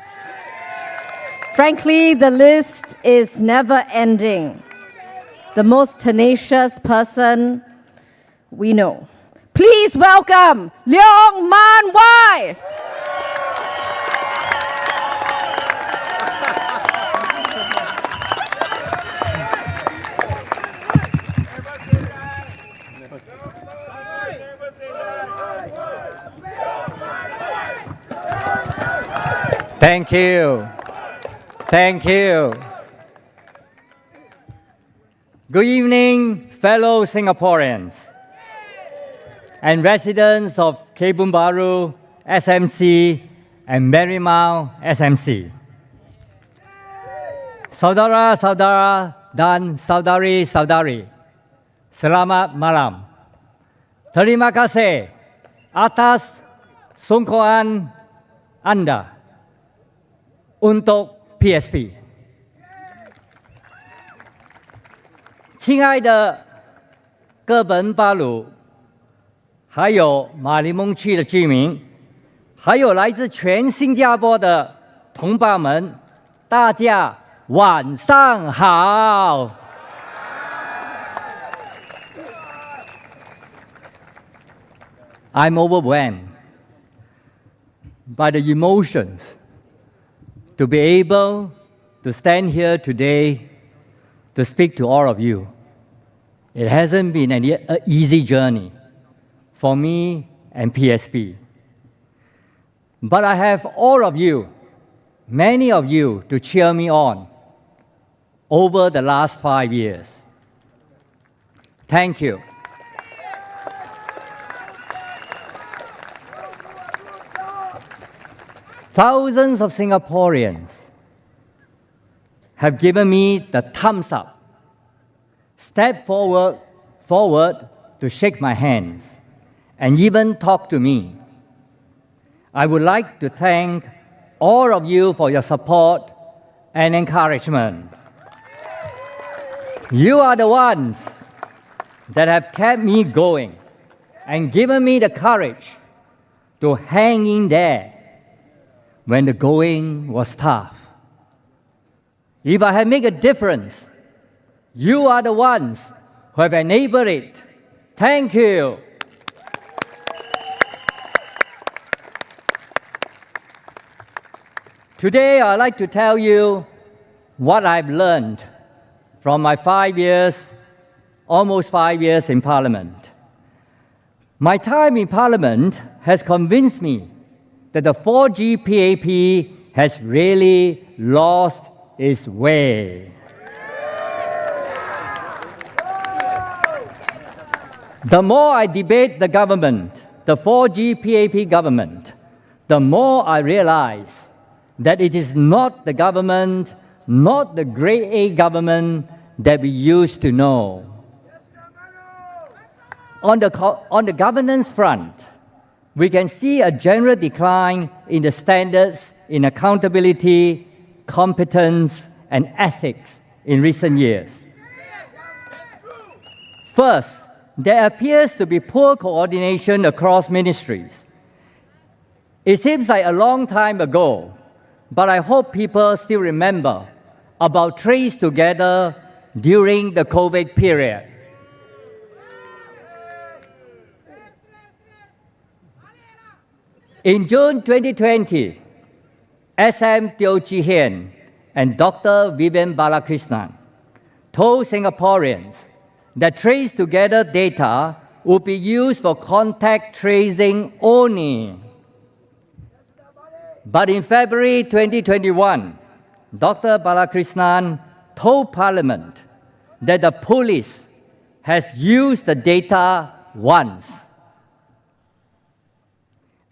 Frankly, the list is never ending. The most tenacious person we know. Please welcome Leong Man Wai. Thank you. Thank you. Good evening, fellow Singaporeans and residents of Kebun Baru, SMC, and Marymount, SMC. Saudara-saudara dan saudari-saudari, selamat malam. Terima kasih atas sungguhan Anda untuk PSP. 亲爱的哥本巴鲁，还有马来蒙区的居民，还有来自全新加坡的同胞们，大家晚上好。I'm overwhelmed by the emotions to be able to stand here today to speak to all of you. It hasn't been an easy journey for me and PSP. But I have all of you, many of you, to cheer me on over the last 5 years. Thank you. Thousands of Singaporeans have given me the thumbs up, step forward to shake my hands, and even talk to me. I would like to thank all of you for your support and encouragement. You are the ones that have kept me going and given me the courage to hang in there when the going was tough. If I have made a difference, you are the ones who have enabled it. Thank you. Today, I'd like to tell you what I've learned from my almost 5 years in Parliament. My time in Parliament has convinced me that the 4G PAP has really lost its way. The more I debate the government, the 4G PAP government, the more I realize that it is not the government, not the grade A government that we used to know. On the governance front, we can see a general decline in the standards in accountability, competence, and ethics in recent years. First, there appears to be poor coordination across ministries. It seems like a long time ago, but I hope people still remember about Trace Together during the COVID period. In June 2020, SM Teo Chee Hean and Dr. Vivian Balakrishnan told Singaporeans that Trace Together data would be used for contact tracing only. But in February 2021, Dr. Balakrishnan told Parliament that the police has used the data once.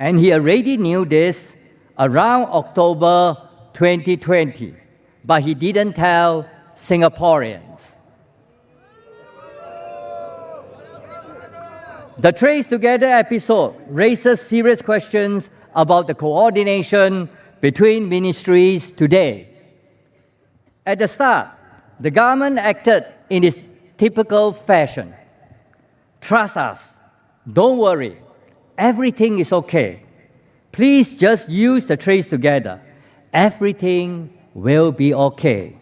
And he already knew this around October 2020, but he didn't tell Singaporeans. The Trace Together episode raises serious questions about the coordination between ministries today. At the start, the government acted in its typical fashion. Trust us, don't worry, everything is okay. Please just use the Trace Together. Everything will be okay.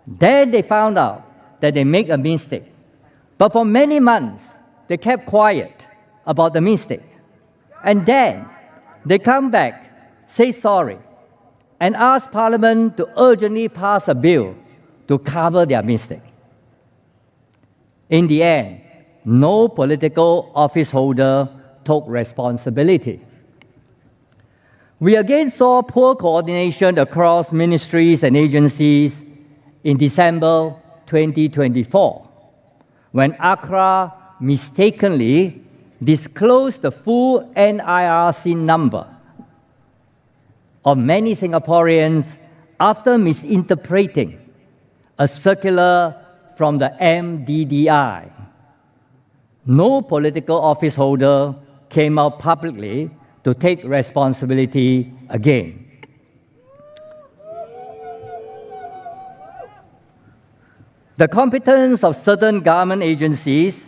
Then they found out that they made a mistake. But for many months, they kept quiet about the mistake. And then they come back, say sorry, and ask Parliament to urgently pass a bill to cover their mistake. In the end, no political office holder took responsibility. We again saw poor coordination across ministries and agencies in December 2024, when Accra mistakenly disclosed the full NIRC number of many Singaporeans after misinterpreting a circular from the MDDI. No political office holder came out publicly to take responsibility again. The competence of certain government agencies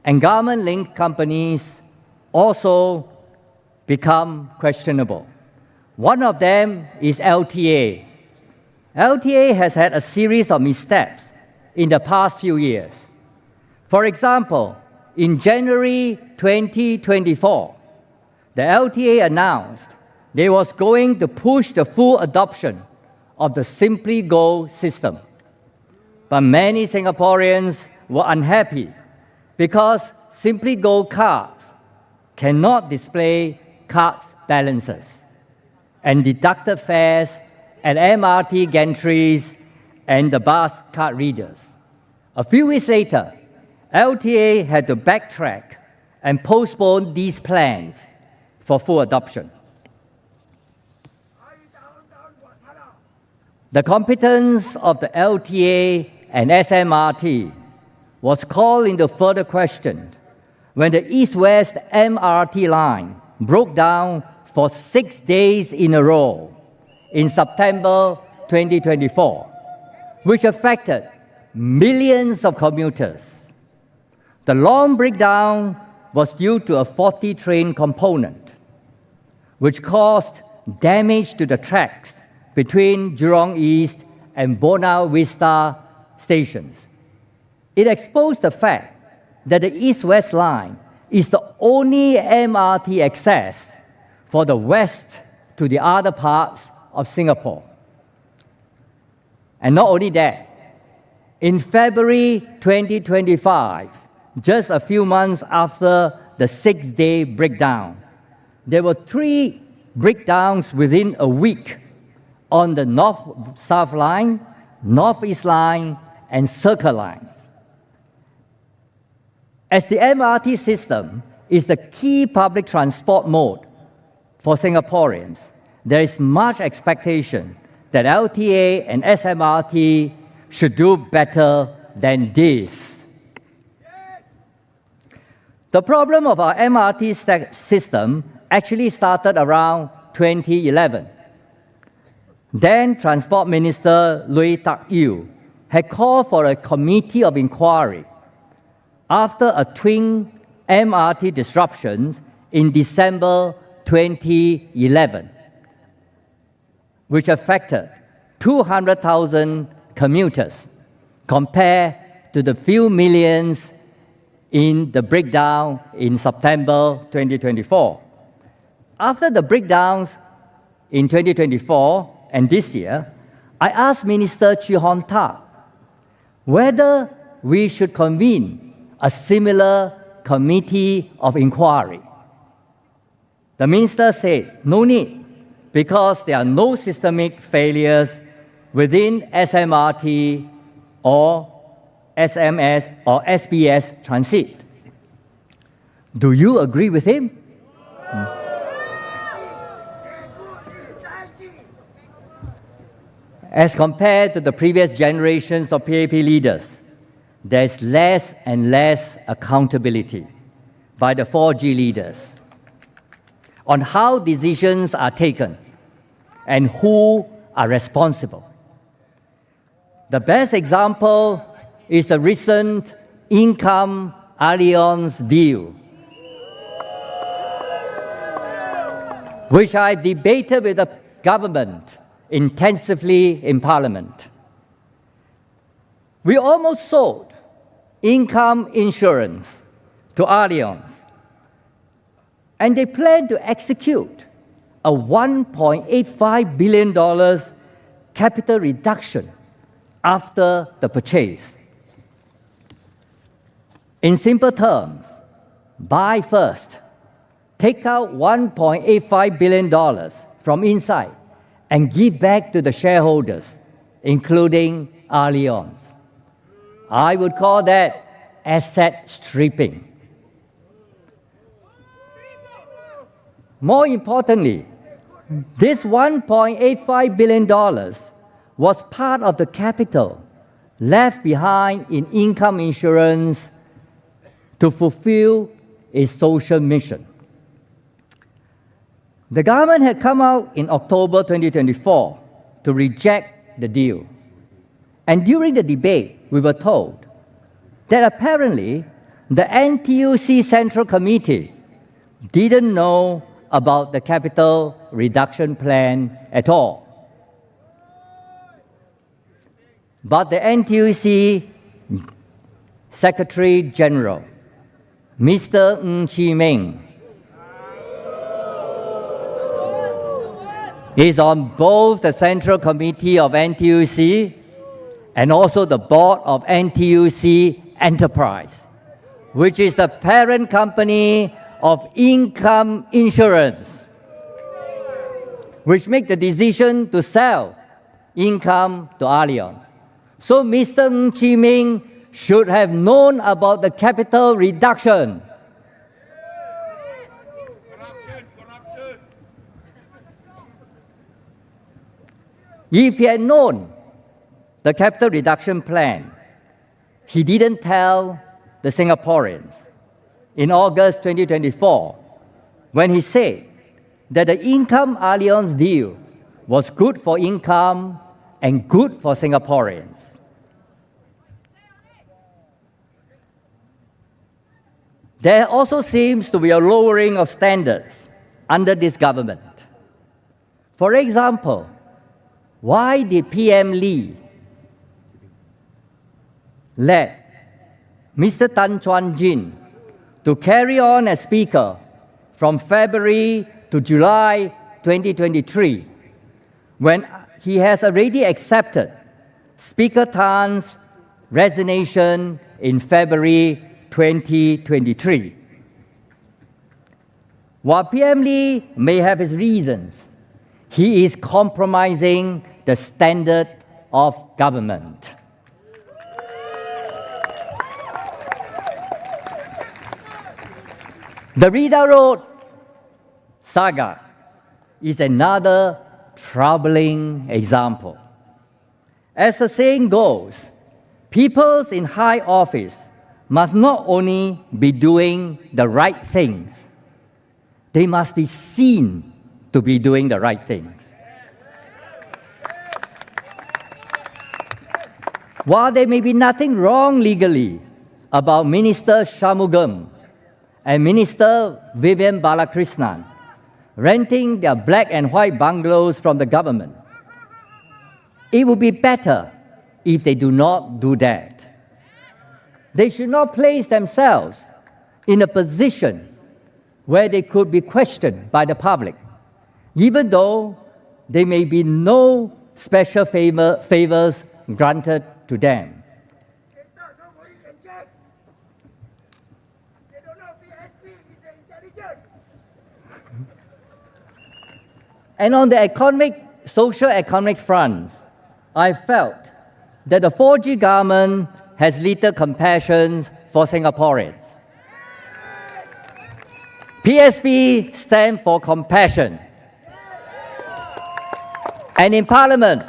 and government-linked companies also become questionable. One of them is LTA. LTA has had a series of missteps in the past few years. For example, in January 2024, the LTA announced they was going to push the full adoption of the Simply Go system. But many Singaporeans were unhappy because Simply Go cards cannot display cards balances and deducted fares at MRT gantries and the bus card readers. A few weeks later, LTA had to backtrack and postpone these plans for full adoption. The competence of the LTA and SMRT was called into further question when the East-West MRT line broke down for 6 days in a row in September 2024, which affected millions of commuters. The long breakdown was due to a faulty train component, which caused damage to the tracks between Jurong East and Buona Vista stations. It exposed the fact that the East-West line is the only MRT access for the west to the other parts of Singapore. And not only that, in February 2025, just a few months after the 6-day breakdown, there were 3 breakdowns within a week on the North-South line, North-East line, and Circle lines. As the MRT system is the key public transport mode for Singaporeans, there is much expectation that LTA and SMRT should do better than this. The problem of our MRT system actually started around 2011. Then Transport Minister Lui Tak Yew had called for a committee of inquiry after a twin MRT disruption in December 2011, which affected 200,000 commuters compared to the few millions in the breakdown in September 2024. After the breakdowns in 2024 and this year, I asked Minister Chee Hon Tat whether we should convene a similar committee of inquiry. The minister said, no need, because there are no systemic failures within SMRT or SMS or SBS transit. Do you agree with him? As compared to the previous generations of PAP leaders, there's less and less accountability. by the 4G leaders on how decisions are taken and who are responsible. The best example is the recent Income Alliance deal, which I debated with the government intensively in Parliament. We almost sold income insurance to Allianz, and they plan to execute a $1.85 billion capital reduction after the purchase. In simple terms, buy first, take out $1.85 billion from inside, and give back to the shareholders, including Allianz. I would call that asset stripping. More importantly, this $1.85 billion was part of the capital left behind in income insurance to fulfill its social mission. The government had come out in October 2024 to reject the deal. And during the debate, we were told that apparently the NTUC Central Committee didn't know about the capital reduction plan at all. But the NTUC Secretary General, Mr. Ng Chee Meng, is on both the Central Committee of NTUC and also the board of NTUC Enterprise, which is the parent company of Income Insurance, which make the decision to sell Income to Allianz. So Mr. Ng Chee Meng should have known about the capital reduction. If he had known the capital reduction plan, he didn't tell the Singaporeans in August 2024 when he said that the Income Alliance deal was good for income and good for Singaporeans. There also seems to be a lowering of standards under this government. For example, why did PM Lee let Mr. Tan Chuan Jin to carry on as Speaker from February to July 2023, when he has already accepted Speaker Tan's resignation in February 2023? While PM Lee may have his reasons, he is compromising the standard of government. The Rida Road saga is another troubling example. As the saying goes, people in high office must not only be doing the right things, they must be seen to be doing the right things. While there may be nothing wrong legally about Minister Shanmugam and Minister Vivian Balakrishnan renting their black and white bungalows from the government, it would be better if they do not do that. They should not place themselves in a position where they could be questioned by the public, even though there may be no special favors granted to them. And on the social-economic front, I felt that the 4G government has little compassion for Singaporeans. PSP stands for compassion. And in Parliament,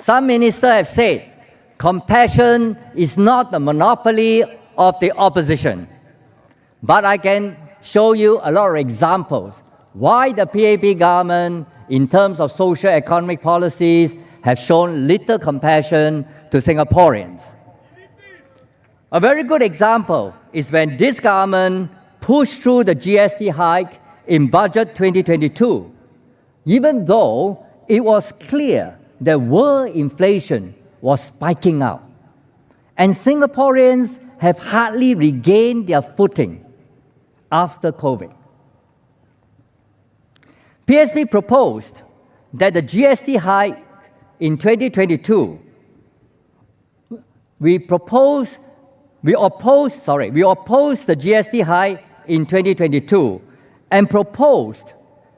some ministers have said, compassion is not the monopoly of the opposition. But I can show you a lot of examples why the PAP government, in terms of social economic policies, have shown little compassion to Singaporeans. A very good example is when this government pushed through the GST hike in Budget 2022, even though it was clear that world inflation was spiking up, and Singaporeans have hardly regained their footing after COVID. PSP proposed that the GST hike in 2022, we opposed the GST hike in 2022 and proposed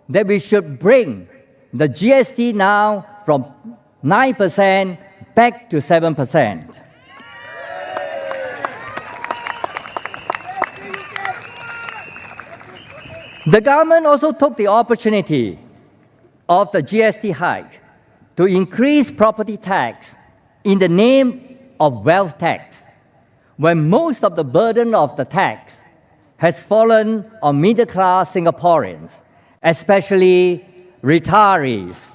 that we should bring the GST now from 9% back to 7%. The government also took the opportunity of the GST hike to increase property tax in the name of wealth tax, when most of the burden of the tax has fallen on middle-class Singaporeans, especially retirees.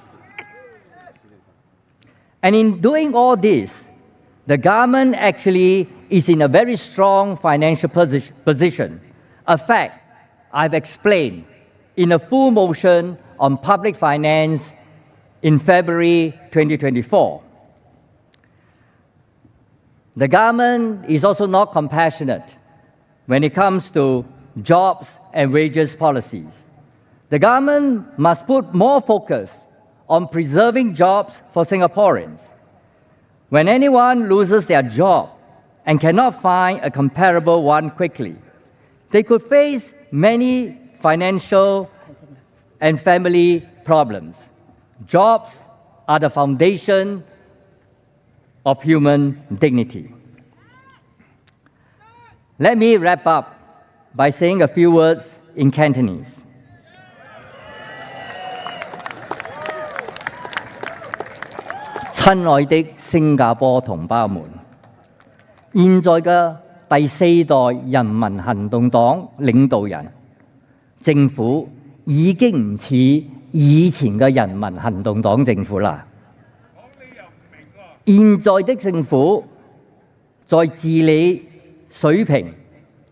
And in doing all this, the government actually is in a very strong financial position, a fact I've explained in a full motion on public finance in February 2024. The government is also not compassionate when it comes to jobs and wages policies. The government must put more focus on preserving jobs for Singaporeans. When anyone loses their job and cannot find a comparable one quickly, they could face many financial and family problems. Jobs are the foundation of human dignity. Let me wrap up by saying a few words in Cantonese. 親愛的新加坡同胞們，現在嘅第四代人民行動黨領導人，政府已經唔似以前嘅人民行動黨政府啦。現在的政府在治理水平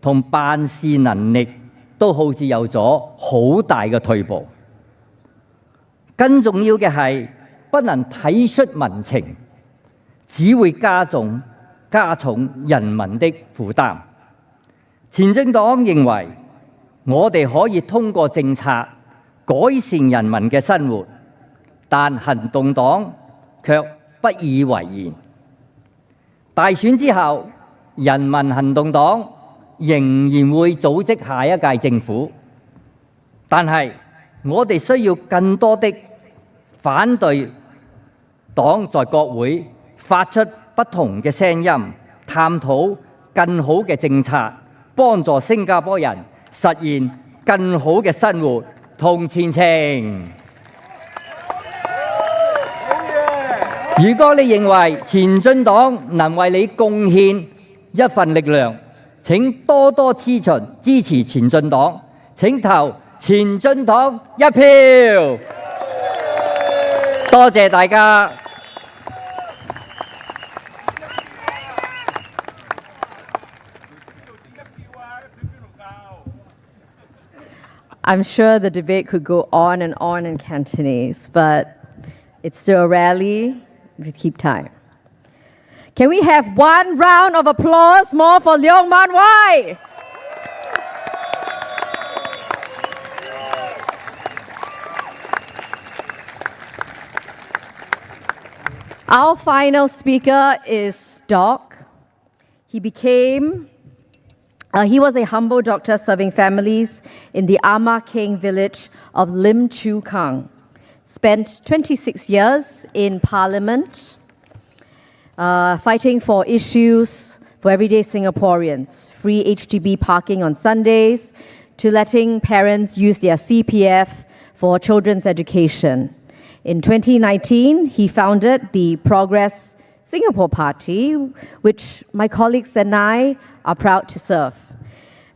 同辦事能力都好似有咗好大嘅退步。更重要嘅係不能體恤民情，只會加重人民的負擔。前進黨認為我哋可以通過政策改善人民嘅生活，但行動黨卻不以為然。大選之後，人民行動黨仍然會組織下一屆政府，但係我哋需要更多的反對黨在國會發出不同嘅聲音，探討更好嘅政策，幫助新加坡人實現更好嘅生活同前程。如果你認為前進黨能為你貢獻一份力量，請多多支持前進黨，請投前進黨一票。多謝大家。I'm sure the debate could go on and on in Cantonese, but it's still a rally. We keep time. Can we have one round of applause more for Leong Man Wai? Our final speaker is Doc. He was a humble doctor serving families in the Ama Keng village of Lim Chu Kang. Spent 26 years in Parliament, fighting for issues for everyday Singaporeans, free HDB parking on Sundays, to letting parents use their CPF for children's education. In 2019, he founded the Progress Singapore Party, which my colleagues and I are proud to serve.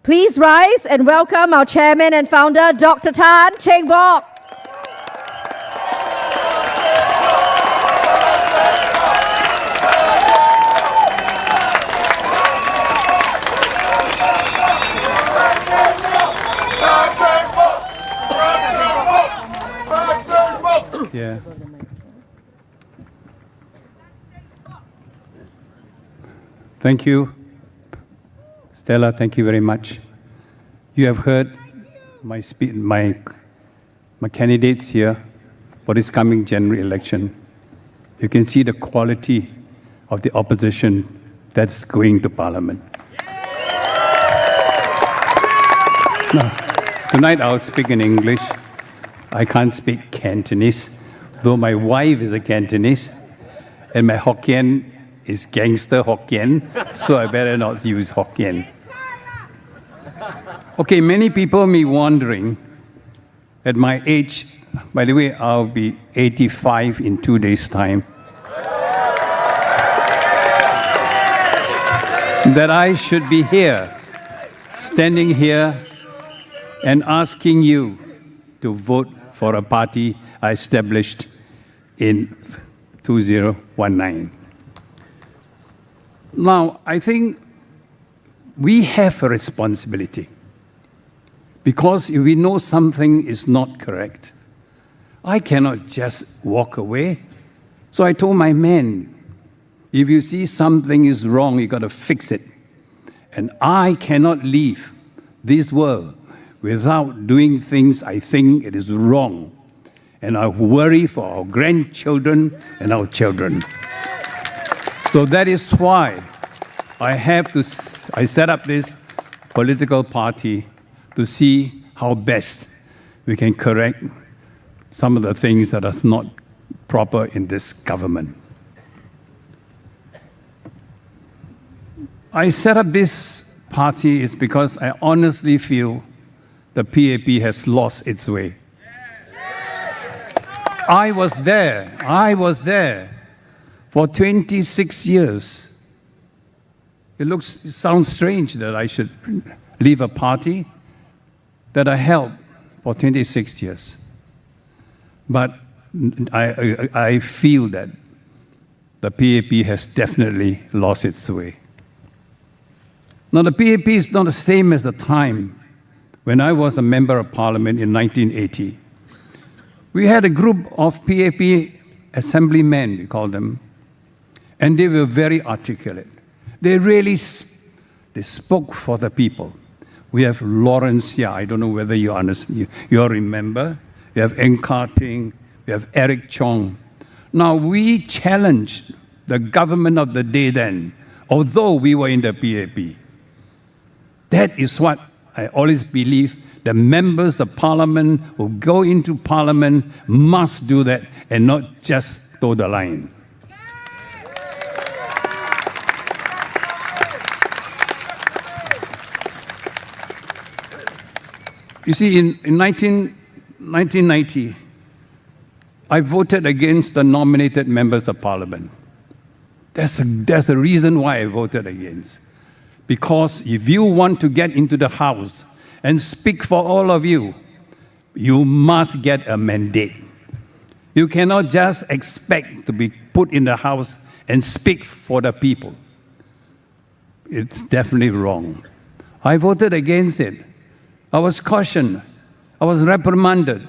Please rise and welcome our chairman and founder, Dr. Tan Cheng Bock. Yeah. Thank you. Stella, thank you very much. You have heard my candidates here for this coming general election. You can see the quality of the opposition that's going to Parliament. Now, tonight I'll speak in English. I can't speak Cantonese, though my wife is a Cantonese, and my Hokkien is gangster Hokkien, so I better not use Hokkien. Okay, many people may be wondering, at my age, by the way, I'll be 85 in 2 days' time, that I should be here, standing here, and asking you to vote for a party I established in 2019. Now, I think we have a responsibility, because if we know something is not correct, I cannot just walk away. So I told my men, if you see something is wrong, you got to fix it. And I cannot leave this world without doing things I think it is wrong. And I worry for our grandchildren and our children. So that is why I set up this political party to see how best we can correct some of the things that are not proper in this government. I set up this party is because I honestly feel the PAP has lost its way. I was there for 26 years. It sounds strange that I should leave a party that I held for 26 years. But I feel that the PAP has definitely lost its way. Now, the PAP is not the same as the time when I was a member of parliament in 1980. We had a group of PAP assemblymen, we call them, and they were very articulate. They really spoke for the people. We have Lawrence here. I don't know whether you understand. You all remember. We have Encarting. We have Eric Chong. Now, we challenged the government of the day then, although we were in the PAP. That is what I always believe. The members of parliament who go into parliament must do that and not just toe the line. You see, in 1990, I voted against the nominated members of parliament. There's a reason why I voted against. Because if you want to get into the House and speak for all of you, you must get a mandate. You cannot just expect to be put in the House and speak for the people. It's definitely wrong. I voted against it. I was cautioned. I was reprimanded.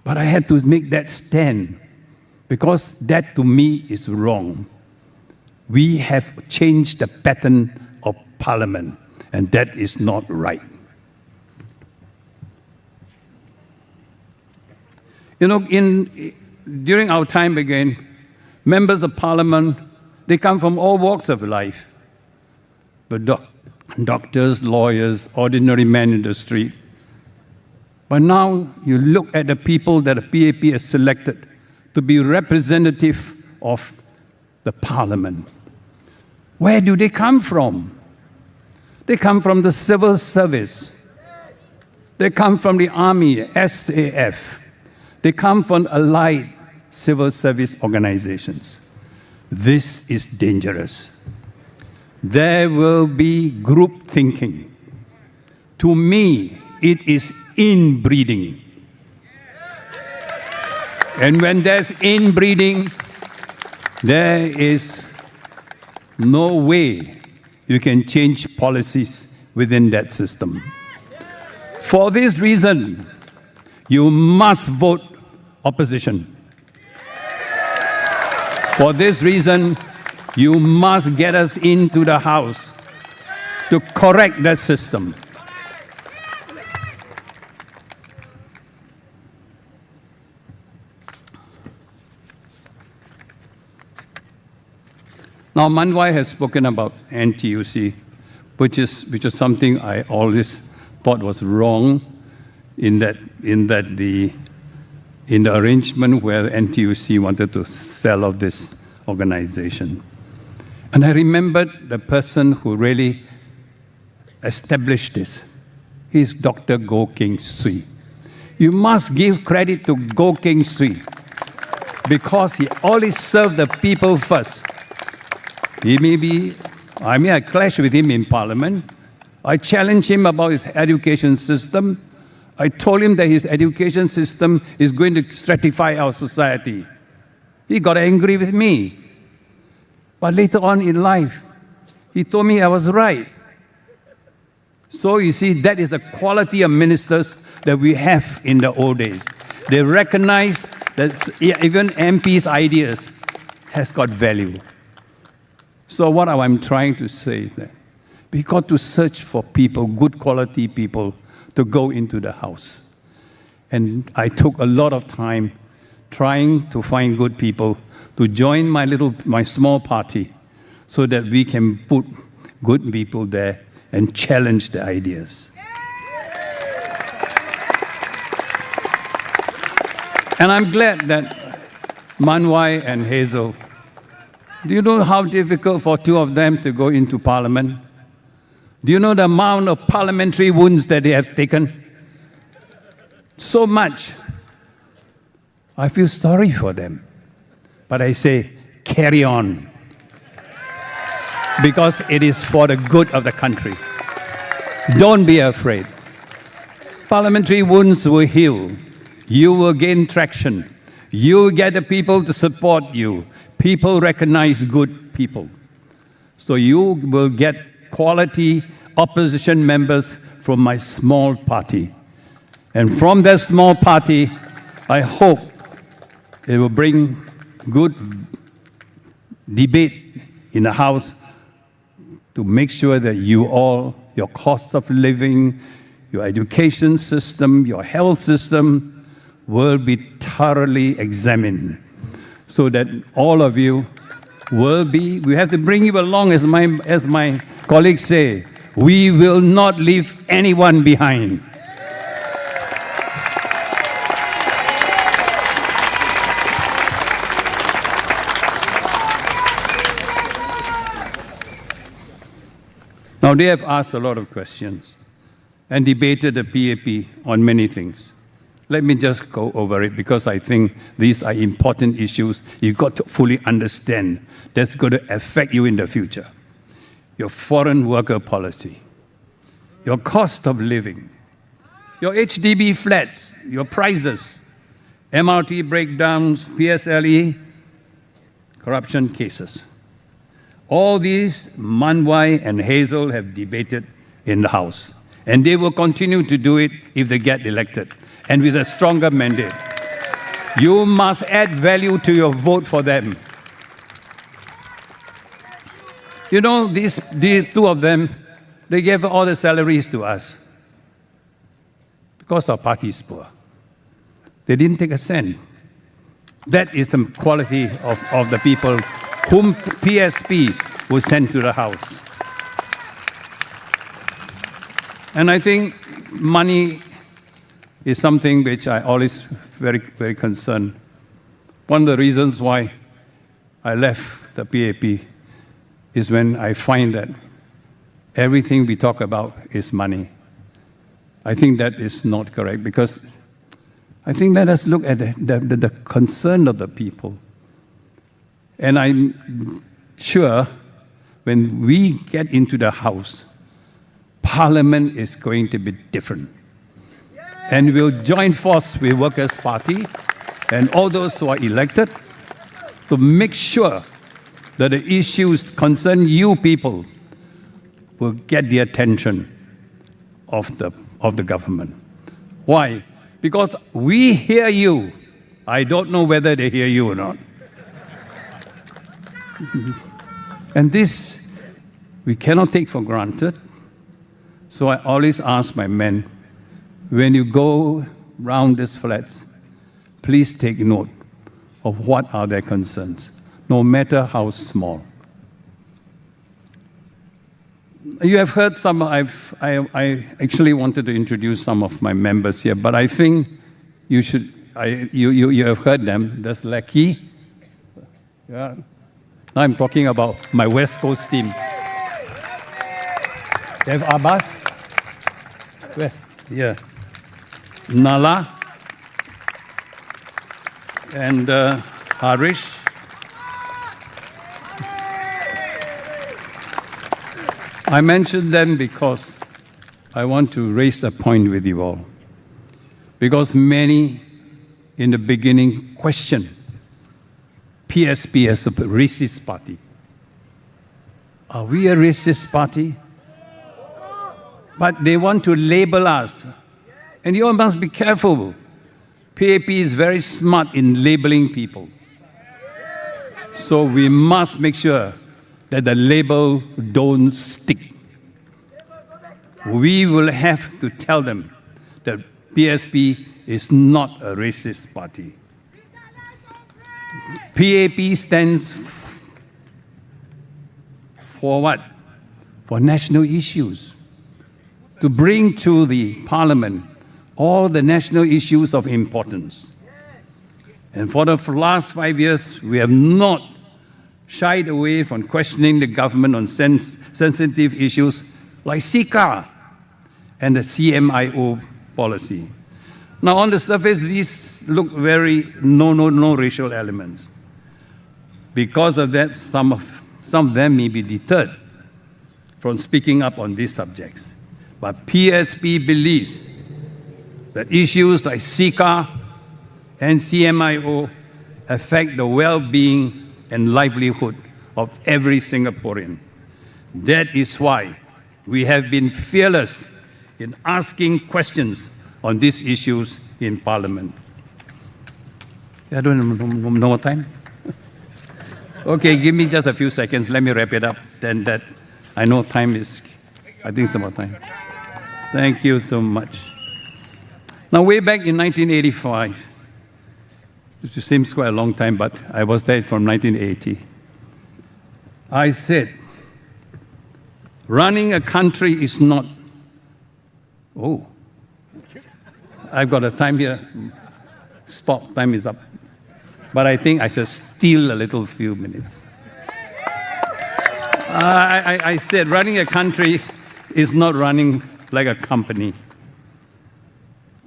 But I had to make that stand because that to me is wrong. We have changed the pattern of parliament, and that is not right. You know, during our time again, members of parliament, they come from all walks of life. But doctors, lawyers, ordinary men in the street. But now you look at the people that the PAP has selected to be representative of the parliament. Where do they come from? They come from the civil service. They come from the army, SAF. They come from allied civil service organizations. This is dangerous. there will be group thinking. To me, it is inbreeding. And when there's inbreeding, there is no way you can change policies within that system. For this reason, you must vote opposition. For this reason, you must get us into the House to correct that system. Now, Manwai has spoken about NTUC, which is something I always thought was wrong in the arrangement where NTUC wanted to sell off this organization. And I remembered the person who really established this. He's Dr. Goh Keng Swee. You must give credit to Goh Keng Swee because he always served the people first. I clashed with him in Parliament. I challenged him about his education system. I told him that his education system is going to stratify our society. He got angry with me. But later on in life, he told me I was right. So you see, that is the quality of ministers that we have in the old days. They recognize that even MPs' ideas has got value. So what I'm trying to say is that we got to search for people, good quality people, to go into the House. And I took a lot of time trying to find good people to join my small party so that we can put good people there and challenge the ideas. And I'm glad that Manwai and Hazel, do you know how difficult for two of them to go into Parliament? Do you know the amount of parliamentary wounds that they have taken? So much. I feel sorry for them. But I say, carry on. Because it is for the good of the country. Don't be afraid. Parliamentary wounds will heal. You will gain traction. You will get the people to support you. People recognize good people. So you will get quality opposition members from my small party. And from that small party, I hope it will bring good debate in the House to make sure that your cost of living, your education system, your health system will be thoroughly examined so that all of you we have to bring you along, as my colleagues say, we will not leave anyone behind. Now, they have asked a lot of questions and debated the PAP on many things. Let me just go over it because I think these are important issues you've got to fully understand that's going to affect you in the future. Your foreign worker policy, your cost of living, your HDB flats, your prices, MRT breakdowns, PSLE, corruption cases. All these Manwai and Hazel have debated in the House. And they will continue to do it if they get elected. And with a stronger mandate. You must add value to your vote for them. You know, these two of them, they gave all the salaries to us because our party is poor. They didn't take a cent. That is the quality of the people whom PSP will send to the House. And I think money is something which I always very, very concerned. One of the reasons why I left the PAP is when I find that everything we talk about is money. I think that is not correct because I think let us look at the concern of the people. And I'm sure when we get into the House, Parliament is going to be different. And we'll join force with Workers' Party and all those who are elected to make sure that the issues concern you people will get the attention of the government. Why? Because we hear you. I don't know whether they hear you or not. And this, we cannot take for granted. So I always ask my men, when you go round these flats, please take note of what are their concerns, no matter how small. You have heard some, I actually wanted to introduce some of my members here, but I think you should, you have heard them. There's Lecky. Yeah. Now I'm talking about my West Coast team. There's Abbas. Where? Yeah. Nala. And Harish. I mentioned them because I want to raise a point with you all. Because many in the beginning questioned PSP as a racist party. Are we a racist party? But they want to label us. And you all must be careful. PAP is very smart in labeling people. So we must make sure that the label don't stick. We will have to tell them that PSP is not a racist party. PAP stands for what? For national issues. To bring to the Parliament all the national issues of importance. And for the last 5 years, we have not shied away from questioning the government on sensitive issues like CCAR and the CMIO policy. Now, on the surface, these look very no racial elements. Because of that, some of them may be deterred from speaking up on these subjects. But PSP believes that issues like CCAR and CMIO affect the well-being and livelihood of every Singaporean. That is why we have been fearless in asking questions on these issues in Parliament. I don't know what time. Okay, give me just a few seconds. Let me wrap it up. Then that I know time is, I think it's about time. Thank you so much. Now, way back in 1985, which seems quite a long time, but I was there from 1980. I said, running a country is not, oh, I've got a time here. Stop, time is up. But I think I should steal a little few minutes. I said running a country is not running like a company.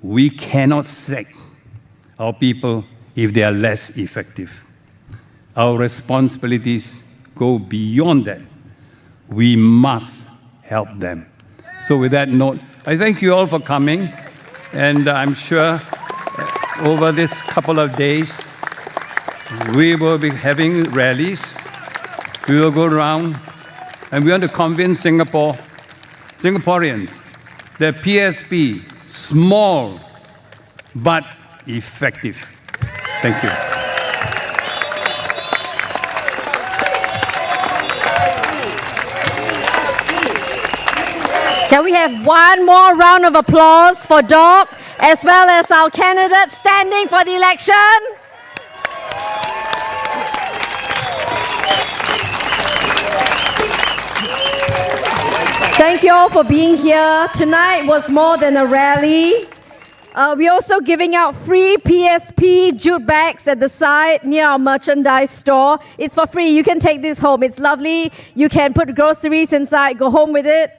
We cannot sack our people if they are less effective. Our responsibilities go beyond that. We must help them. So with that note, I thank you all for coming, and I'm sure over this couple of days, we will be having rallies. We will go around, and we want to convince Singaporeans that PSP, small but effective. Thank you. Can we have one more round of applause for Doc, as well as our candidates standing for the election? Thank you all for being here. Tonight was more than a rally. We're also giving out free PSP jute bags at the side near our merchandise store. It's for free. You can take this home. It's lovely. You can put groceries inside, go home with it.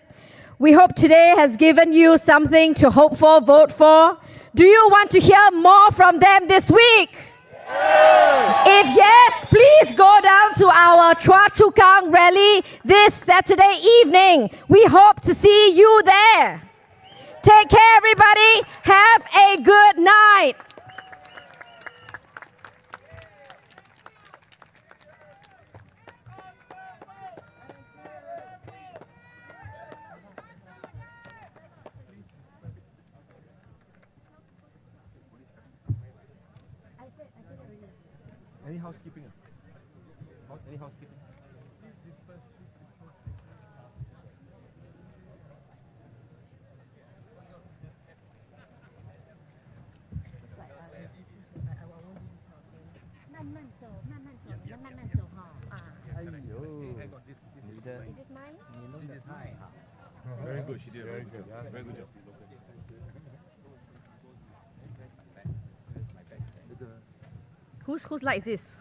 We hope today has given you something to hope for, vote for. Do you want to hear more from them this week? If yes, please go down to our Chua Chu Kang rally this Saturday evening. We hope to see you there. Take care, everybody. Have a good night. Any housekeeping? Any housekeeping? Very good, she did very good. Very good job. Whose light is this?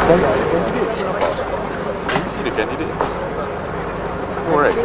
Can you see the candidates? All right.